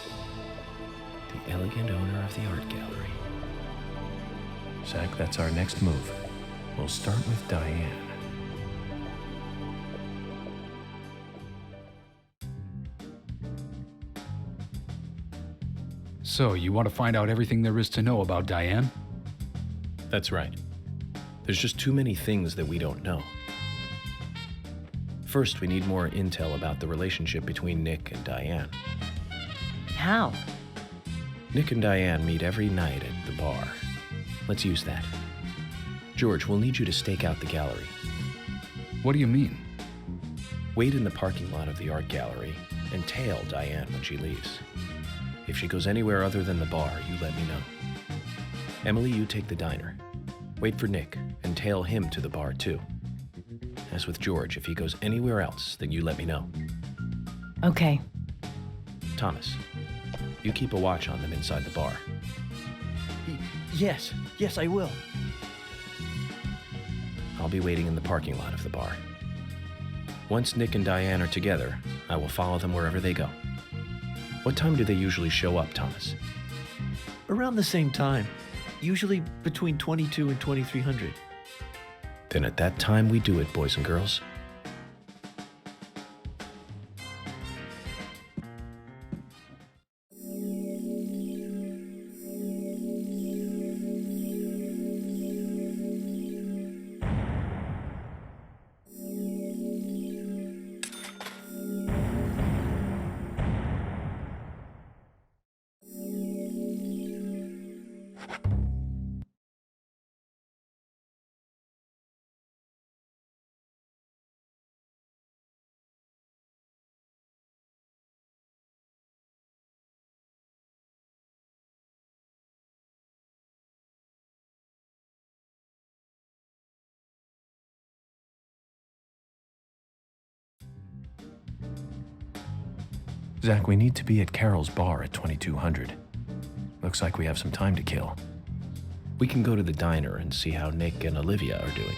the elegant owner of the art gallery. Zach, that's our next move. We'll start with Diane. So, you want to find out everything there is to know about Diane? That's right. There's just too many things that we don't know. First, we need more intel about the relationship between Nick and Diane. How? Nick and Diane meet every night at the bar. Let's use that. George, we'll need you to stake out the gallery. What do you mean? Wait in the parking lot of the art gallery and tail Diane when she leaves. If she goes anywhere other than the bar, you let me know. Emily, you take the diner. Wait for Nick and tail him to the bar, too. As with George, if he goes anywhere else, then you let me know. Okay. Thomas, you keep a watch on them inside the bar. Yes, I will. I'll be waiting in the parking lot of the bar. Once Nick and Diane are together, I will follow them wherever they go. What time do they usually show up, Thomas? Around the same time. Usually between 22 and 2300. Then at that time we do it, boys and girls. Zach, we need to be at Carol's bar at 2200. Looks like we have some time to kill. We can go to the diner and see how Nick and Olivia are doing.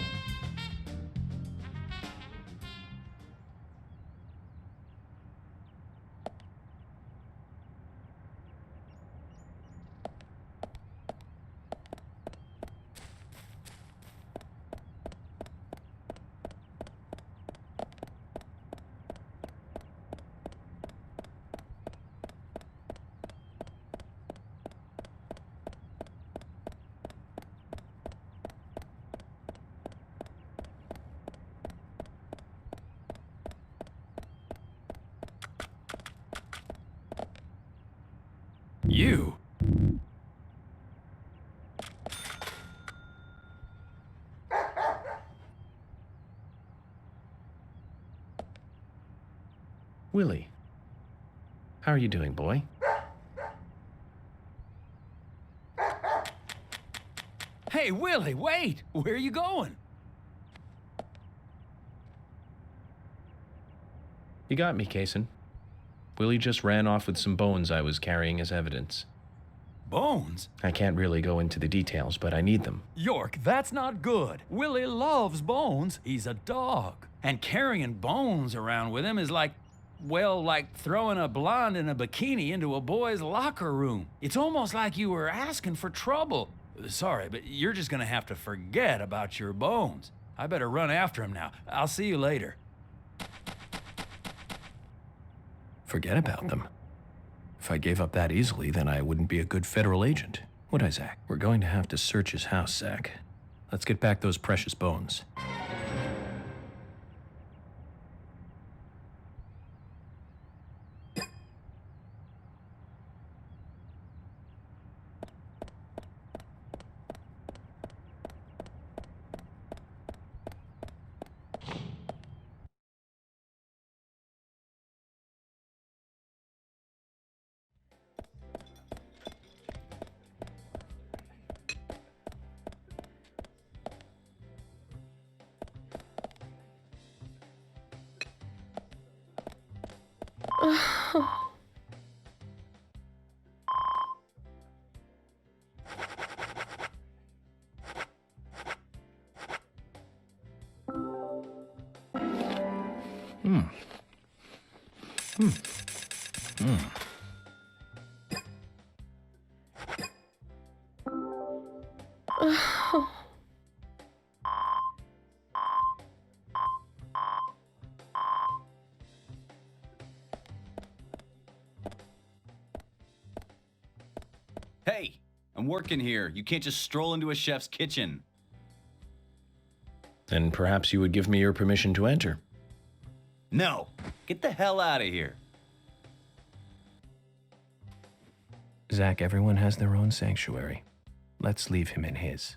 You? Willie, how are you doing, boy? Hey, Willie, wait! Where are you going? You got me, Kaysen. Willie just ran off with some bones I was carrying as evidence. Bones? I can't really go into the details, but I need them. York, that's not good. Willie loves bones. He's a dog. And carrying bones around with him is like, well, like throwing a blonde in a bikini into a boy's locker room. It's almost like you were asking for trouble. Sorry, but you're just gonna have to forget about your bones. I better run after him now. I'll see you later. Forget about them. If I gave up that easily, then I wouldn't be a good federal agent, would I, Zach? We're going to have to search his house, Zach. Let's get back those precious bones. Hey, I'm working here. You can't just stroll into a chef's kitchen. Then perhaps you would give me your permission to enter. No, get the hell out of here. Zach, everyone has their own sanctuary. Let's leave him in his.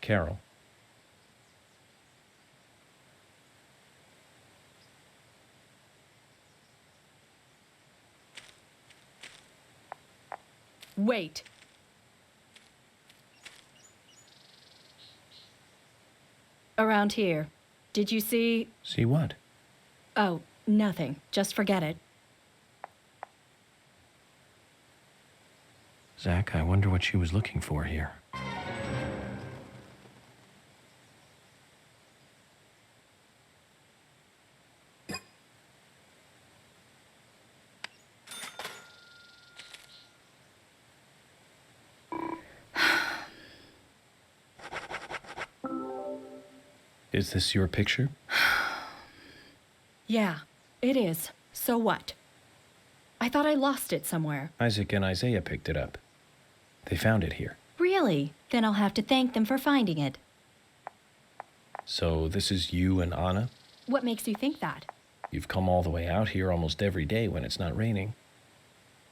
Carol, Wait. Around here. Did you see... See what? Oh, nothing. Just forget it. Zach, I wonder what she was looking for here. Is this your picture? Yeah, it is. So what? I thought I lost it somewhere. Isaac and Isaiah picked it up. They found it here. Really? Then I'll have to thank them for finding it. So this is you and Anna? What makes you think that? You've come all the way out here almost every day when it's not raining.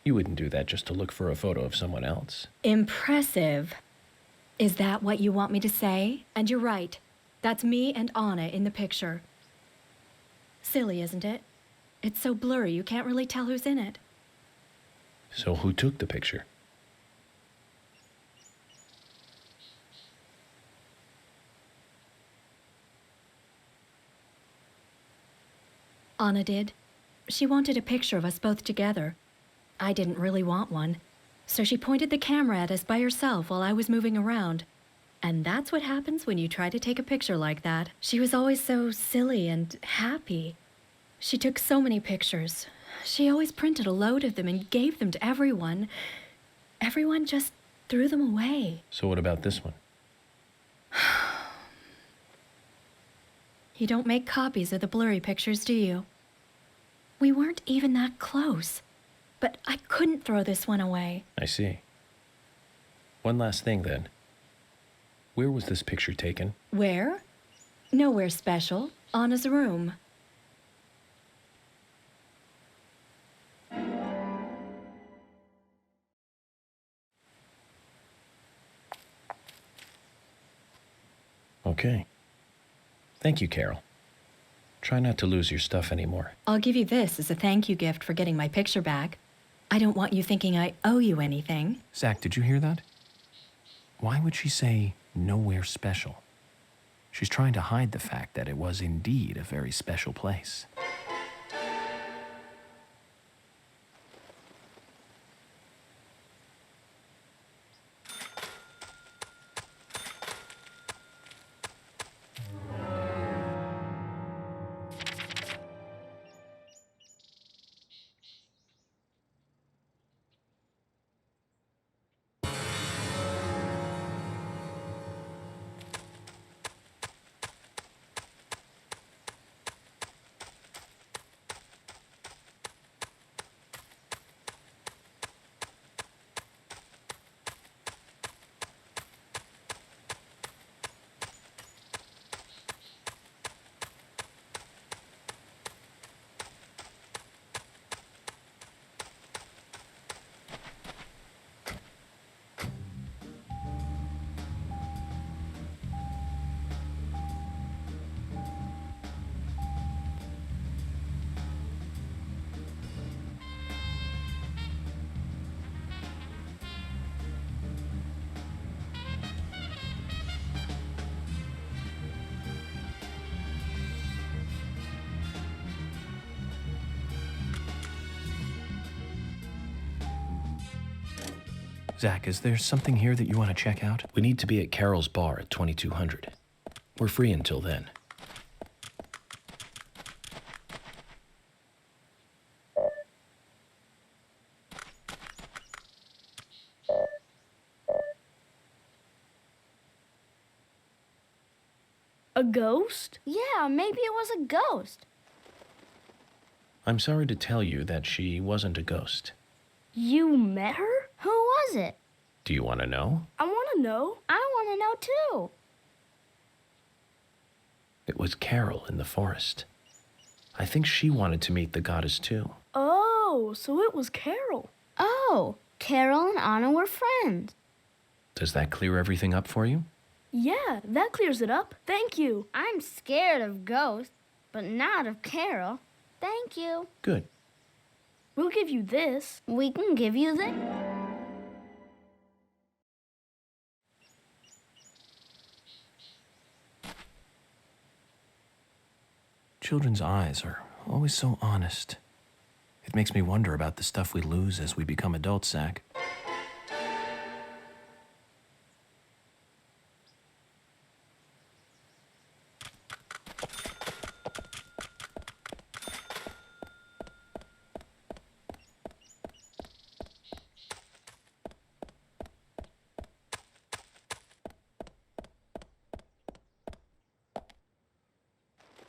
You wouldn't do that just to look for a photo of someone else. Impressive. Is that what you want me to say? And you're right. That's me and Anna in the picture. Silly, isn't it? It's so blurry you can't really tell who's in it. So who took the picture? Anna did. She wanted a picture of us both together. I didn't really want one, so she pointed the camera at us by herself while I was moving around. And that's what happens when you try to take a picture like that. She was always so silly and happy. She took so many pictures. She always printed a load of them and gave them to everyone. Everyone just threw them away. So what about this one? You don't make copies of the blurry pictures, do you? We weren't even that close. But I couldn't throw this one away. I see. One last thing then. Where was this picture taken? Where? Nowhere special. Anna's room. Okay. Thank you, Carol. Try not to lose your stuff anymore. I'll give you this as a thank you gift for getting my picture back. I don't want you thinking I owe you anything. Zach, did you hear that? Why would she say nowhere special? She's trying to hide the fact that it was indeed a very special place. Zach, is there something here that you want to check out? We need to be at Carol's bar at 2200. We're free until then. A ghost? Yeah, maybe it was a ghost. I'm sorry to tell you that she wasn't a ghost. You met her? Who was it? Do you want to know? I want to know. I want to know too. It was Carol in the forest. I think she wanted to meet the goddess too. Oh, so it was Carol. Oh, Carol and Anna were friends. Does that clear everything up for you? Yeah, that clears it up. Thank you. I'm scared of ghosts, but not of Carol. Thank you. Good. We'll give you this. We can give you this. Children's eyes are always so honest. It makes me wonder about the stuff we lose as we become adults, Zach.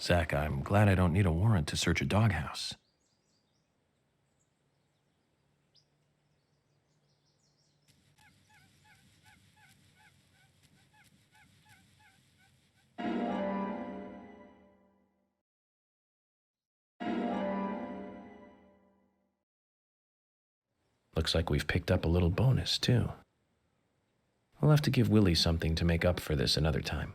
Zach, I'm glad I don't need a warrant to search a doghouse. Looks like we've picked up a little bonus, too. We'll have to give Willie something to make up for this another time.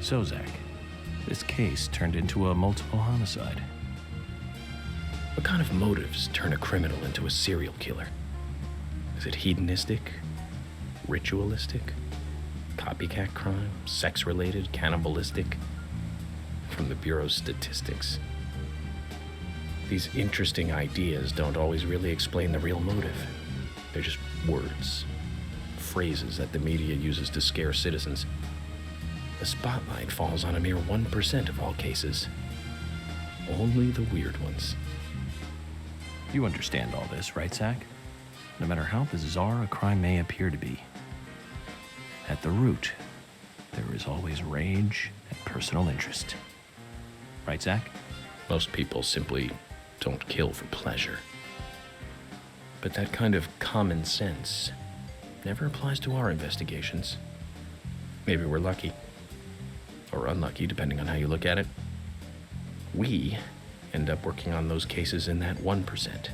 So, Zach, this case turned into a multiple homicide. What kind of motives turn a criminal into a serial killer? Is it hedonistic? Ritualistic? Copycat crime? Sex-related? Cannibalistic? From the Bureau's statistics. These interesting ideas don't always really explain the real motive. They're just words, phrases that the media uses to scare citizens. The spotlight falls on a mere 1% of all cases. Only the weird ones. You understand all this, right, Zach? No matter how bizarre a crime may appear to be, at the root, there is always rage and personal interest. Right, Zach? Most people simply don't kill for pleasure. But that kind of common sense never applies to our investigations. Maybe we're lucky. Or unlucky, depending on how you look at it. We end up working on those cases in that 1%.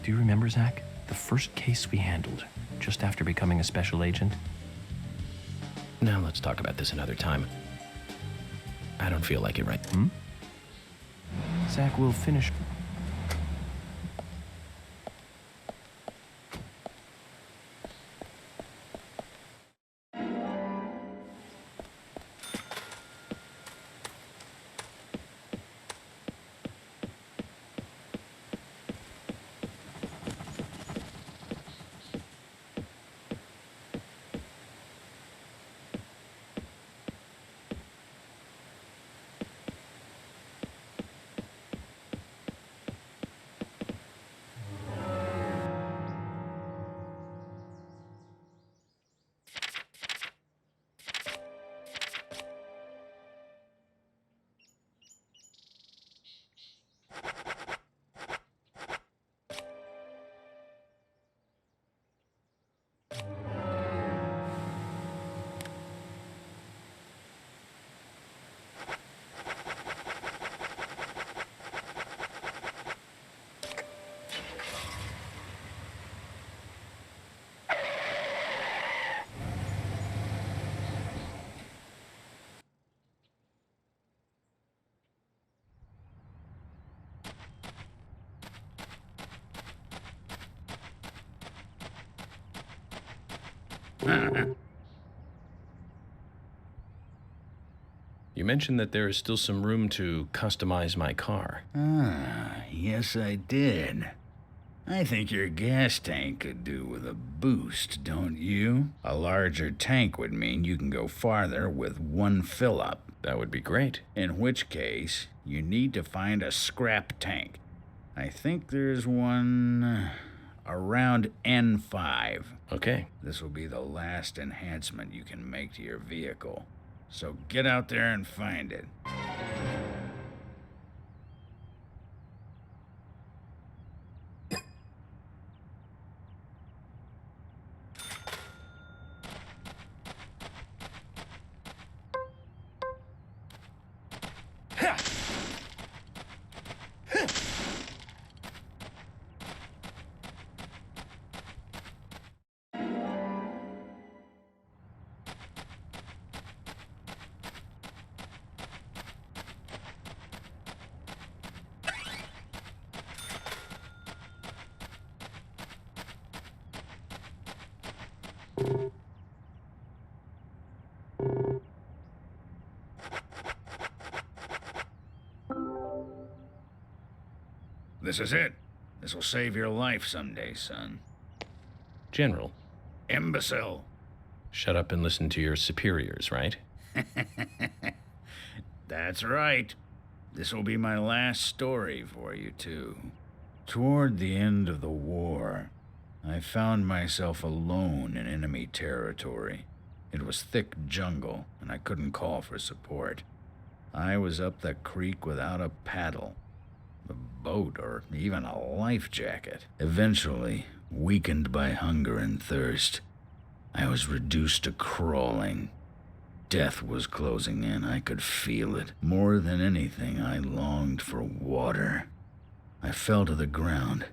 Do you remember, Zach, the first case we handled just after becoming a special agent? Now let's talk about this another time. I don't feel like it right. Zach, we'll finish. You mentioned that there is still some room to customize my car. Yes I did. I think your gas tank could do with a boost, don't you? A larger tank would mean you can go farther with one fill-up. That would be great. In which case, you need to find a scrap tank. I think there's one around N5. Okay. This will be the last enhancement you can make to your vehicle. So get out there and find it. This is it. This will save your life someday, son. General. Imbecile. Shut up and listen to your superiors, right? That's right. This will be my last story for you, too. Toward the end of the war, I found myself alone in enemy territory. It was thick jungle, and I couldn't call for support. I was up the creek without a paddle, a boat, or even a life jacket. Eventually, weakened by hunger and thirst, I was reduced to crawling. Death was closing in. I could feel it. More than anything, I longed for water. I fell to the ground.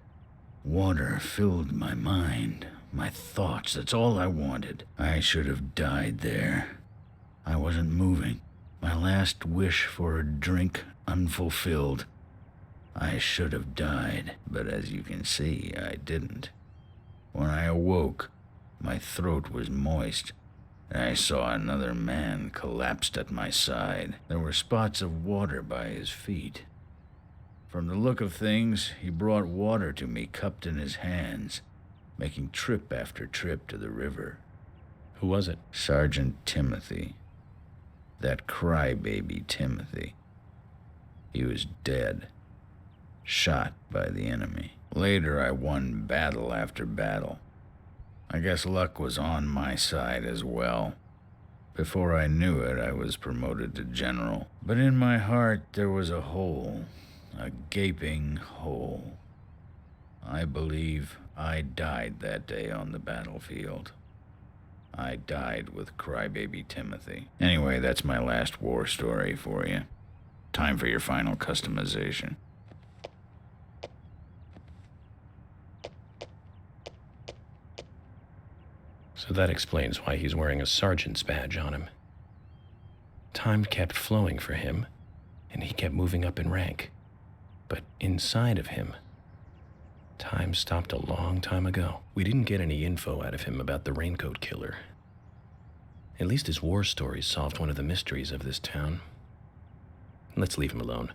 Water filled my mind, my thoughts. That's all I wanted. I should have died there. I wasn't moving. My last wish for a drink unfulfilled. I should have died, but as you can see, I didn't. When I awoke, my throat was moist, and I saw another man collapsed at my side. There were spots of water by his feet. From the look of things, he brought water to me cupped in his hands, making trip after trip to the river. Who was it? Sergeant Timothy. That crybaby Timothy. He was dead, shot by the enemy. Later, I won battle after battle. I guess luck was on my side as well. Before I knew it, I was promoted to general. But in my heart, there was a hole, a gaping hole. I believe I died that day on the battlefield. I died with crybaby Timothy. Anyway, that's my last war story for you. Time for your final customization. So that explains why he's wearing a sergeant's badge on him. Time kept flowing for him, and he kept moving up in rank. But inside of him, time stopped a long time ago. We didn't get any info out of him about the Raincoat Killer. At least his war stories solved one of the mysteries of this town. Let's leave him alone.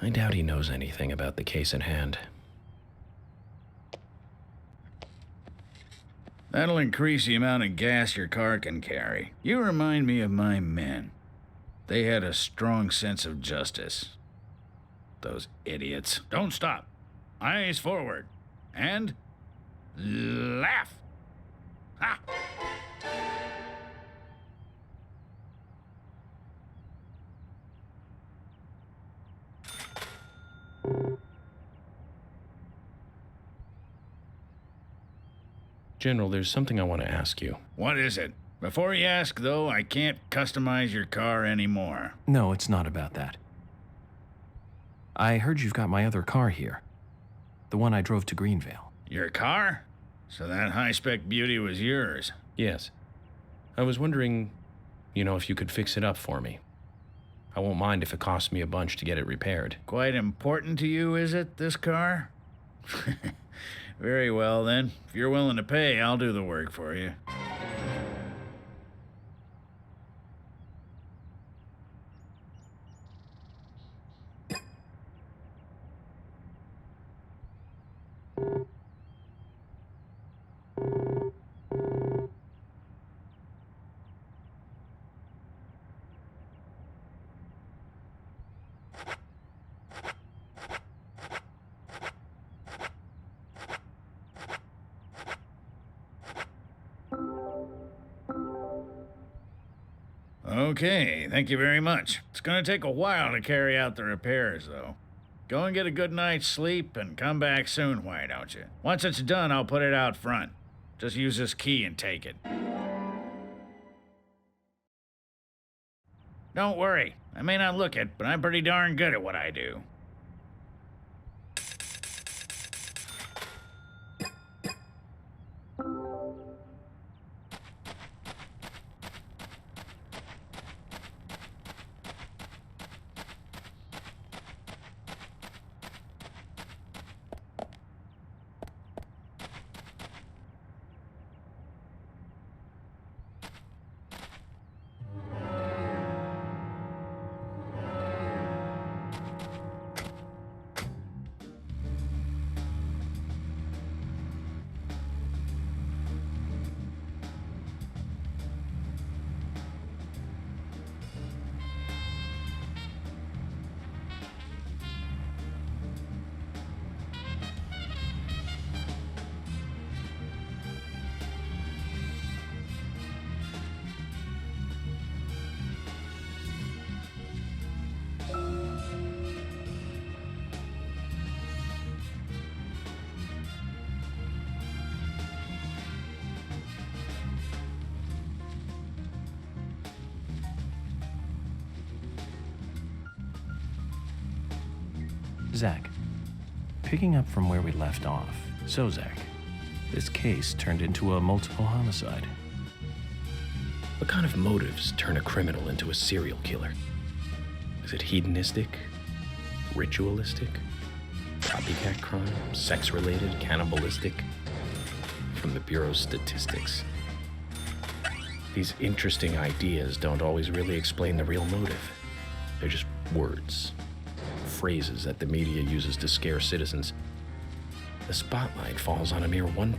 I doubt he knows anything about the case at hand. That'll increase the amount of gas your car can carry. You remind me of my men. They had a strong sense of justice. Those idiots. Don't stop. Eyes forward. And laugh. Ha! General, there's something I want to ask you. What is it? Before you ask, though, I can't customize your car anymore. No, it's not about that. I heard you've got my other car here. The one I drove to Greenvale. Your car? So that high-spec beauty was yours? Yes. I was wondering, if you could fix it up for me. I won't mind if it costs me a bunch to get it repaired. Quite important to you, is it, this car? Very well, then. If you're willing to pay, I'll do the work for you. Okay, thank you very much. It's gonna take a while to carry out the repairs, though. Go and get a good night's sleep and come back soon, why don't you? Once it's done, I'll put it out front. Just use this key and take it. Don't worry. I may not look it, but I'm pretty darn good at what I do. Zach, picking up from where we left off. So, Zach, this case turned into a multiple homicide. What kind of motives turn a criminal into a serial killer? Is it hedonistic? Ritualistic? Copycat crime? Sex-related? Cannibalistic? From the Bureau's statistics. These interesting ideas don't always really explain the real motive. They're just words. Phrases that the media uses to scare citizens. The spotlight falls on a mere one.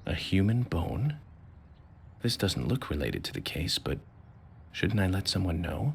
A human bone? This doesn't look related to the case, but shouldn't I let someone know?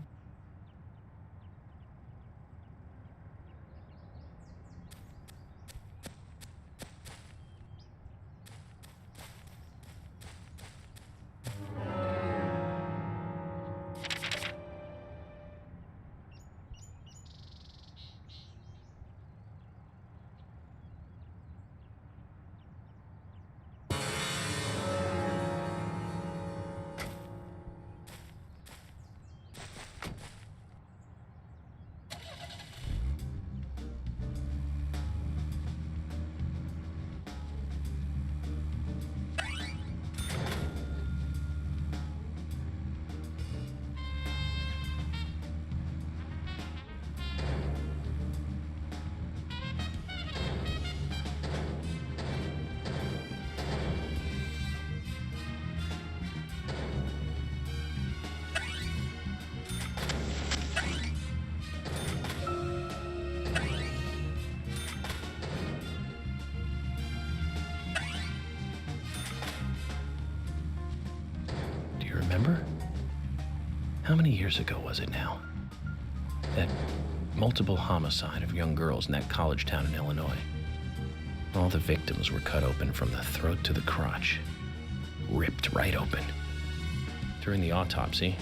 Remember? How many years ago was it now? That multiple homicide of young girls in that college town in Illinois. All the victims were cut open from the throat to the crotch. Ripped right open. During the autopsy,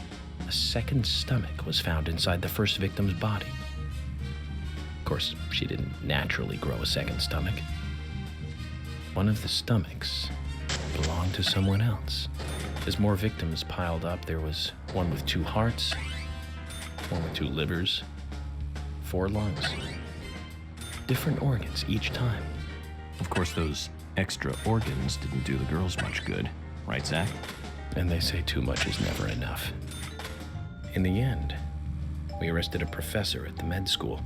a second stomach was found inside the first victim's body. Of course, she didn't naturally grow a second stomach. One of the stomachs belonged to someone else. As more victims piled up, there was one with 2 hearts, one with 2 livers, 4 lungs. Different organs each time. Of course, those extra organs didn't do the girls much good, right, Zach? And they say too much is never enough. In the end, we arrested a professor at the med school.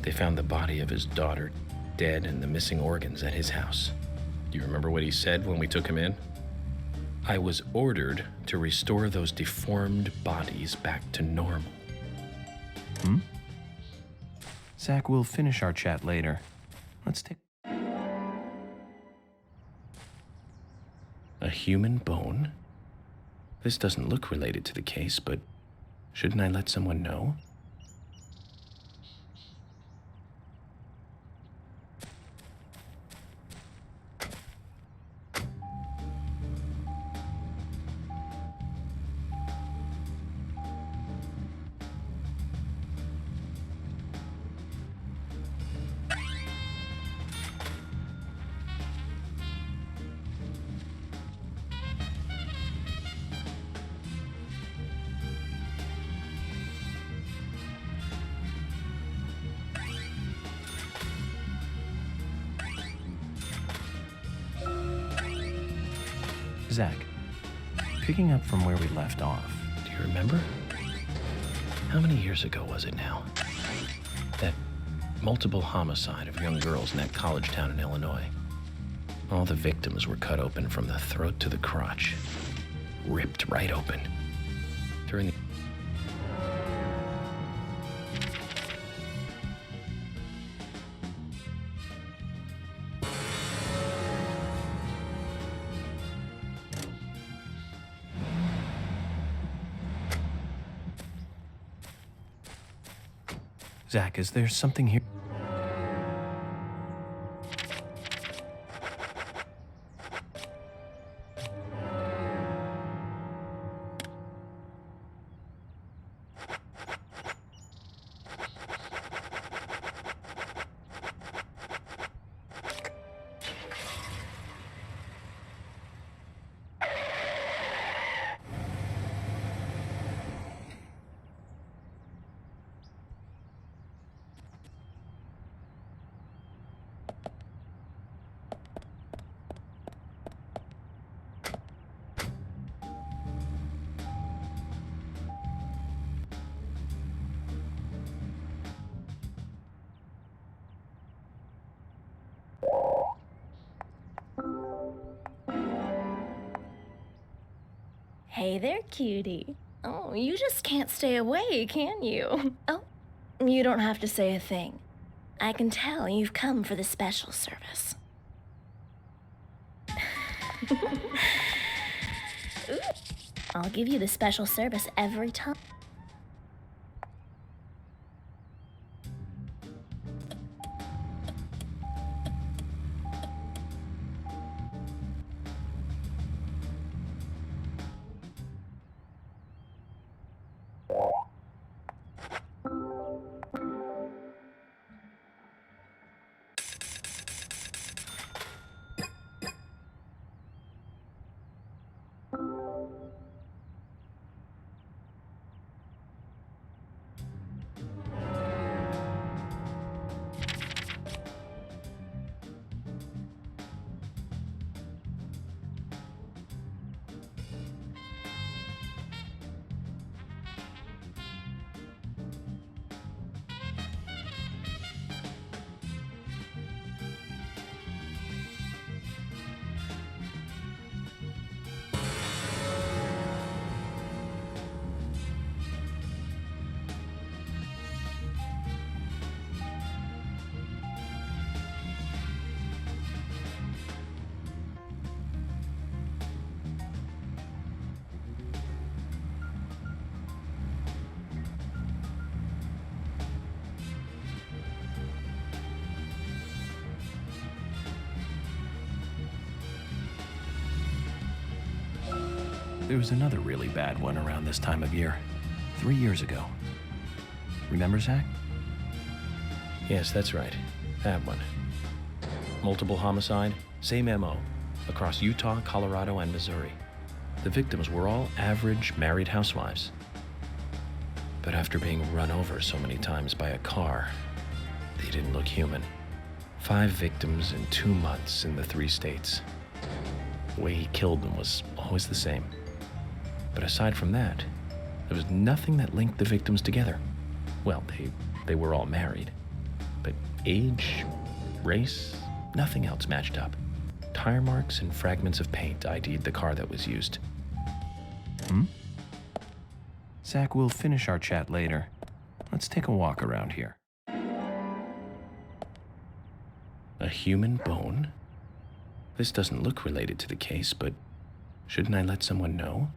They found the body of his daughter dead and the missing organs at his house. Do you remember what he said when we took him in? I was ordered to restore those deformed bodies back to normal. Zach, we'll finish our chat later. Let's take... A human bone? This doesn't look related to the case, but shouldn't I let someone know? Zach, picking up from where we left off. Do you remember? How many years ago was it now? That multiple homicide of young girls in that college town in Illinois. All the victims were cut open from the throat to the crotch. Ripped right open. During the... Zach, is there something here? Hey there, cutie. Oh, you just can't stay away, can you? Oh, you don't have to say a thing. I can tell you've come for the special service. Ooh, I'll give you the special service every time. There was another really bad one around this time of year. 3 years ago. Remember, Zach? Yes, that's right. That one. Multiple homicide, same MO, across Utah, Colorado, and Missouri. The victims were all average married housewives. But after being run over so many times by a car, they didn't look human. 5 victims in 2 months in the 3 states. The way he killed them was always the same. But aside from that, there was nothing that linked the victims together. Well, they were all married. But age, race, nothing else matched up. Tire marks and fragments of paint ID'd the car that was used. Zach, we'll finish our chat later. Let's take a walk around here. A human bone? This doesn't look related to the case, but shouldn't I let someone know?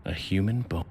A human bone.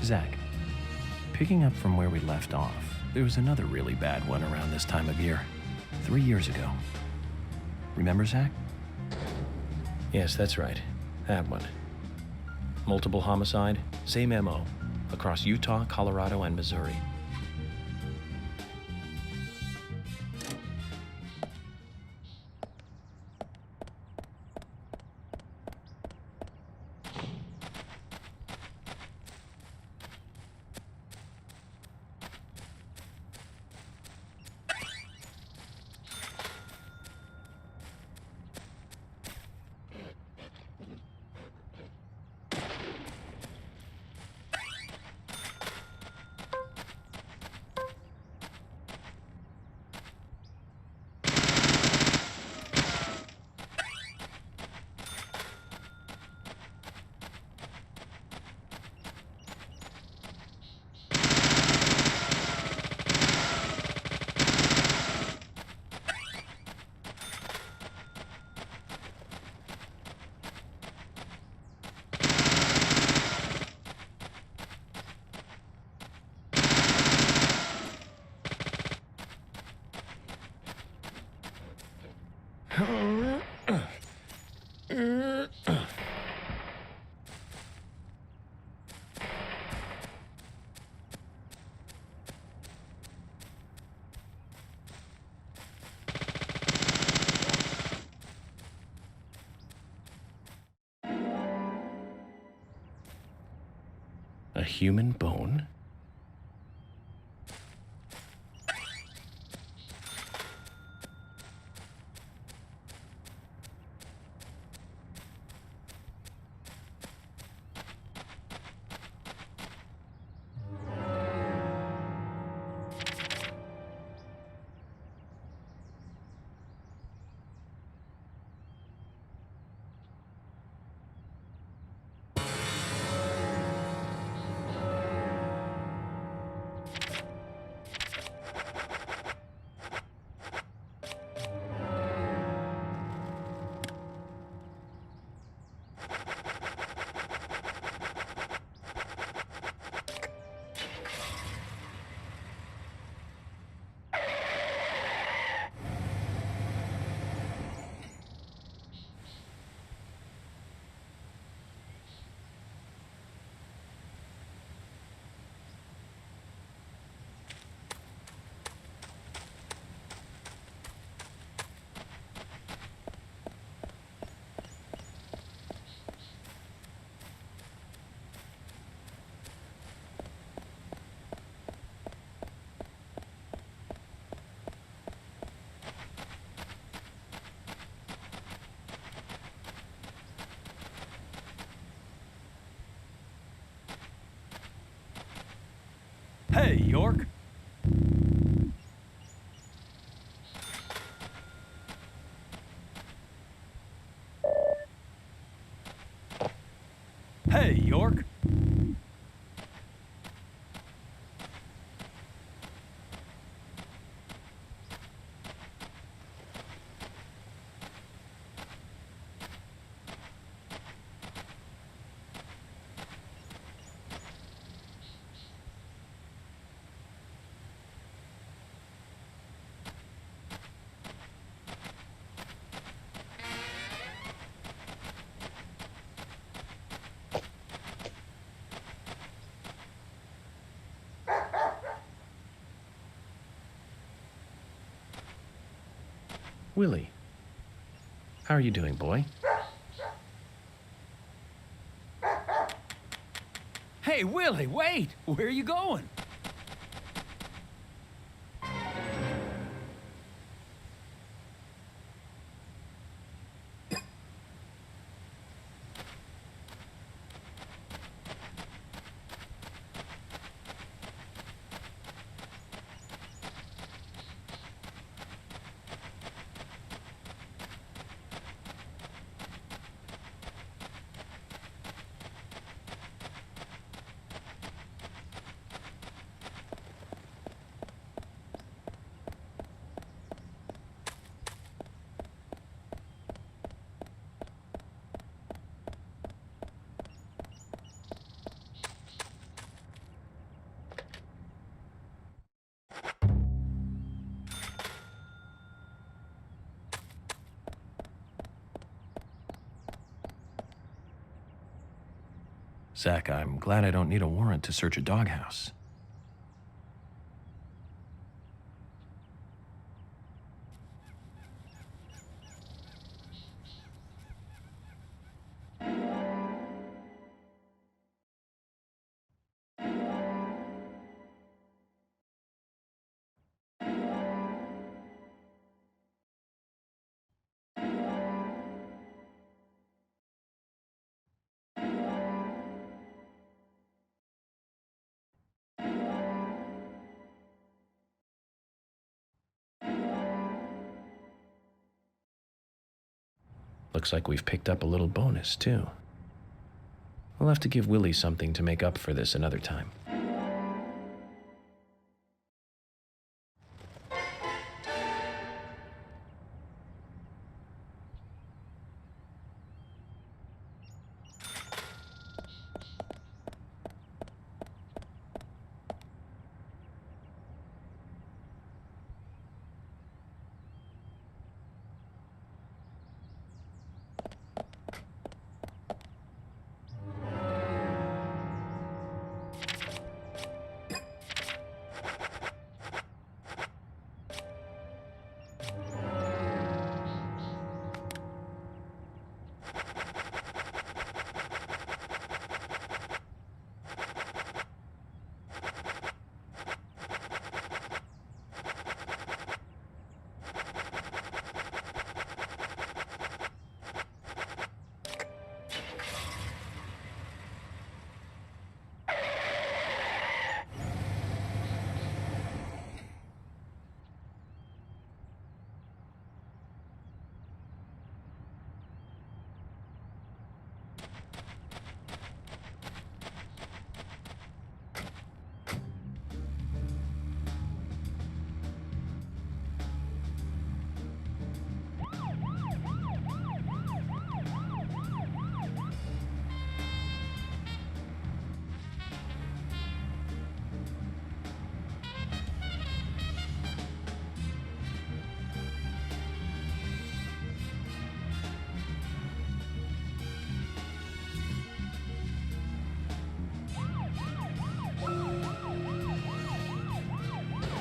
Zach, picking up from where we left off, there was another really bad one around this time of year, 3 years ago. Remember, Zach? Yes, that's right. That one. Multiple homicide, same MO, across Utah, Colorado, and Missouri. A human bone? Hey, York. Hey, York. Willie, how are you doing, boy? Hey, Willie, wait! Where are you going? Zach, I'm glad I don't need a warrant to search a doghouse. Looks like we've picked up a little bonus, too. We'll have to give Willie something to make up for this another time.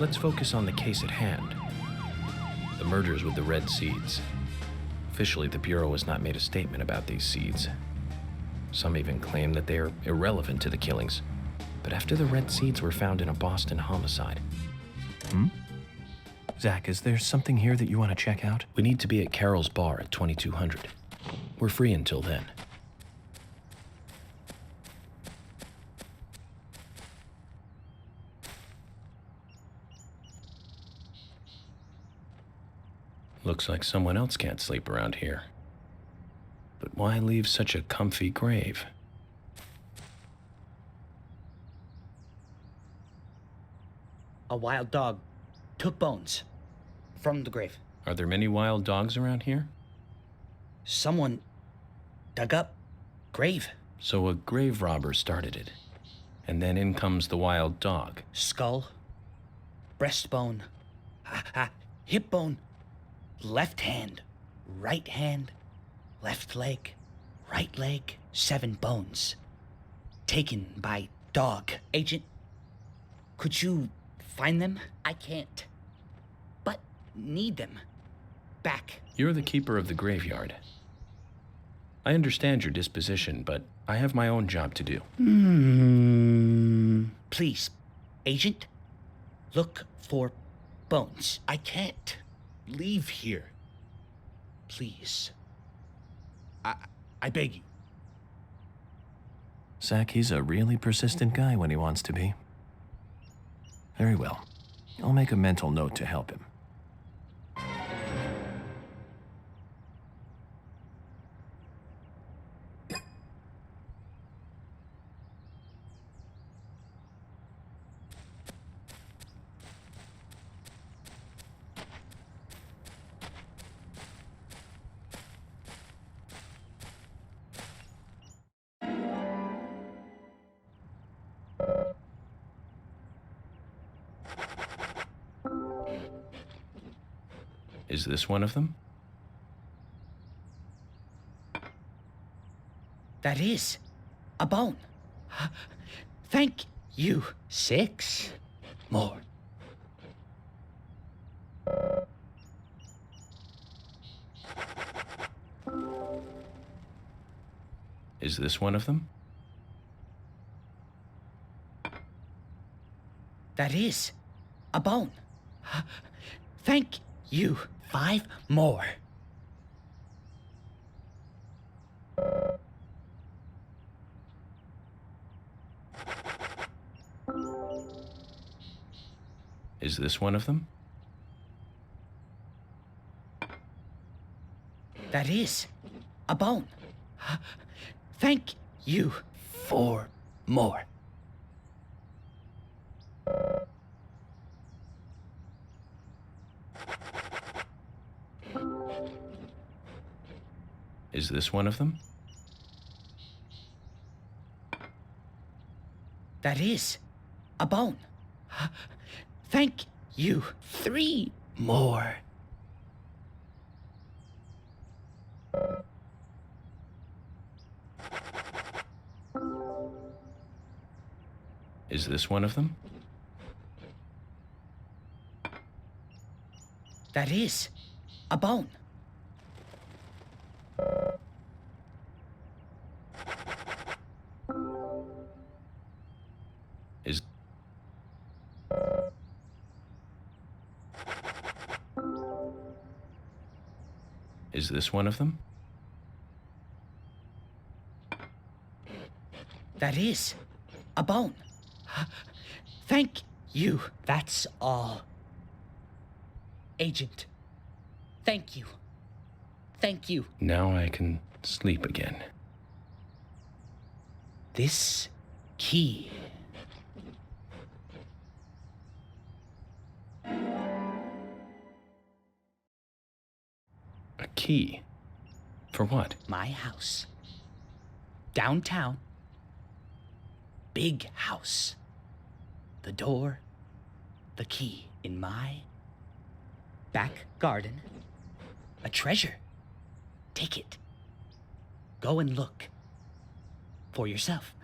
Let's focus on the case at hand. The murders with the red seeds. Officially, the Bureau has not made a statement about these seeds. Some even claim that they are irrelevant to the killings. But after the red seeds were found in a Boston homicide. Zach, is there something here that you want to check out? We need to be at Carol's bar at 2200. We're free until then. Looks like someone else can't sleep around here. But why leave such a comfy grave? A wild dog took bones from the grave. Are there many wild dogs around here? Someone dug up grave. So a grave robber started it. And then in comes the wild dog. Skull, breastbone, hip bone, left hand, right hand, left leg, right leg, 7 bones. Taken by dog. Agent, could you find them? I can't, but need them back. You're the keeper of the graveyard. I understand your disposition, but I have my own job to do. Please, Agent, look for bones. I can't leave here. Please. I beg you. Zach, he's a really persistent guy when he wants to be. Very well. I'll make a mental note to help him. Is this one of them? That is a bone. Thank you. 6 more. Is this one of them? That is a bone. Thank you. 5 more. Is this one of them? That is a bone. Thank you. 4 more. Is this one of them? That is a bone. Thank you. 3 more. Is this one of them? That is a bone. Is Is this one of them? That is a bone. Thank you. That's all. Agent, thank you. Thank you. Now I can sleep again. This key. A key? For what? My house. Downtown. Big house. The door. The key in my back garden. A treasure. Take it. Go and look. For yourself.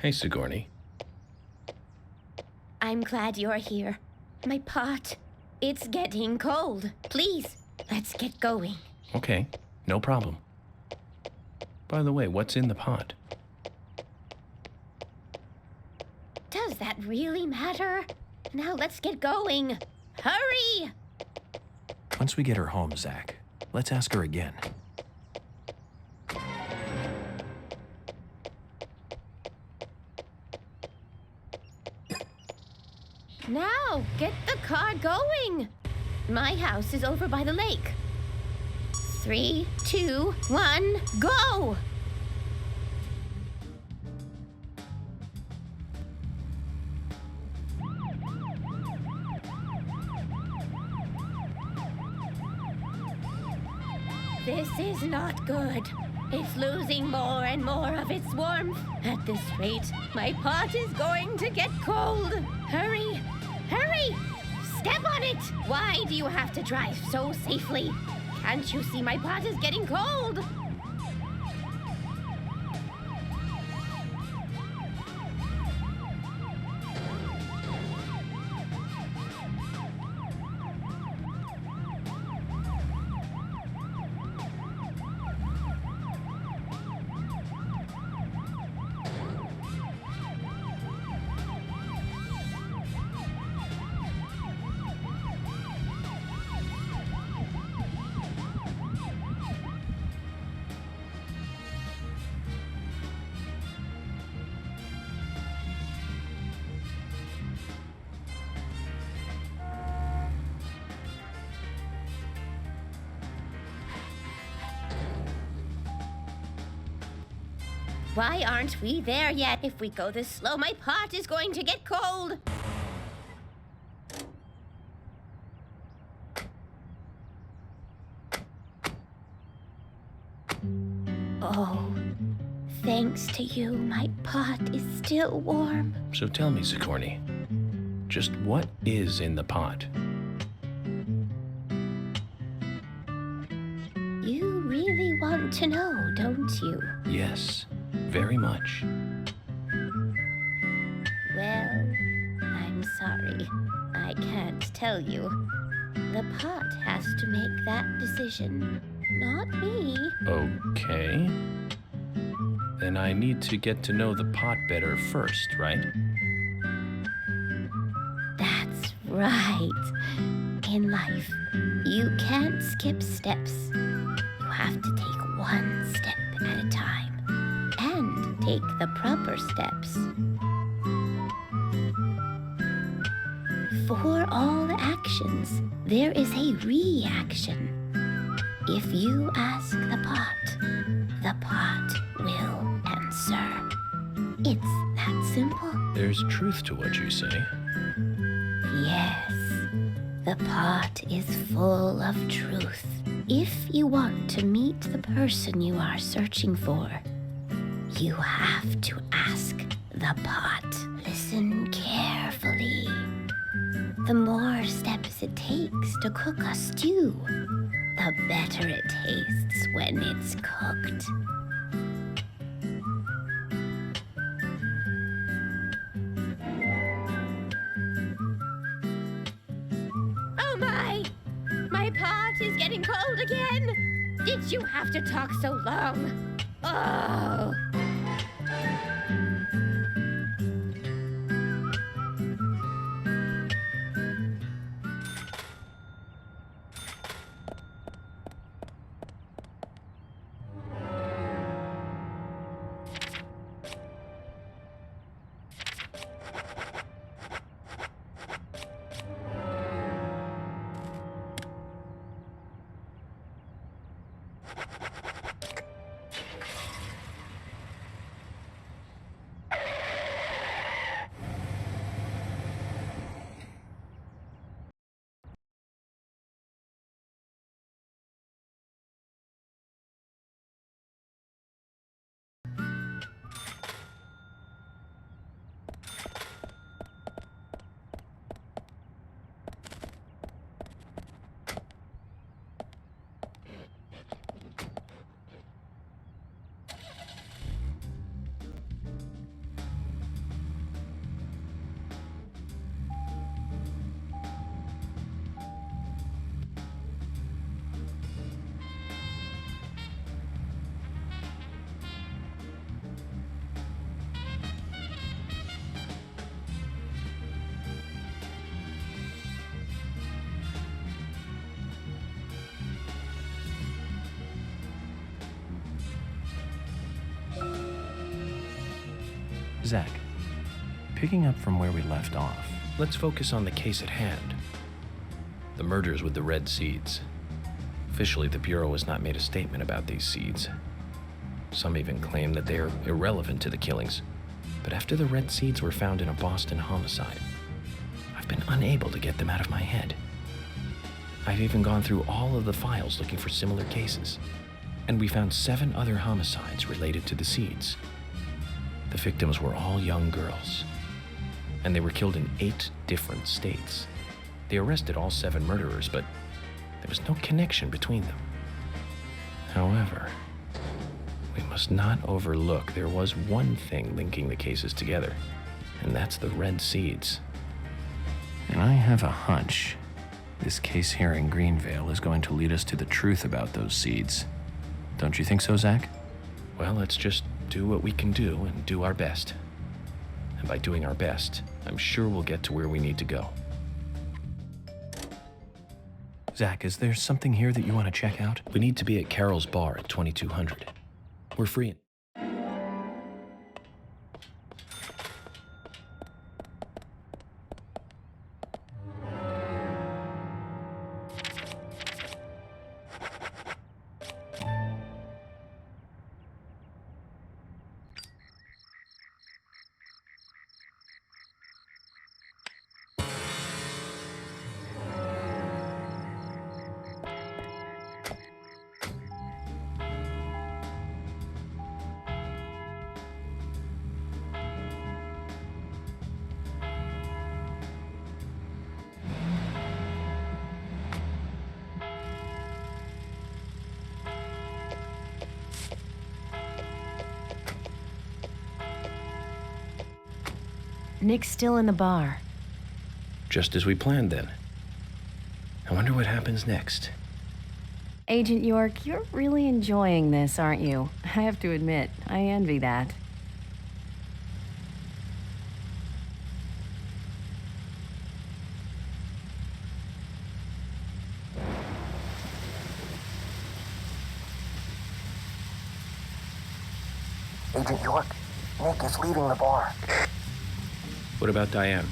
Hey, Sigourney. I'm glad you're here. My pot, it's getting cold. Please, let's get going. Okay, no problem. By the way, what's in the pot? Does that really matter? Now let's get going. Hurry! Once we get her home, Zach, let's ask her again. Now, get the car going. My house is over by the lake. 3, 2, 1, go! This is not good. It's losing more and more of its warmth. At this rate, my pot is going to get cold. Hurry! Hurry! Step on it! Why do you have to drive so safely? Can't you see my pot is getting cold? Why aren't we there yet? If we go this slow, my pot is going to get cold. Oh, Thanks to you, my pot is still warm. So tell me, Sigourney, just what is in the pot? You really want to know, don't you? Yes, very much. Well, I'm sorry. I can't tell you. The pot has to make that decision, not me. Okay. Then I need to get to know the pot better first, right? That's right. In life, you can't skip steps. You have to take one step at a time and take the proper steps. For all actions, there is a reaction. If you ask the pot will answer. It's that simple. There's truth to what you say. Yes, the pot is full of truth. If you want to meet the person you are searching for, you have to ask the pot. Listen carefully. The more steps it takes to cook a stew, the better it tastes when it's cooked. Oh my! My pot is getting cold again! Did you have to talk so long? Oh! Zach, picking up from where we left off, let's focus on the case at hand. The murders with the red seeds. Officially, the Bureau has not made a statement about these seeds. Some even claim that they are irrelevant to the killings. But after the red seeds were found in a Boston homicide, I've been unable to get them out of my head. I've even gone through all of the files looking for similar cases, and we found 7 other homicides related to the seeds. The victims were all young girls, and they were killed in 8 different states. They arrested all 7 murderers, but there was no connection between them. However, we must not overlook there was one thing linking the cases together, and that's the red seeds. And I have a hunch this case here in Greenvale is going to lead us to the truth about those seeds. Don't you think so, Zach? Well, let's just do what we can do and do our best. And by doing our best, I'm sure we'll get to where we need to go. Zach, is there something here that you want to check out? We need to be at Carol's bar at 2200. We're free. Nick's still in the bar. Just as we planned then. I wonder what happens next. Agent York, you're really enjoying this, aren't you? I have to admit, I envy that. Agent York, Nick is leaving the bar. What about Diane?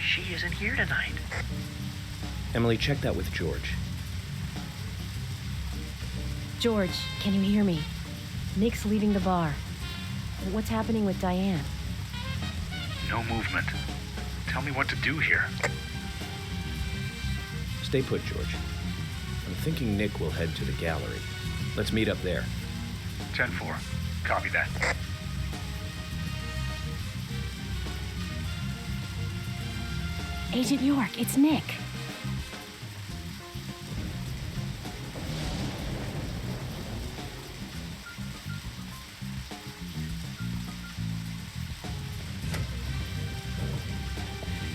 She isn't here tonight. Emily, check that with George. George, can you hear me? Nick's leaving the bar. What's happening with Diane? No movement. Tell me what to do here. Stay put, George. I'm thinking Nick will head to the gallery. Let's meet up there. 10-4. Copy that. Agent York, it's Nick.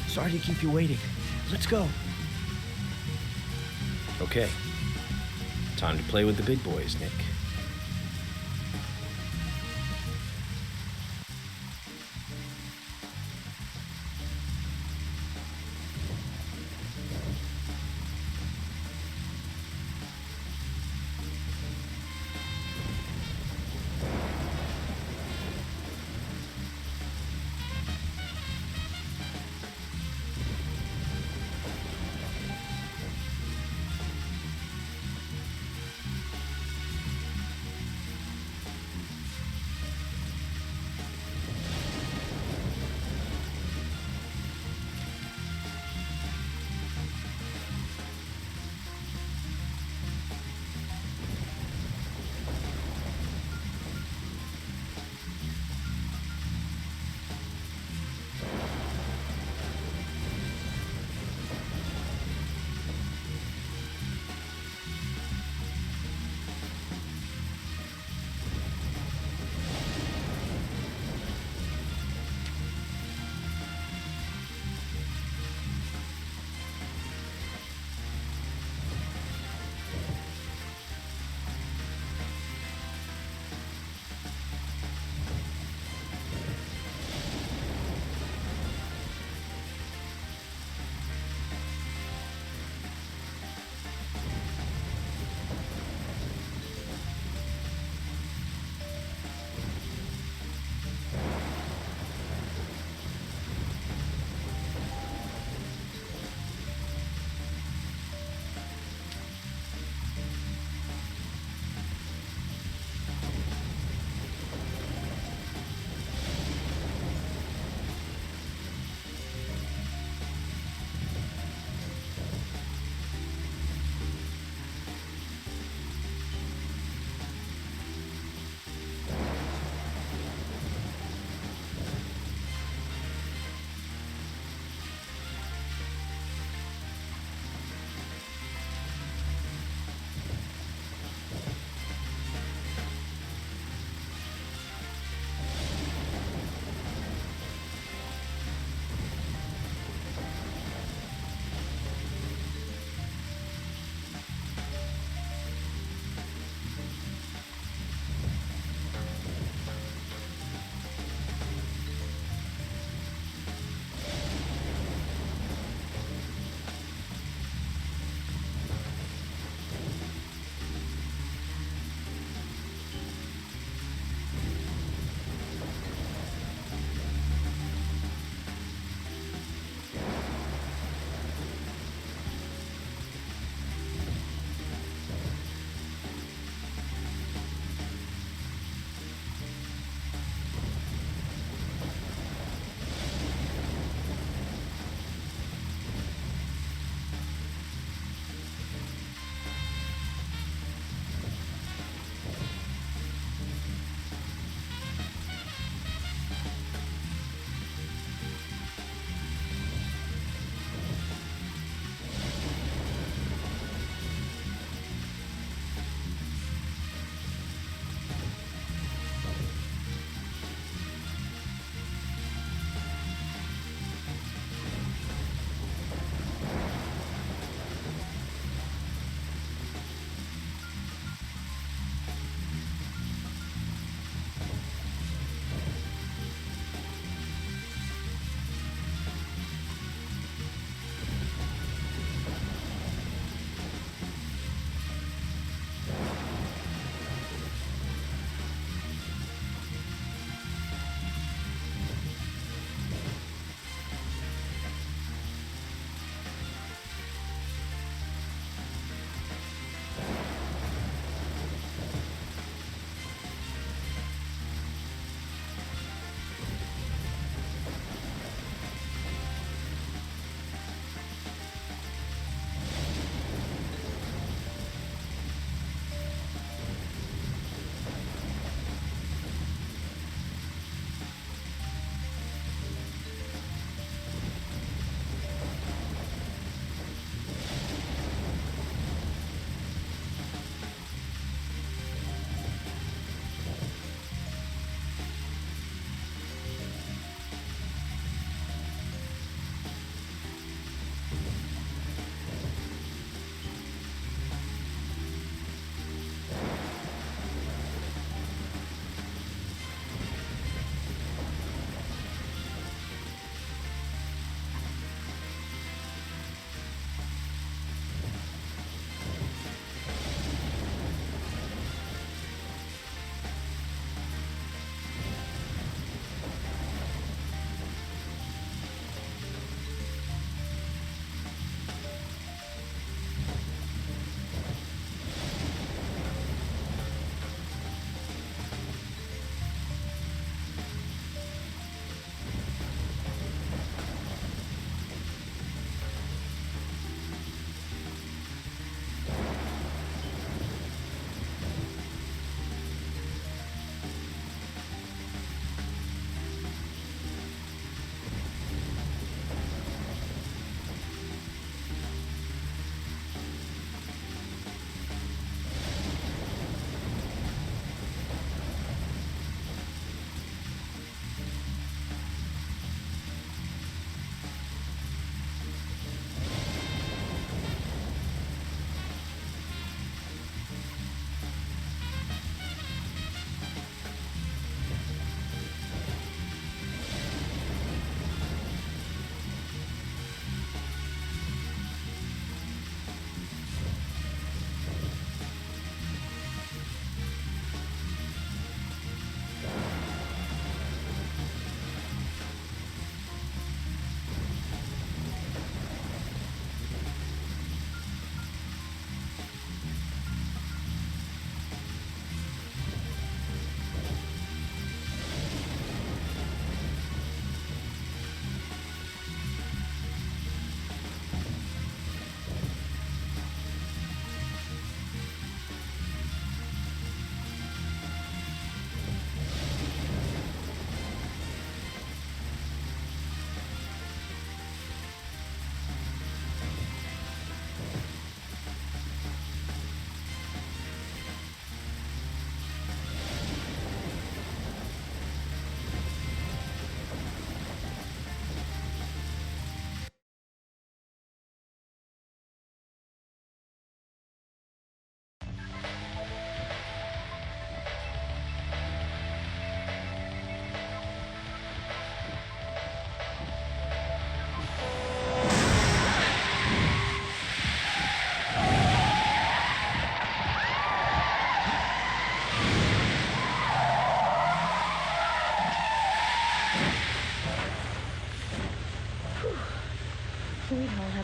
Sorry to keep you waiting. Let's go. Okay. Time to play with the big boys, Nick.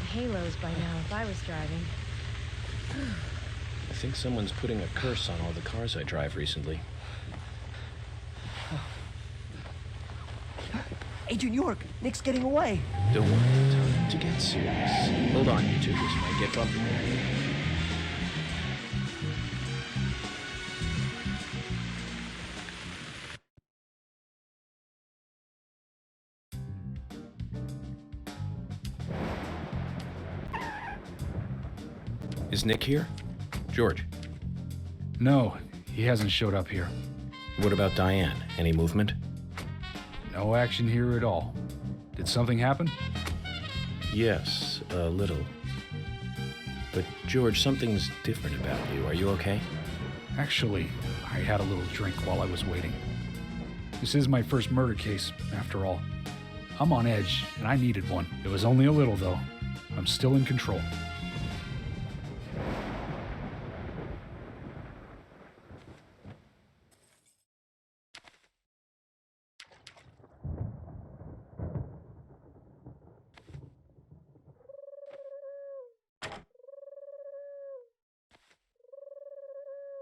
halos by now if I was driving. I think someone's putting a curse on all the cars I drive recently. Agent York, Nick's getting away. Don't worry, time to get serious. Hold on, you two. This might get bumpy. Is Nick here? George? No, he hasn't showed up here. What about Diane? Any movement? No action here at all. Did something happen? Yes, a little. But George, something's different about you. Are you okay? Actually, I had a little drink while I was waiting. This is my first murder case, after all. I'm on edge, and I needed one. It was only a little, though. I'm still in control.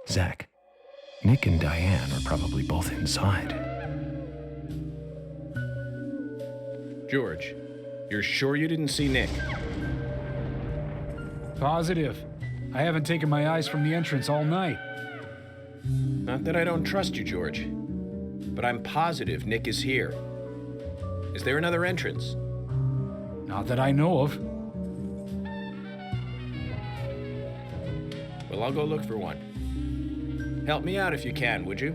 Zach, Nick and Diane are probably both inside. George, you're sure you didn't see Nick? Positive. I haven't taken my eyes from the entrance all night. Not that I don't trust you, George, but I'm positive Nick is here. Is there another entrance? Not that I know of. Well, I'll go look for one. Help me out if you can, would you?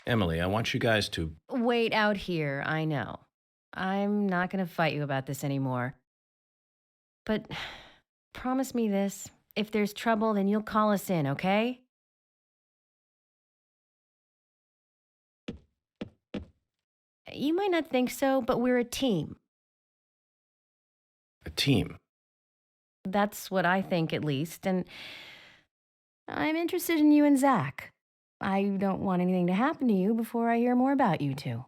Emily, I want you guys to... Wait out here, I know. I'm not going to fight you about this anymore. But promise me this. If there's trouble, then you'll call us in, okay? You might not think so, but we're a team. A team? That's what I think, at least, and I'm interested in you and Zach. I don't want anything to happen to you before I hear more about you two.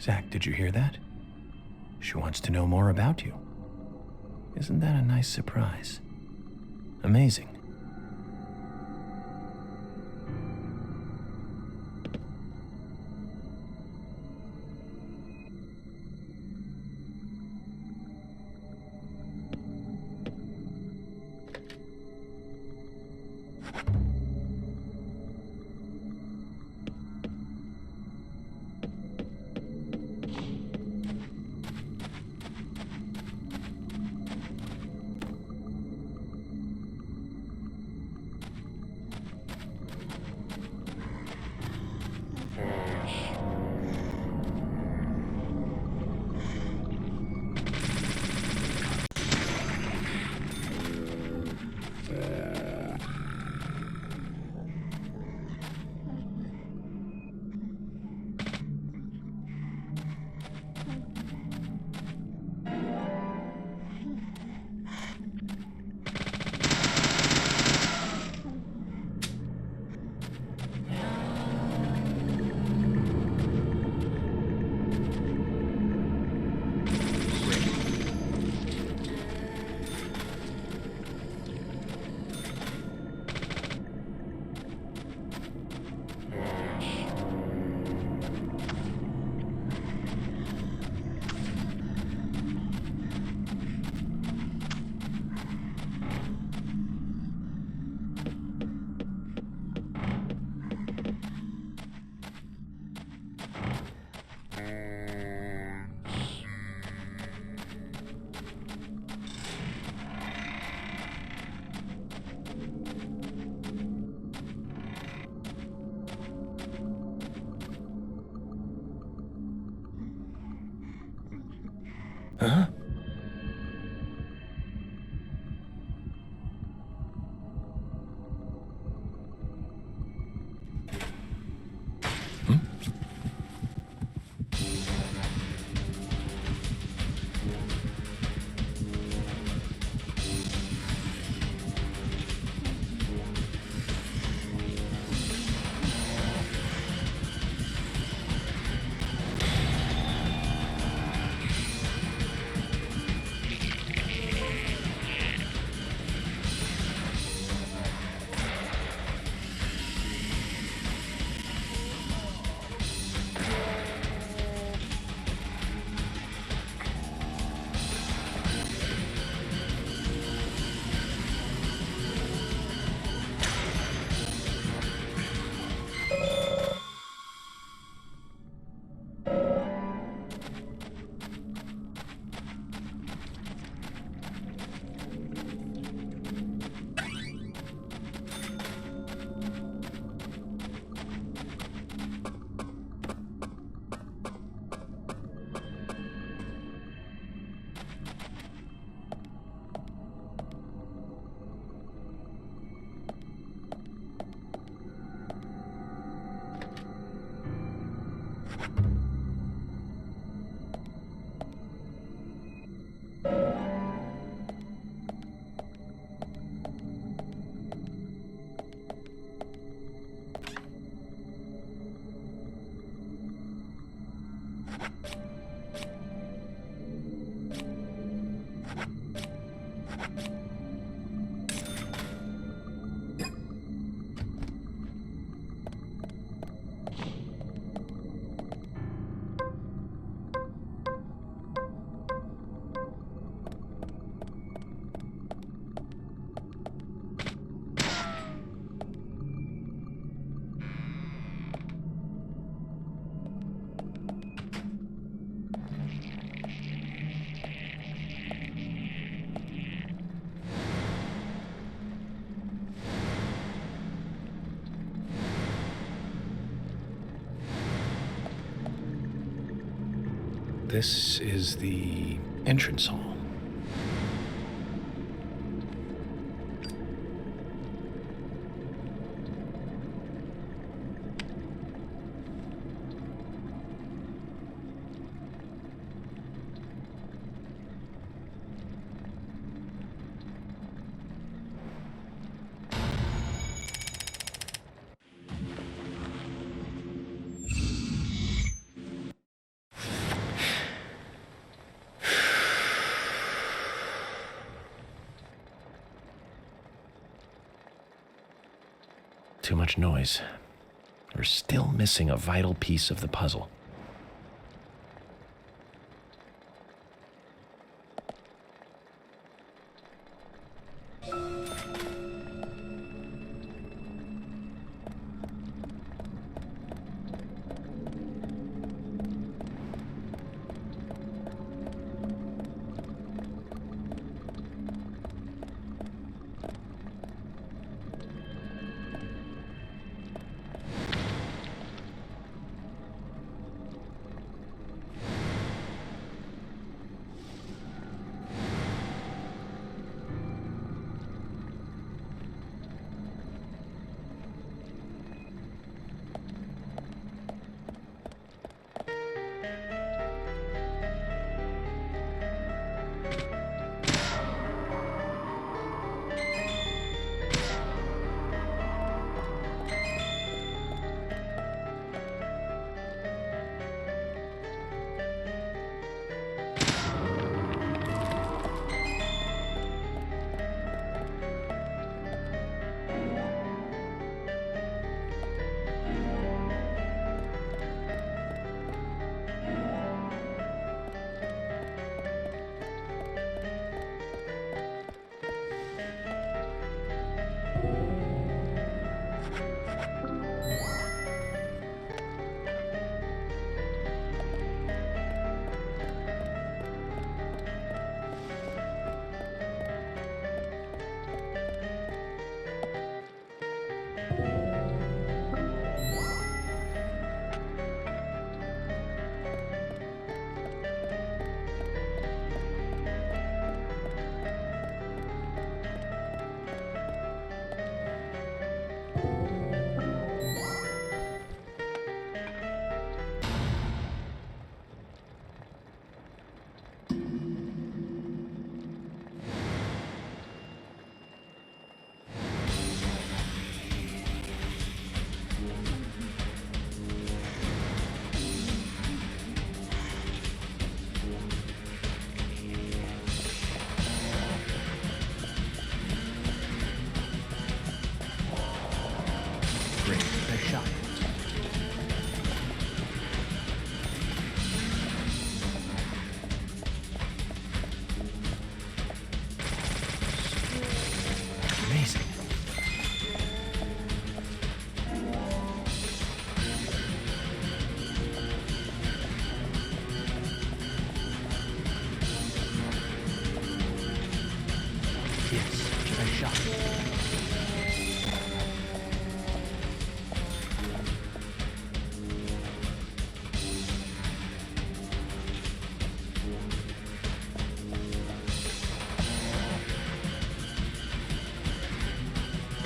Zach, did you hear that? She wants to know more about you. Isn't that a nice surprise? Amazing. This is the entrance hall. Too much noise. We're still missing a vital piece of the puzzle.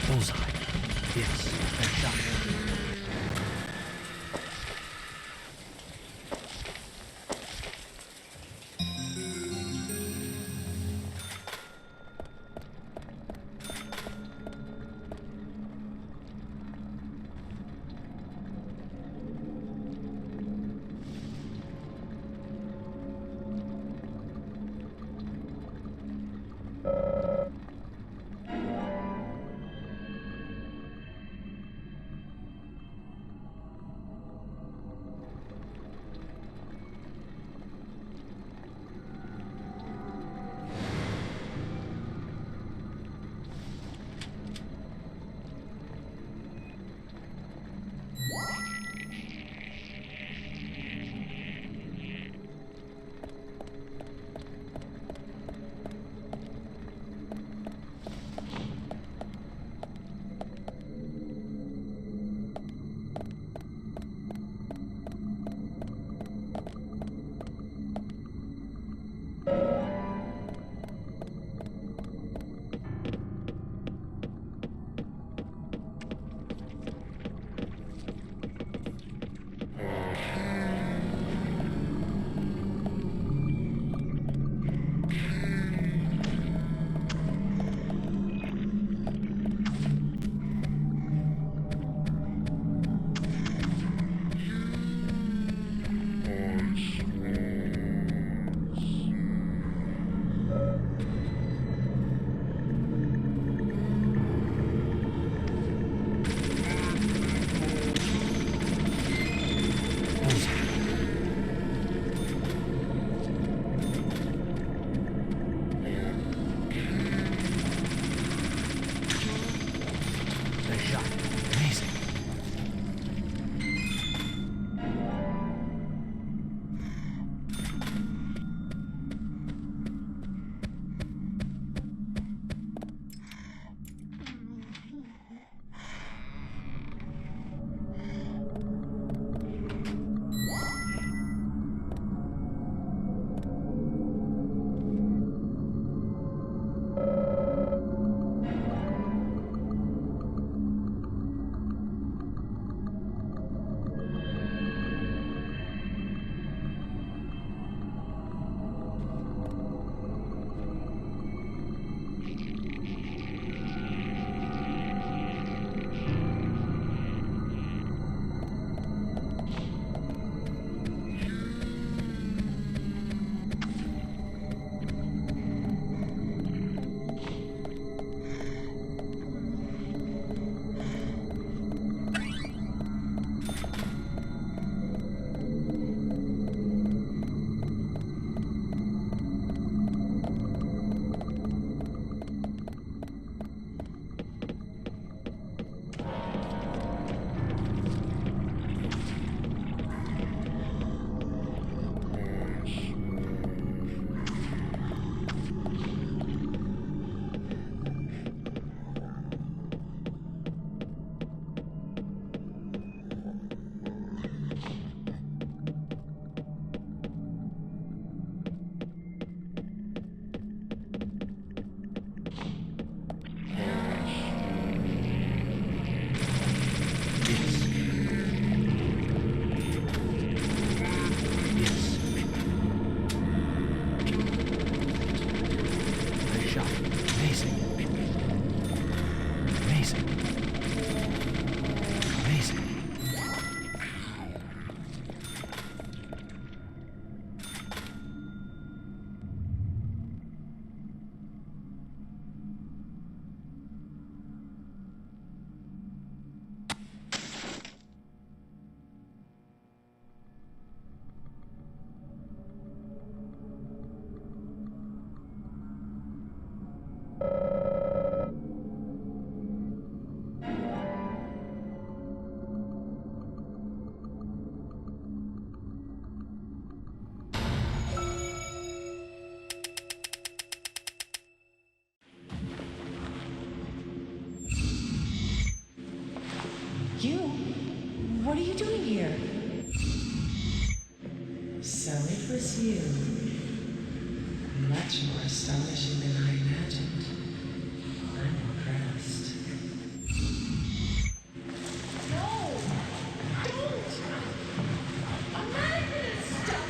Bullseye. Yes, fair shot. Amazing. Amazing. Amazing. You? What are you doing here? So it was you. Much more astonishing than I imagined. I'm impressed. No! Don't! I'm not gonna stop!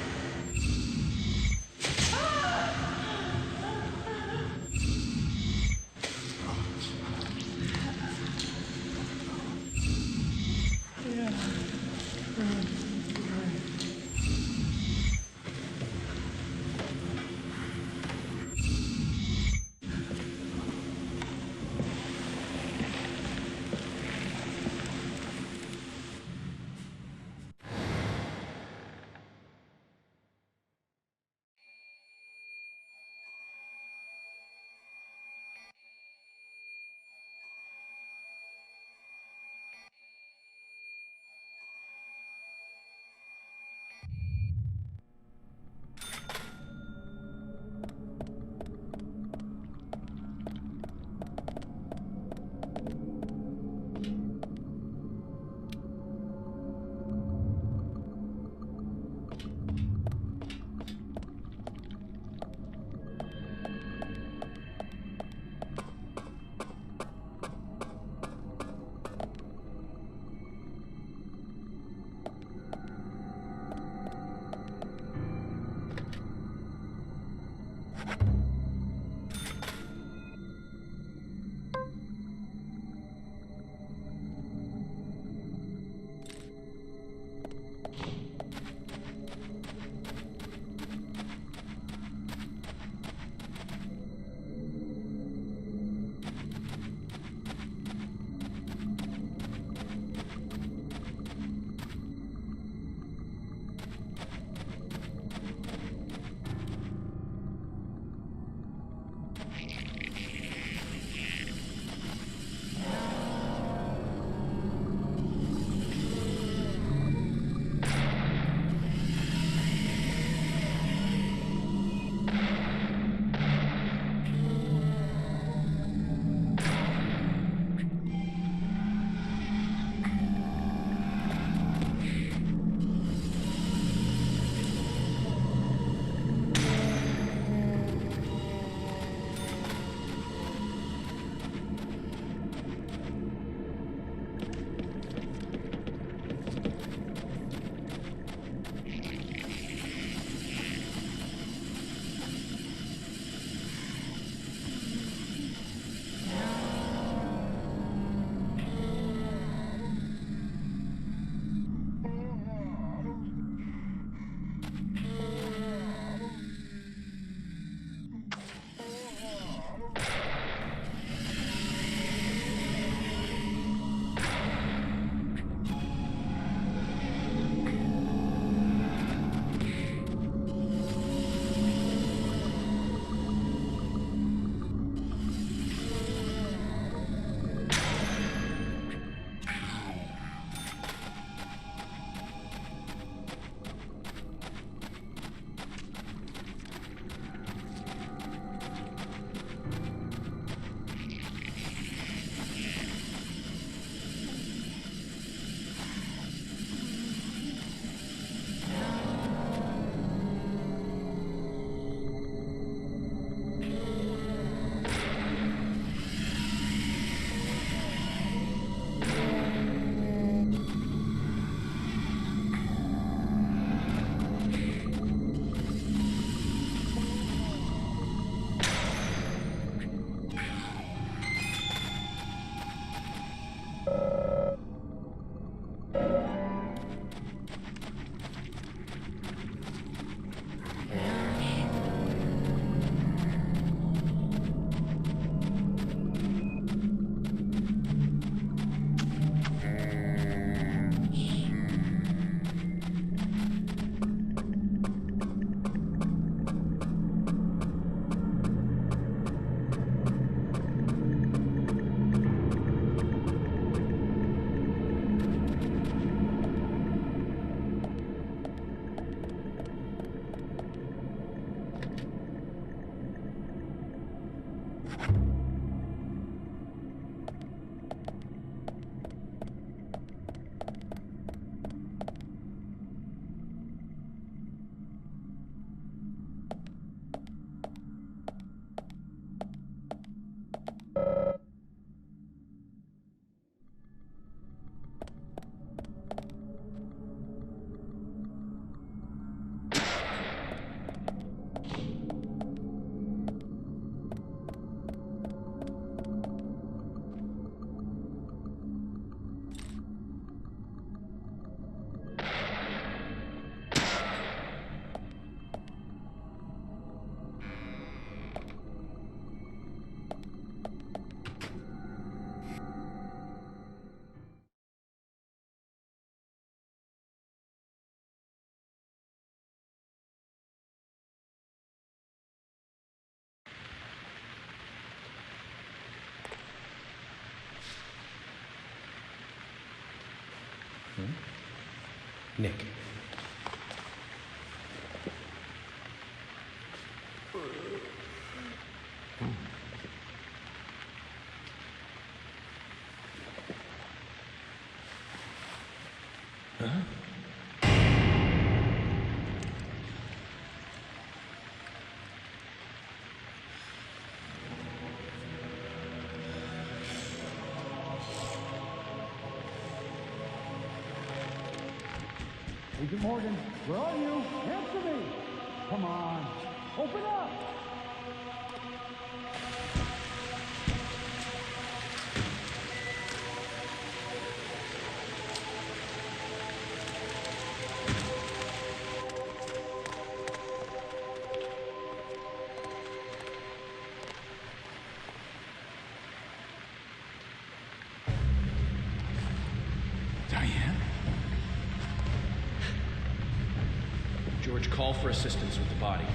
Nick. Huh? Agent Morgan, where are you? Answer me! Come on, open up! Diane? George, call for assistance with the body.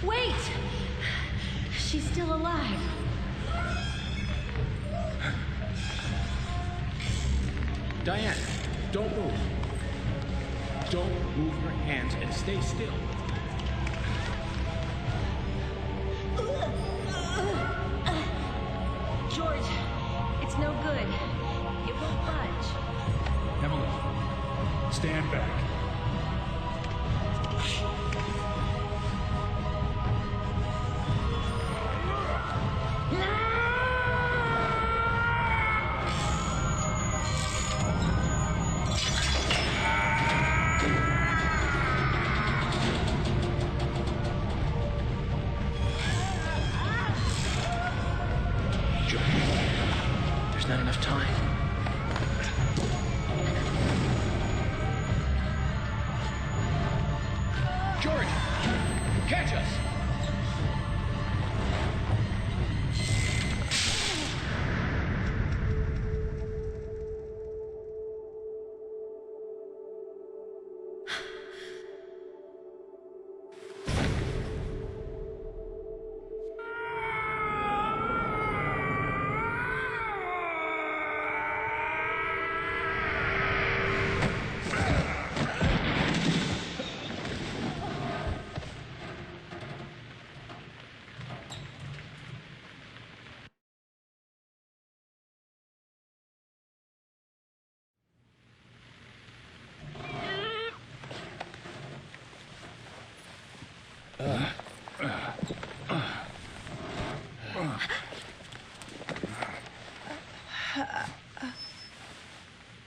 Wait! She's still alive. Diane, don't move. Don't move your hands and stay still. George, it's no good. It won't budge. Emily, stand back. There's not enough time. George! Catch us!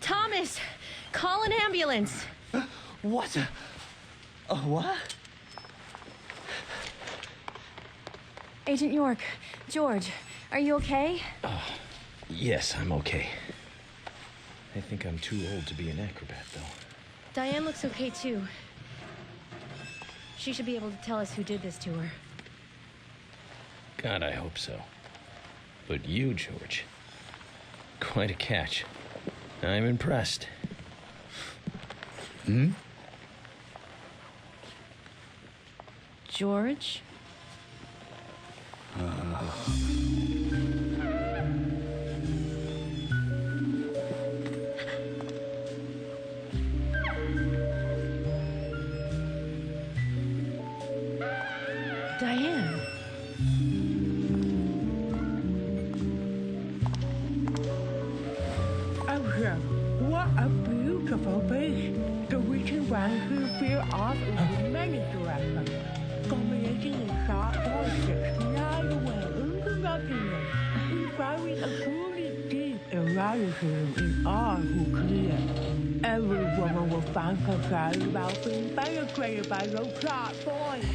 Thomas, call an ambulance. What? What? Agent York, George, are you okay? Yes, I'm okay. I think I'm too old to be an acrobat, though. Diane looks okay, too. She should be able to tell us who did this to her. God, I hope so. But you, George, quite a catch. I'm impressed. George? Diane. What a beautiful beach. The reason why we feel off in many directions. Combinating in sharp voices, glide away into nothingness, inspiring a truly deep eroticism in all who clear. Every woman will fantasize about being penetrated by those sharp voices.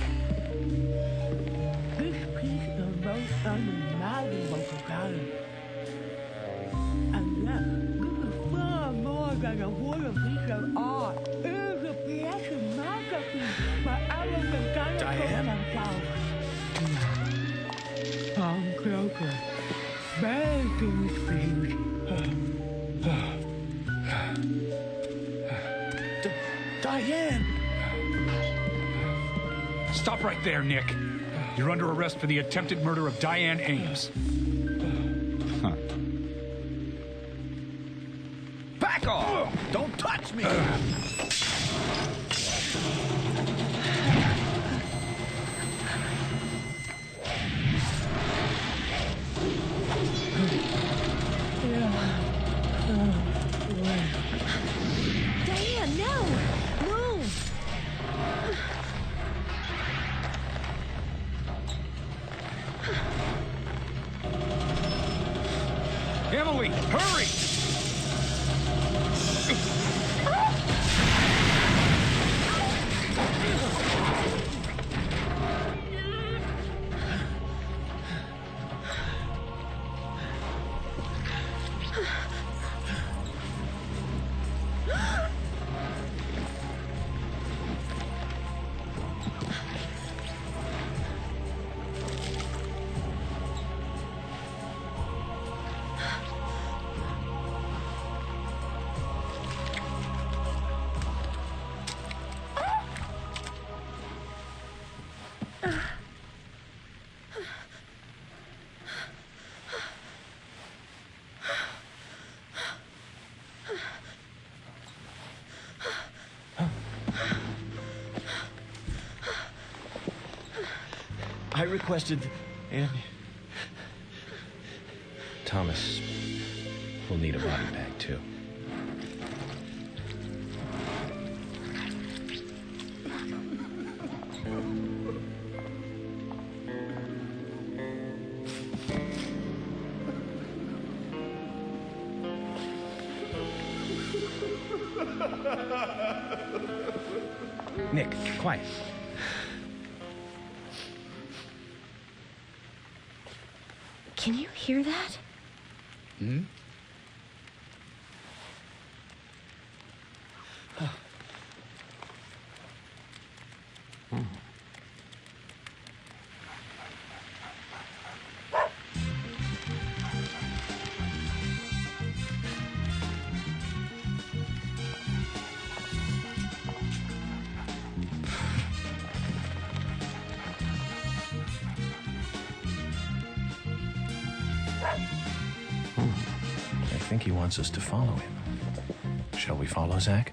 This piece is most unimaginable to talent. And yet, this is far more than a wooden piece of art. It is a piece of masterpiece by arrogant dinosaurs themselves. Come closer. Begging please. Diane! Stop right there, Nick. You're under arrest for the attempted murder of Diane Ames. Back off! Don't touch me! Diane, no! Move! Emily, hurry! I requested, and Thomas will need a body bag, too. Nick, quiet. Can you hear that? Hmm? I think he wants us to follow him. Shall we follow, Zach?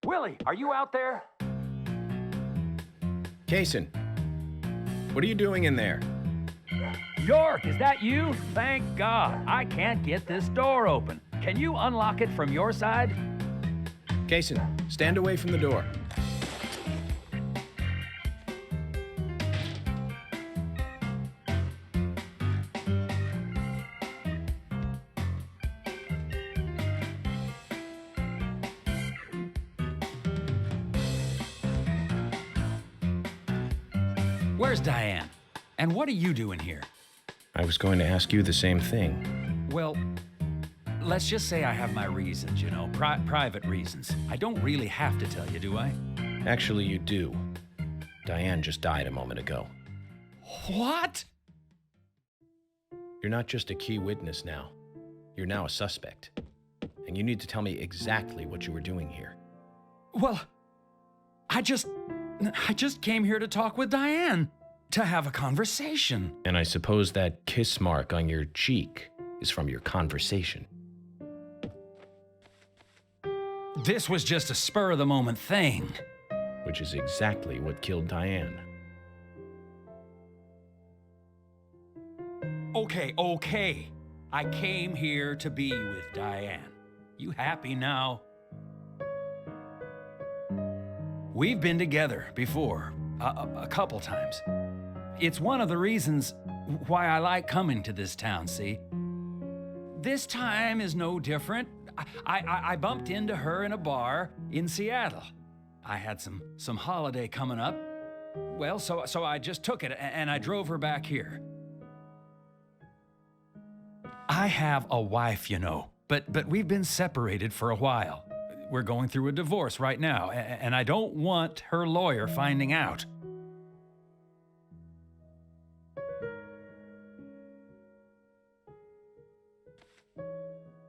Willie, are you out there? Kaysen, what are you doing in there? York, is that you? Thank God. I can't get this door open. Can you unlock it from your side? Kaysen, stand away from the door. Where's Diane? And what are you doing here? I was going to ask you the same thing. Well, let's just say I have my reasons, you know, private reasons. I don't really have to tell you, do I? Actually, you do. Diane just died a moment ago. What? You're not just a key witness now. You're now a suspect. And you need to tell me exactly what you were doing here. Well, I just came here to talk with Diane, to have a conversation. And I suppose that kiss mark on your cheek is from your conversation. This was just a spur-of-the-moment thing. Which is exactly what killed Diane. Okay. I came here to be with Diane. You happy now? We've been together before, a couple times. It's one of the reasons why I like coming to this town, see? This time is no different. I bumped into her in a bar in Seattle. I had some holiday coming up. Well, so I just took it and I drove her back here. I have a wife, you know, but we've been separated for a while. We're going through a divorce right now, and I don't want her lawyer finding out.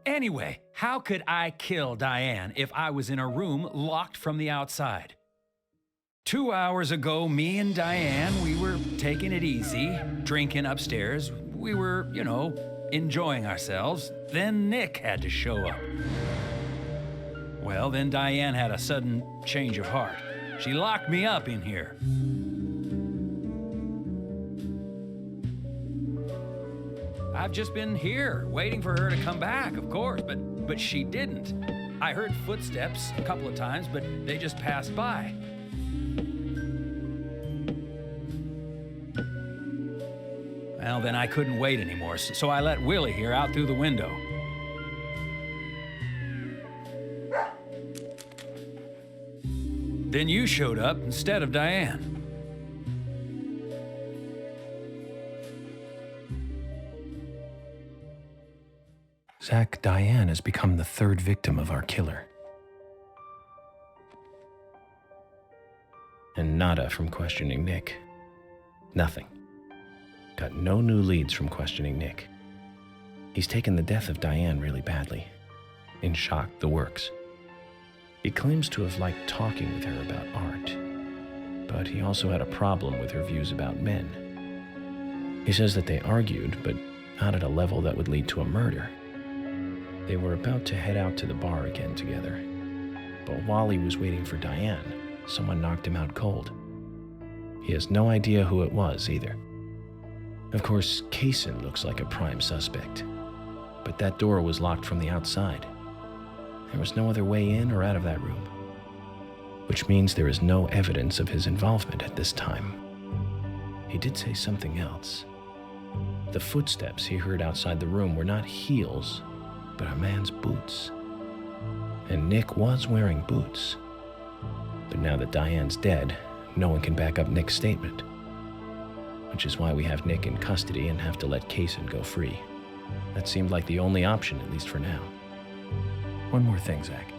Anyway, how could I kill Diane if I was in a room locked from the outside? 2 hours ago, me and Diane, we were taking it easy, drinking upstairs. We were, you know, enjoying ourselves. Then Nick had to show up. Well, then Diane had a sudden change of heart. She locked me up in here. I've just been here, waiting for her to come back, of course, but she didn't. I heard footsteps a couple of times, but they just passed by. Well, then I couldn't wait anymore, so I let Willie here out through the window. Then you showed up instead of Diane. Zach, Diane has become the third victim of our killer. And nada from questioning Nick. Nothing. Got no new leads from questioning Nick. He's taken the death of Diane really badly. In shock, the works. He claims to have liked talking with her about art, but he also had a problem with her views about men. He says that they argued, but not at a level that would lead to a murder. They were about to head out to the bar again together, but while he was waiting for Diane, someone knocked him out cold. He has no idea who it was either. Of course, Kaysen looks like a prime suspect, but that door was locked from the outside. There was no other way in or out of that room, which means there is no evidence of his involvement at this time. He did say something else. The footsteps he heard outside the room were not heels, but a man's boots. And Nick was wearing boots. But now that Diane's dead, no one can back up Nick's statement, which is why we have Nick in custody and have to let Kaysen go free. That seemed like the only option, at least for now. One more thing, Zach.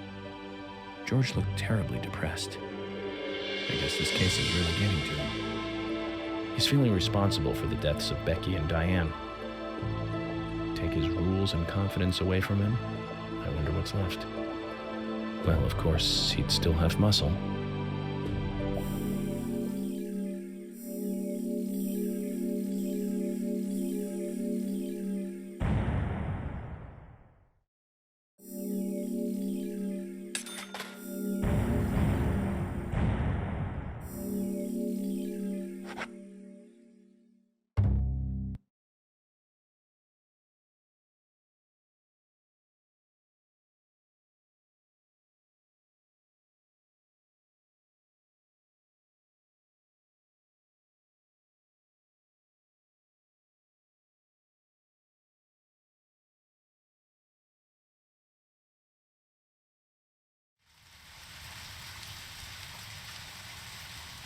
George looked terribly depressed. I guess this case is really getting to him. He's feeling responsible for the deaths of Becky and Diane. Take his rules and confidence away from him? I wonder what's left. Well, of course, he'd still have muscle.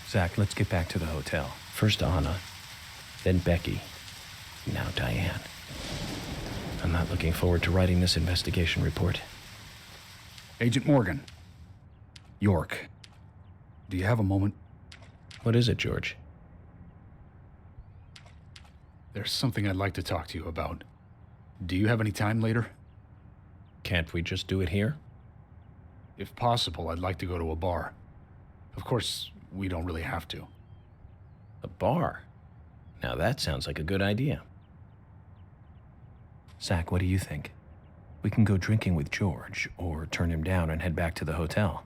Zach, let's get back to the hotel. First Anna, then Becky, now Diane. I'm not looking forward to writing this investigation report. Agent Morgan. York. Do you have a moment? What is it, George? There's something I'd like to talk to you about. Do you have any time later? Can't we just do it here? If possible, I'd like to go to a bar. Of course, we don't really have to. A bar? Now that sounds like a good idea. Zach, what do you think? We can go drinking with George, or turn him down and head back to the hotel.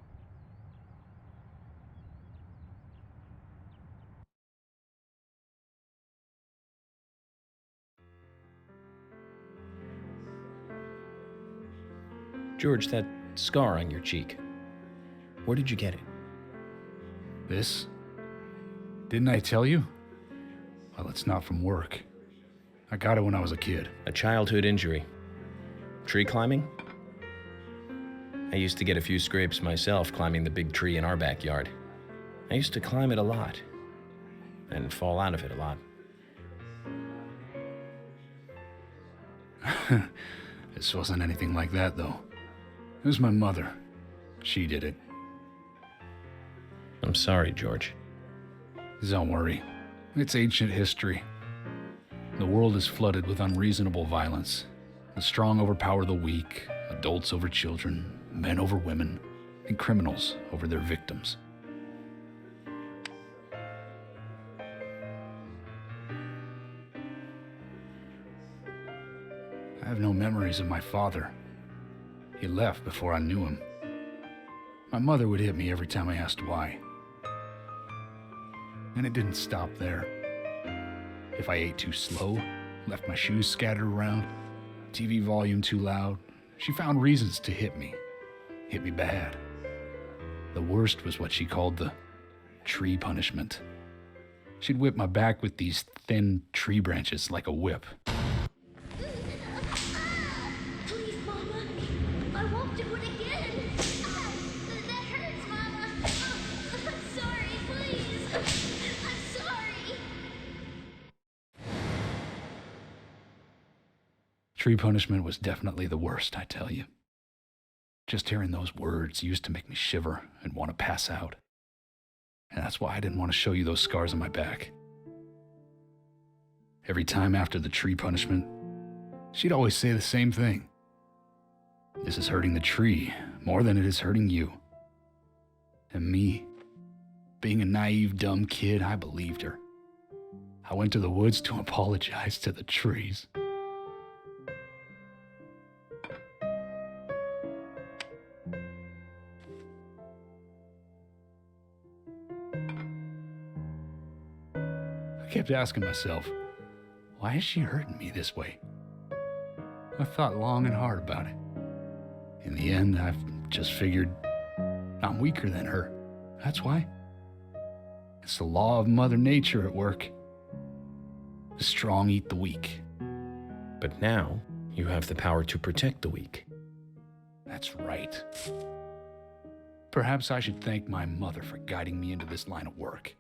George, that scar on your cheek. Where did you get it? This? Didn't I tell you? Well, it's not from work. I got it when I was a kid. A childhood injury. Tree climbing? I used to get a few scrapes myself climbing the big tree in our backyard. I used to climb it a lot, and fall out of it a lot. This wasn't anything like that, though. It was my mother. She did it. I'm sorry, George. Don't worry. It's ancient history. The world is flooded with unreasonable violence. The strong overpower the weak, adults over children, men over women, and criminals over their victims. I have no memories of my father. He left before I knew him. My mother would hit me every time I asked why. And it didn't stop there. If I ate too slow, left my shoes scattered around, TV volume too loud, she found reasons to hit me. Hit me bad. The worst was what she called the tree punishment. She'd whip my back with these thin tree branches like a whip. Please, Mama. I won't do it again. That hurts, Mama. I'm sorry, please. I'm sorry. Tree punishment was definitely the worst, I tell you. Just hearing those words used to make me shiver and want to pass out. And that's why I didn't want to show you those scars on my back. Every time after the tree punishment, she'd always say the same thing. This is hurting the tree more than it is hurting you. And me, being a naive, dumb kid, I believed her. I went to the woods to apologize to the trees. I kept asking myself, why is she hurting me this way? I thought long and hard about it. In the end, I've just figured I'm weaker than her. That's why. It's the law of Mother Nature at work. The strong eat the weak. But now, you have the power to protect the weak. That's right. Perhaps I should thank my mother for guiding me into this line of work.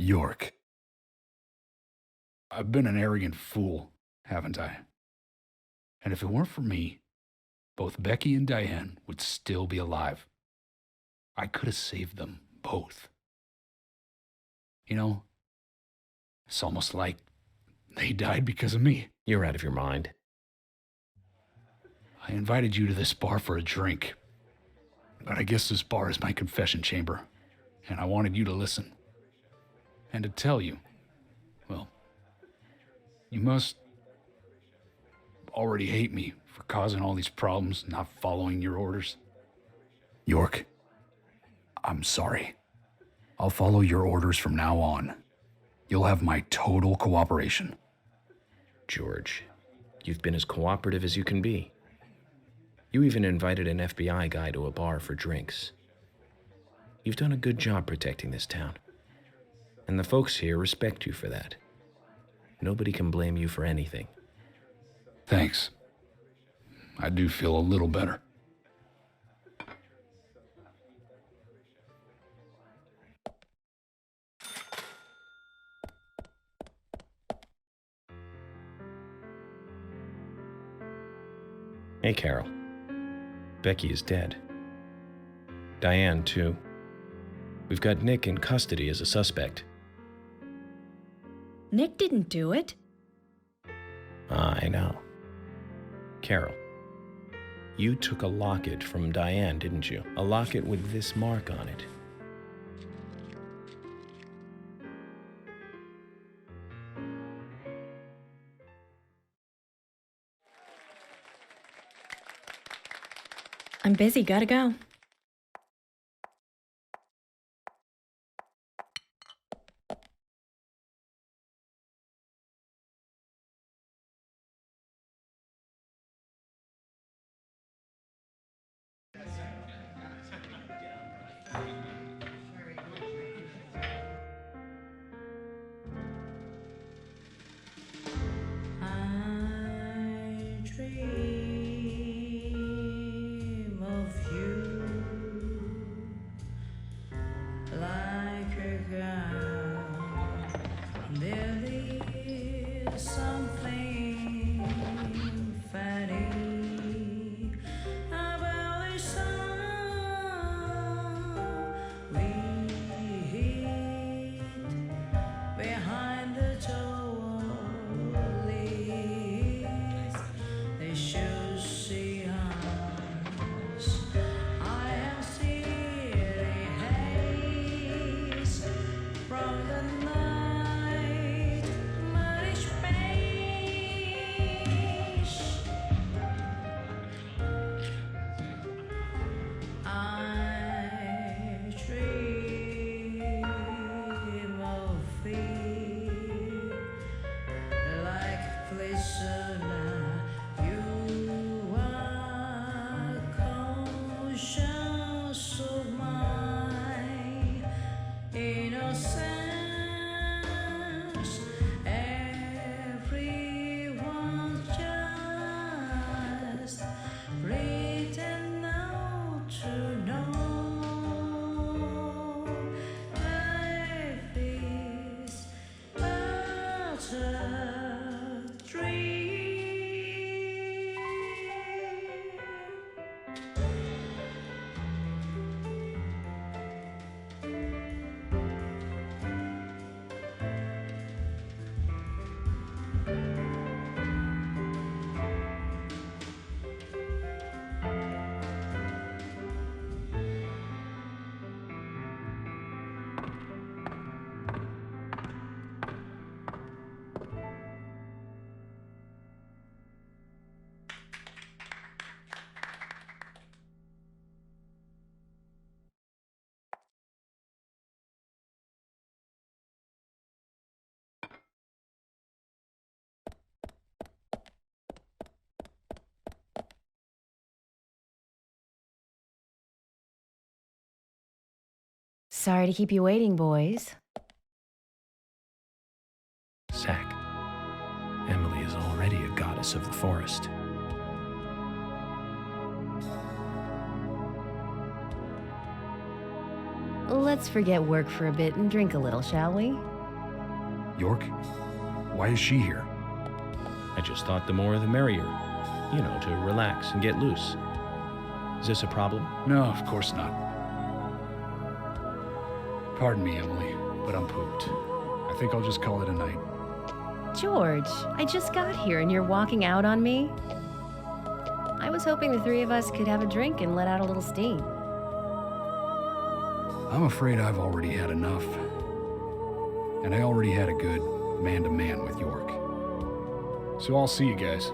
York. I've been an arrogant fool, haven't I? And if it weren't for me, both Becky and Diane would still be alive. I could have saved them both. You know, it's almost like They died because of me. You're out of your mind. I invited you to this bar for a drink. But I guess this bar is my confession chamber. And I wanted you to listen. And to tell you, well, you must already hate me for causing all these problems, not following your orders. York, I'm sorry. I'll follow your orders from now on. You'll have my total cooperation. George, you've been as cooperative as you can be. You even invited an FBI guy to a bar for drinks. You've done a good job protecting this town. And the folks here respect you for that. Nobody can blame you for anything. Thanks. I do feel a little better. Hey, Carol. Becky is dead. Diane, too. We've got Nick in custody as a suspect. Nick didn't do it. I know. Carol, you took a locket from Diane, didn't you? A locket with this mark on it. I'm busy, gotta go. Sorry to keep you waiting, boys. Zach, Emily is already a goddess of the forest. Let's forget work for a bit and drink a little, shall we? York, why is she here? I just thought the more the merrier. You know, to relax and get loose. Is this a problem? No, of course not. Pardon me, Emily, but I'm pooped. I think I'll just call it a night. George, I just got here and you're walking out on me? I was hoping the three of us could have a drink and let out a little steam. I'm afraid I've already had enough. And I already had a good man-to-man with York. So I'll see you guys.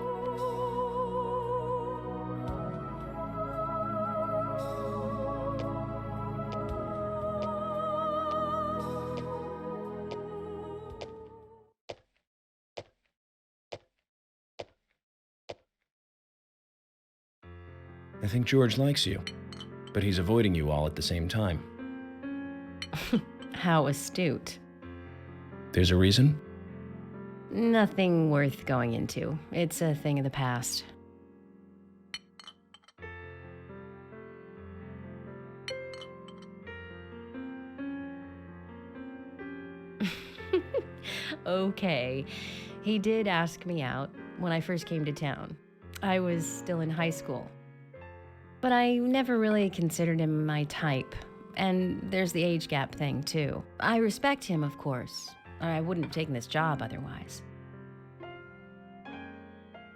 I think George likes you, but he's avoiding you all at the same time. How astute. There's a reason? Nothing worth going into. It's a thing of the past. Okay. He did ask me out when I first came to town. I was still in high school. But I never really considered him my type. And there's the age gap thing, too. I respect him, of course. I wouldn't have taken this job otherwise.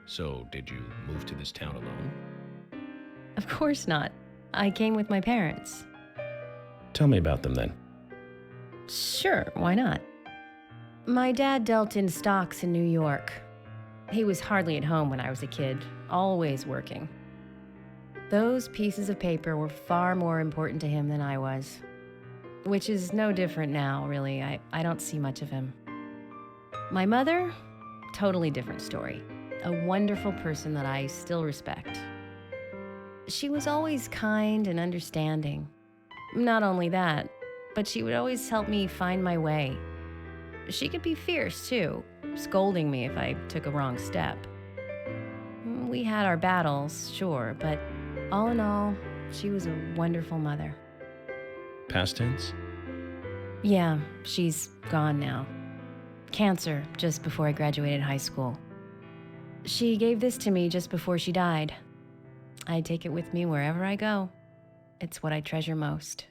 So, did you move to this town alone? Of course not. I came with my parents. Tell me about them then. Sure, why not? My dad dealt in stocks in New York. He was hardly at home when I was a kid, always working. Those pieces of paper were far more important to him than I was. Which is no different now, really. I don't see much of him. My mother? Totally different story. A wonderful person that I still respect. She was always kind and understanding. Not only that, but she would always help me find my way. She could be fierce, too, scolding me if I took a wrong step. We had our battles, sure, but all in all, she was a wonderful mother. Past tense? Yeah, she's gone now. Cancer, just before I graduated high school. She gave this to me just before she died. I take it with me wherever I go. It's what I treasure most.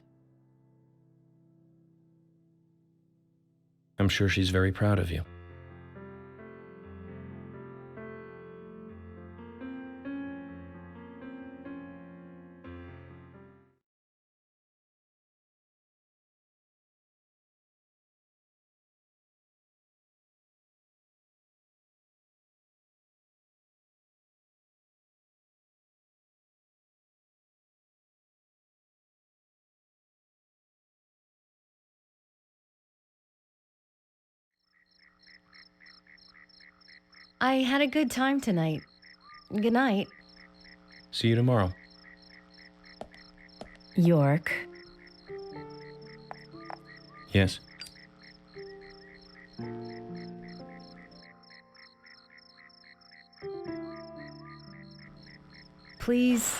I'm sure she's very proud of you. I had a good time tonight. Good night. See you tomorrow. York. Yes? Please,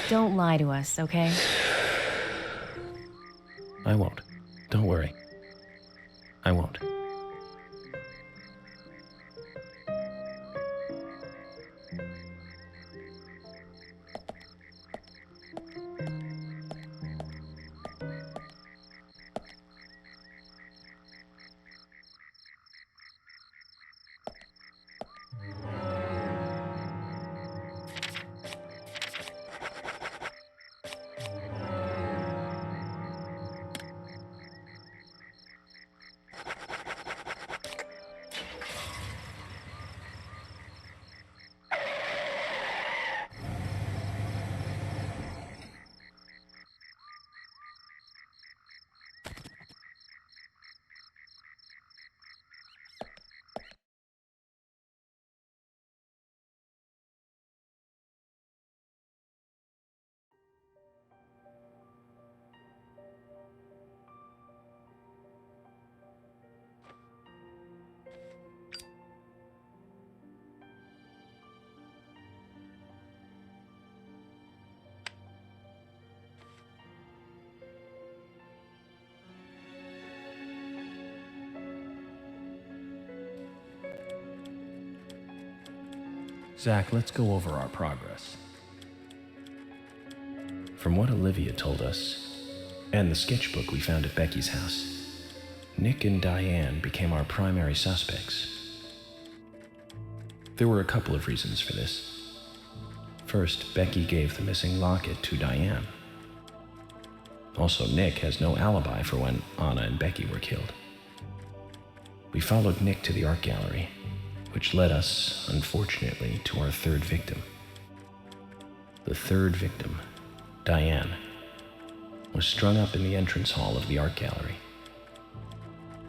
don't lie to us, okay? I won't. Don't worry. I won't. Zach, let's go over our progress. From what Olivia told us, and the sketchbook we found at Becky's house, Nick and Diane became our primary suspects. There were a couple of reasons for this. First, Becky gave the missing locket to Diane. Also, Nick has no alibi for when Anna and Becky were killed. We followed Nick to the art gallery, which led us, unfortunately, to our third victim. The third victim, Diane, was strung up in the entrance hall of the art gallery.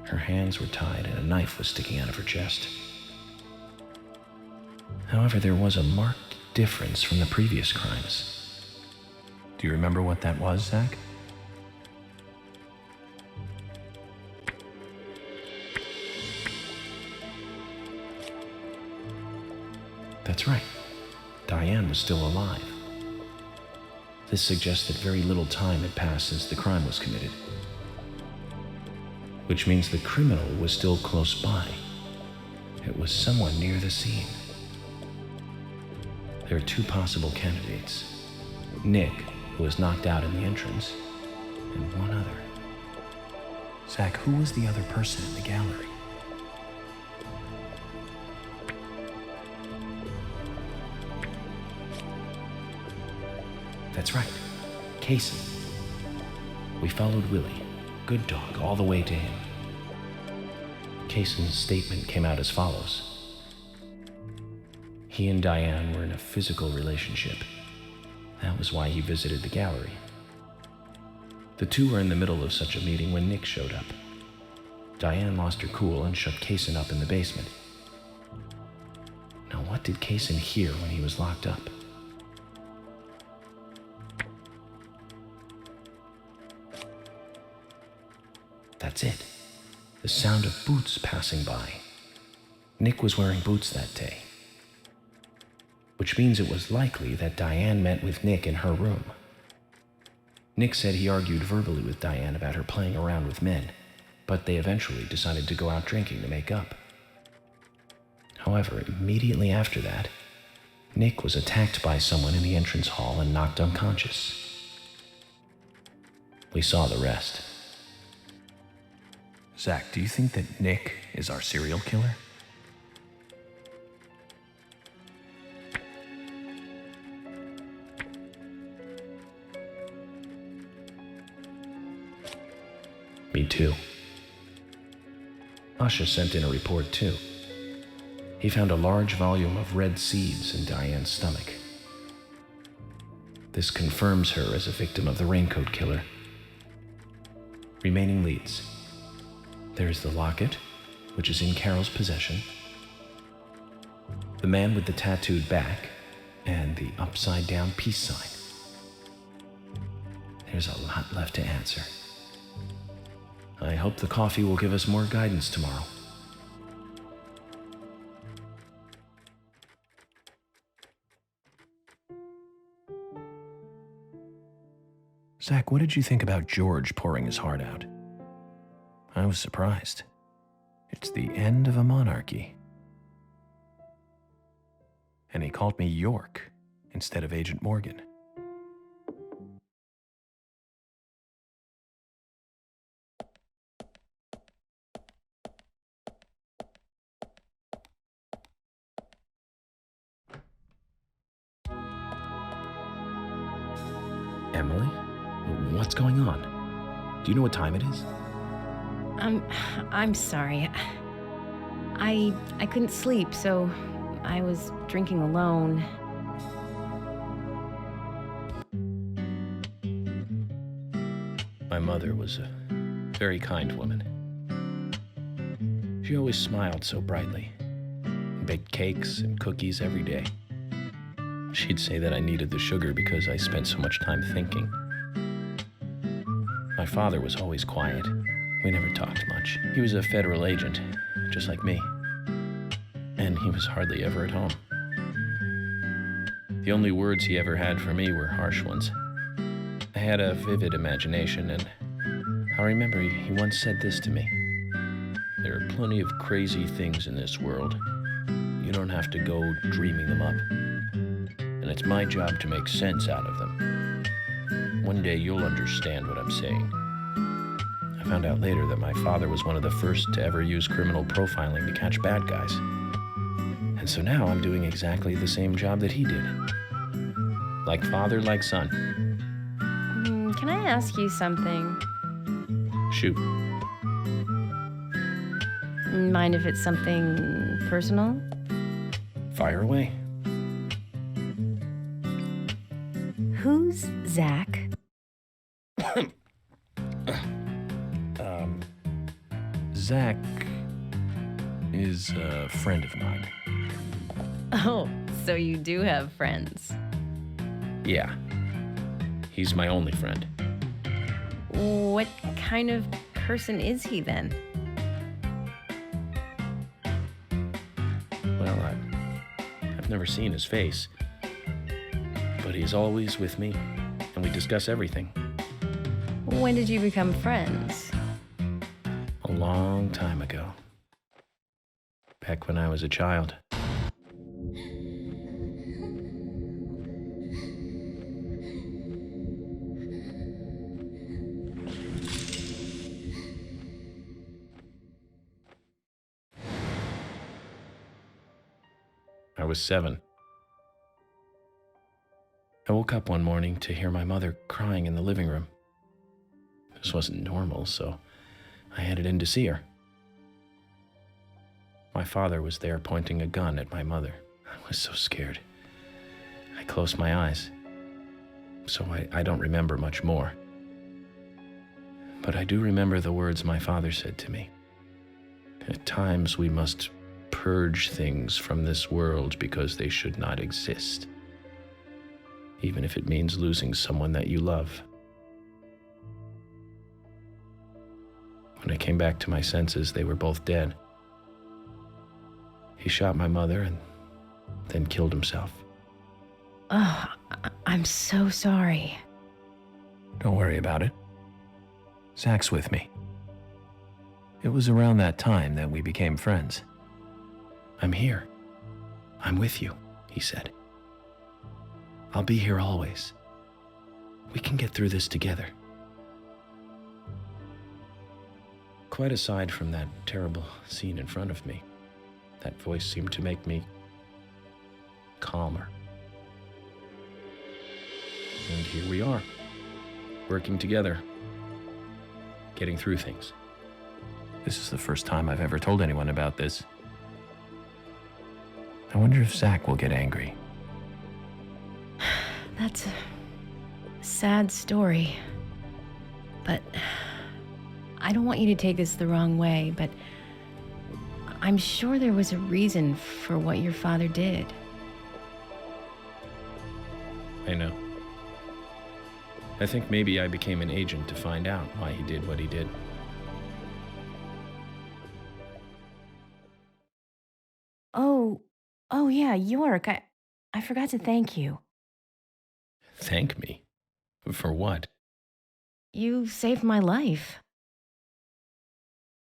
Her hands were tied and a knife was sticking out of her chest. However, there was a marked difference from the previous crimes. Do you remember what that was, Zach? That's right. Diane was still alive. This suggests that very little time had passed since the crime was committed, which means the criminal was still close by. It was someone near the scene. There are two possible candidates: Nick, who was knocked out in the entrance, and one other. Zach, who was the other person in the gallery? That's right, Kaysen. We followed Willie, good dog, all the way to him. Kaysen's statement came out as follows. He and Diane were in a physical relationship. That was why he visited the gallery. The two were in the middle of such a meeting when Nick showed up. Diane lost her cool and shut Kaysen up in the basement. Now, what did Kaysen hear when he was locked up? That's it. The sound of boots passing by. Nick was wearing boots that day, which means it was likely that Diane met with Nick in her room. Nick said he argued verbally with Diane about her playing around with men, but they eventually decided to go out drinking to make up. However, immediately after that, Nick was attacked by someone in the entrance hall and knocked unconscious. We saw the rest. Zach, do you think that Nick is our serial killer? Me too. Asha sent in a report too. He found a large volume of red seeds in Diane's stomach. This confirms her as a victim of the raincoat killer. Remaining leads. There's the locket, which is in Carol's possession, the man with the tattooed back, and the upside-down peace sign. There's a lot left to answer. I hope the coffee will give us more guidance tomorrow. Zach, what did you think about George pouring his heart out? I was surprised. It's the end of a monarchy. And he called me York instead of Agent Morgan. Emily? What's going on? Do you know what time it is? I'm sorry. I couldn't sleep, so I was drinking alone. My mother was a very kind woman. She always smiled so brightly, and baked cakes and cookies every day. She'd say that I needed the sugar because I spent so much time thinking. My father was always quiet. We never talked much. He was a federal agent, just like me. And he was hardly ever at home. The only words he ever had for me were harsh ones. I had a vivid imagination, and I remember he once said this to me. There are plenty of crazy things in this world. You don't have to go dreaming them up. And it's my job to make sense out of them. One day you'll understand what I'm saying. I found out later that my father was one of the first to ever use criminal profiling to catch bad guys. And so now I'm doing exactly the same job that he did. Like father, like son. Can I ask you something? Shoot. Mind if it's something personal? Fire away. Who's Zach? Zach is a friend of mine. Oh, so you do have friends. Yeah. He's my only friend. What kind of person is he then? Well, I've never seen his face, but he's always with me, and we discuss everything. When did you become friends? A long time ago. Back when I was a child. I was 7. I woke up one morning to hear my mother crying in the living room. This wasn't normal, so I headed in to see her. My father was there pointing a gun at my mother. I was so scared. I closed my eyes, so I don't remember much more. But I do remember the words my father said to me. At times we must purge things from this world because they should not exist, even if it means losing someone that you love. When I came back to my senses, they were both dead. He shot my mother and then killed himself. Oh, I'm so sorry. Don't worry about it. Zach's with me. It was around that time that we became friends. I'm here. I'm with you, he said. I'll be here always. We can get through this together. Quite aside from that terrible scene in front of me, that voice seemed to make me calmer. And here we are, working together, getting through things. This is the first time I've ever told anyone about this. I wonder if Zach will get angry. That's a sad story. But I don't want you to take this the wrong way, but I'm sure there was a reason for what your father did. I know. I think maybe I became an agent to find out why he did what he did. Oh yeah, York, I forgot to thank you. Thank me? For what? You saved my life.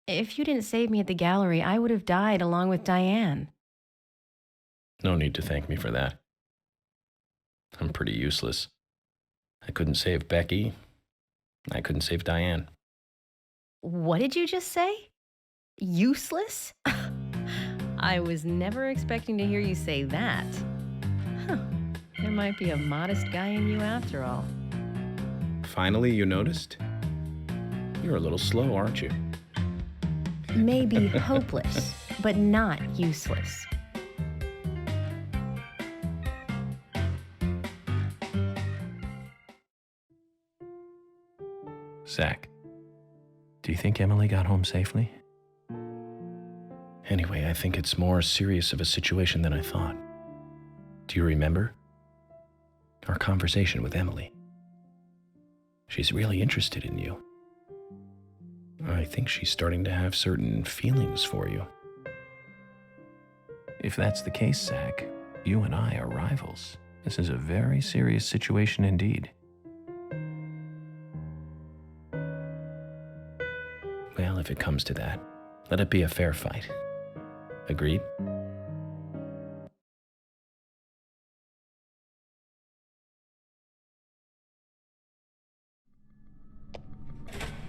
If you didn't save me at the gallery, I would have died along with Diane. No need to thank me for that. I'm pretty useless. I couldn't save Becky. I couldn't save Diane. What did you just say? Useless? I was never expecting to hear you say that. Huh. There might be a modest guy in you after all. Finally, you noticed? You're a little slow, aren't you? Maybe hopeless, but not useless. Zach, do you think Emily got home safely? Anyway, I think it's more serious of a situation than I thought. Do you remember? Our conversation with Emily. She's really interested in you. I think she's starting to have certain feelings for you. If that's the case, Zach, you and I are rivals. This is a very serious situation indeed. Well, if it comes to that, let it be a fair fight. Agreed?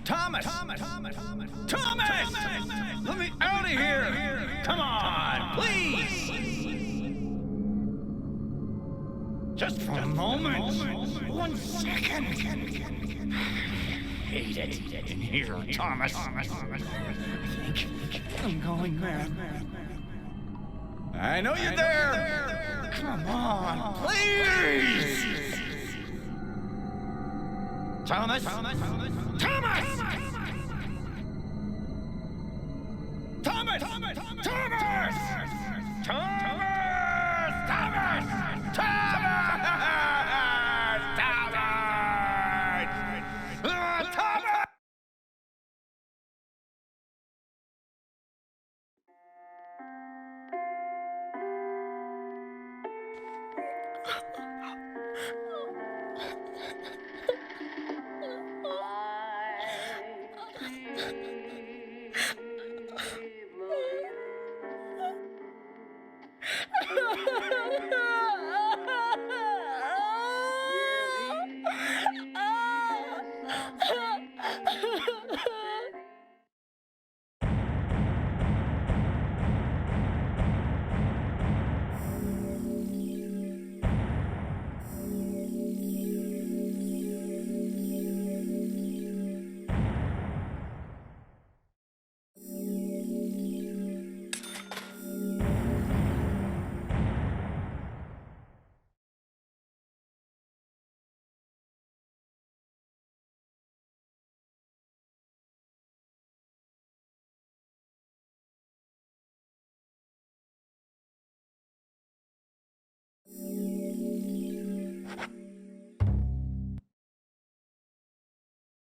Thomas! Thomas! Let me out of here! Come on, please! Just for a moment. 1 second. Hate it in here, Thomas. I think I'm going mad. I know you're there. Come on, please. Thomas. Thomas. Thomas. Thomas. Thomas. Thomas.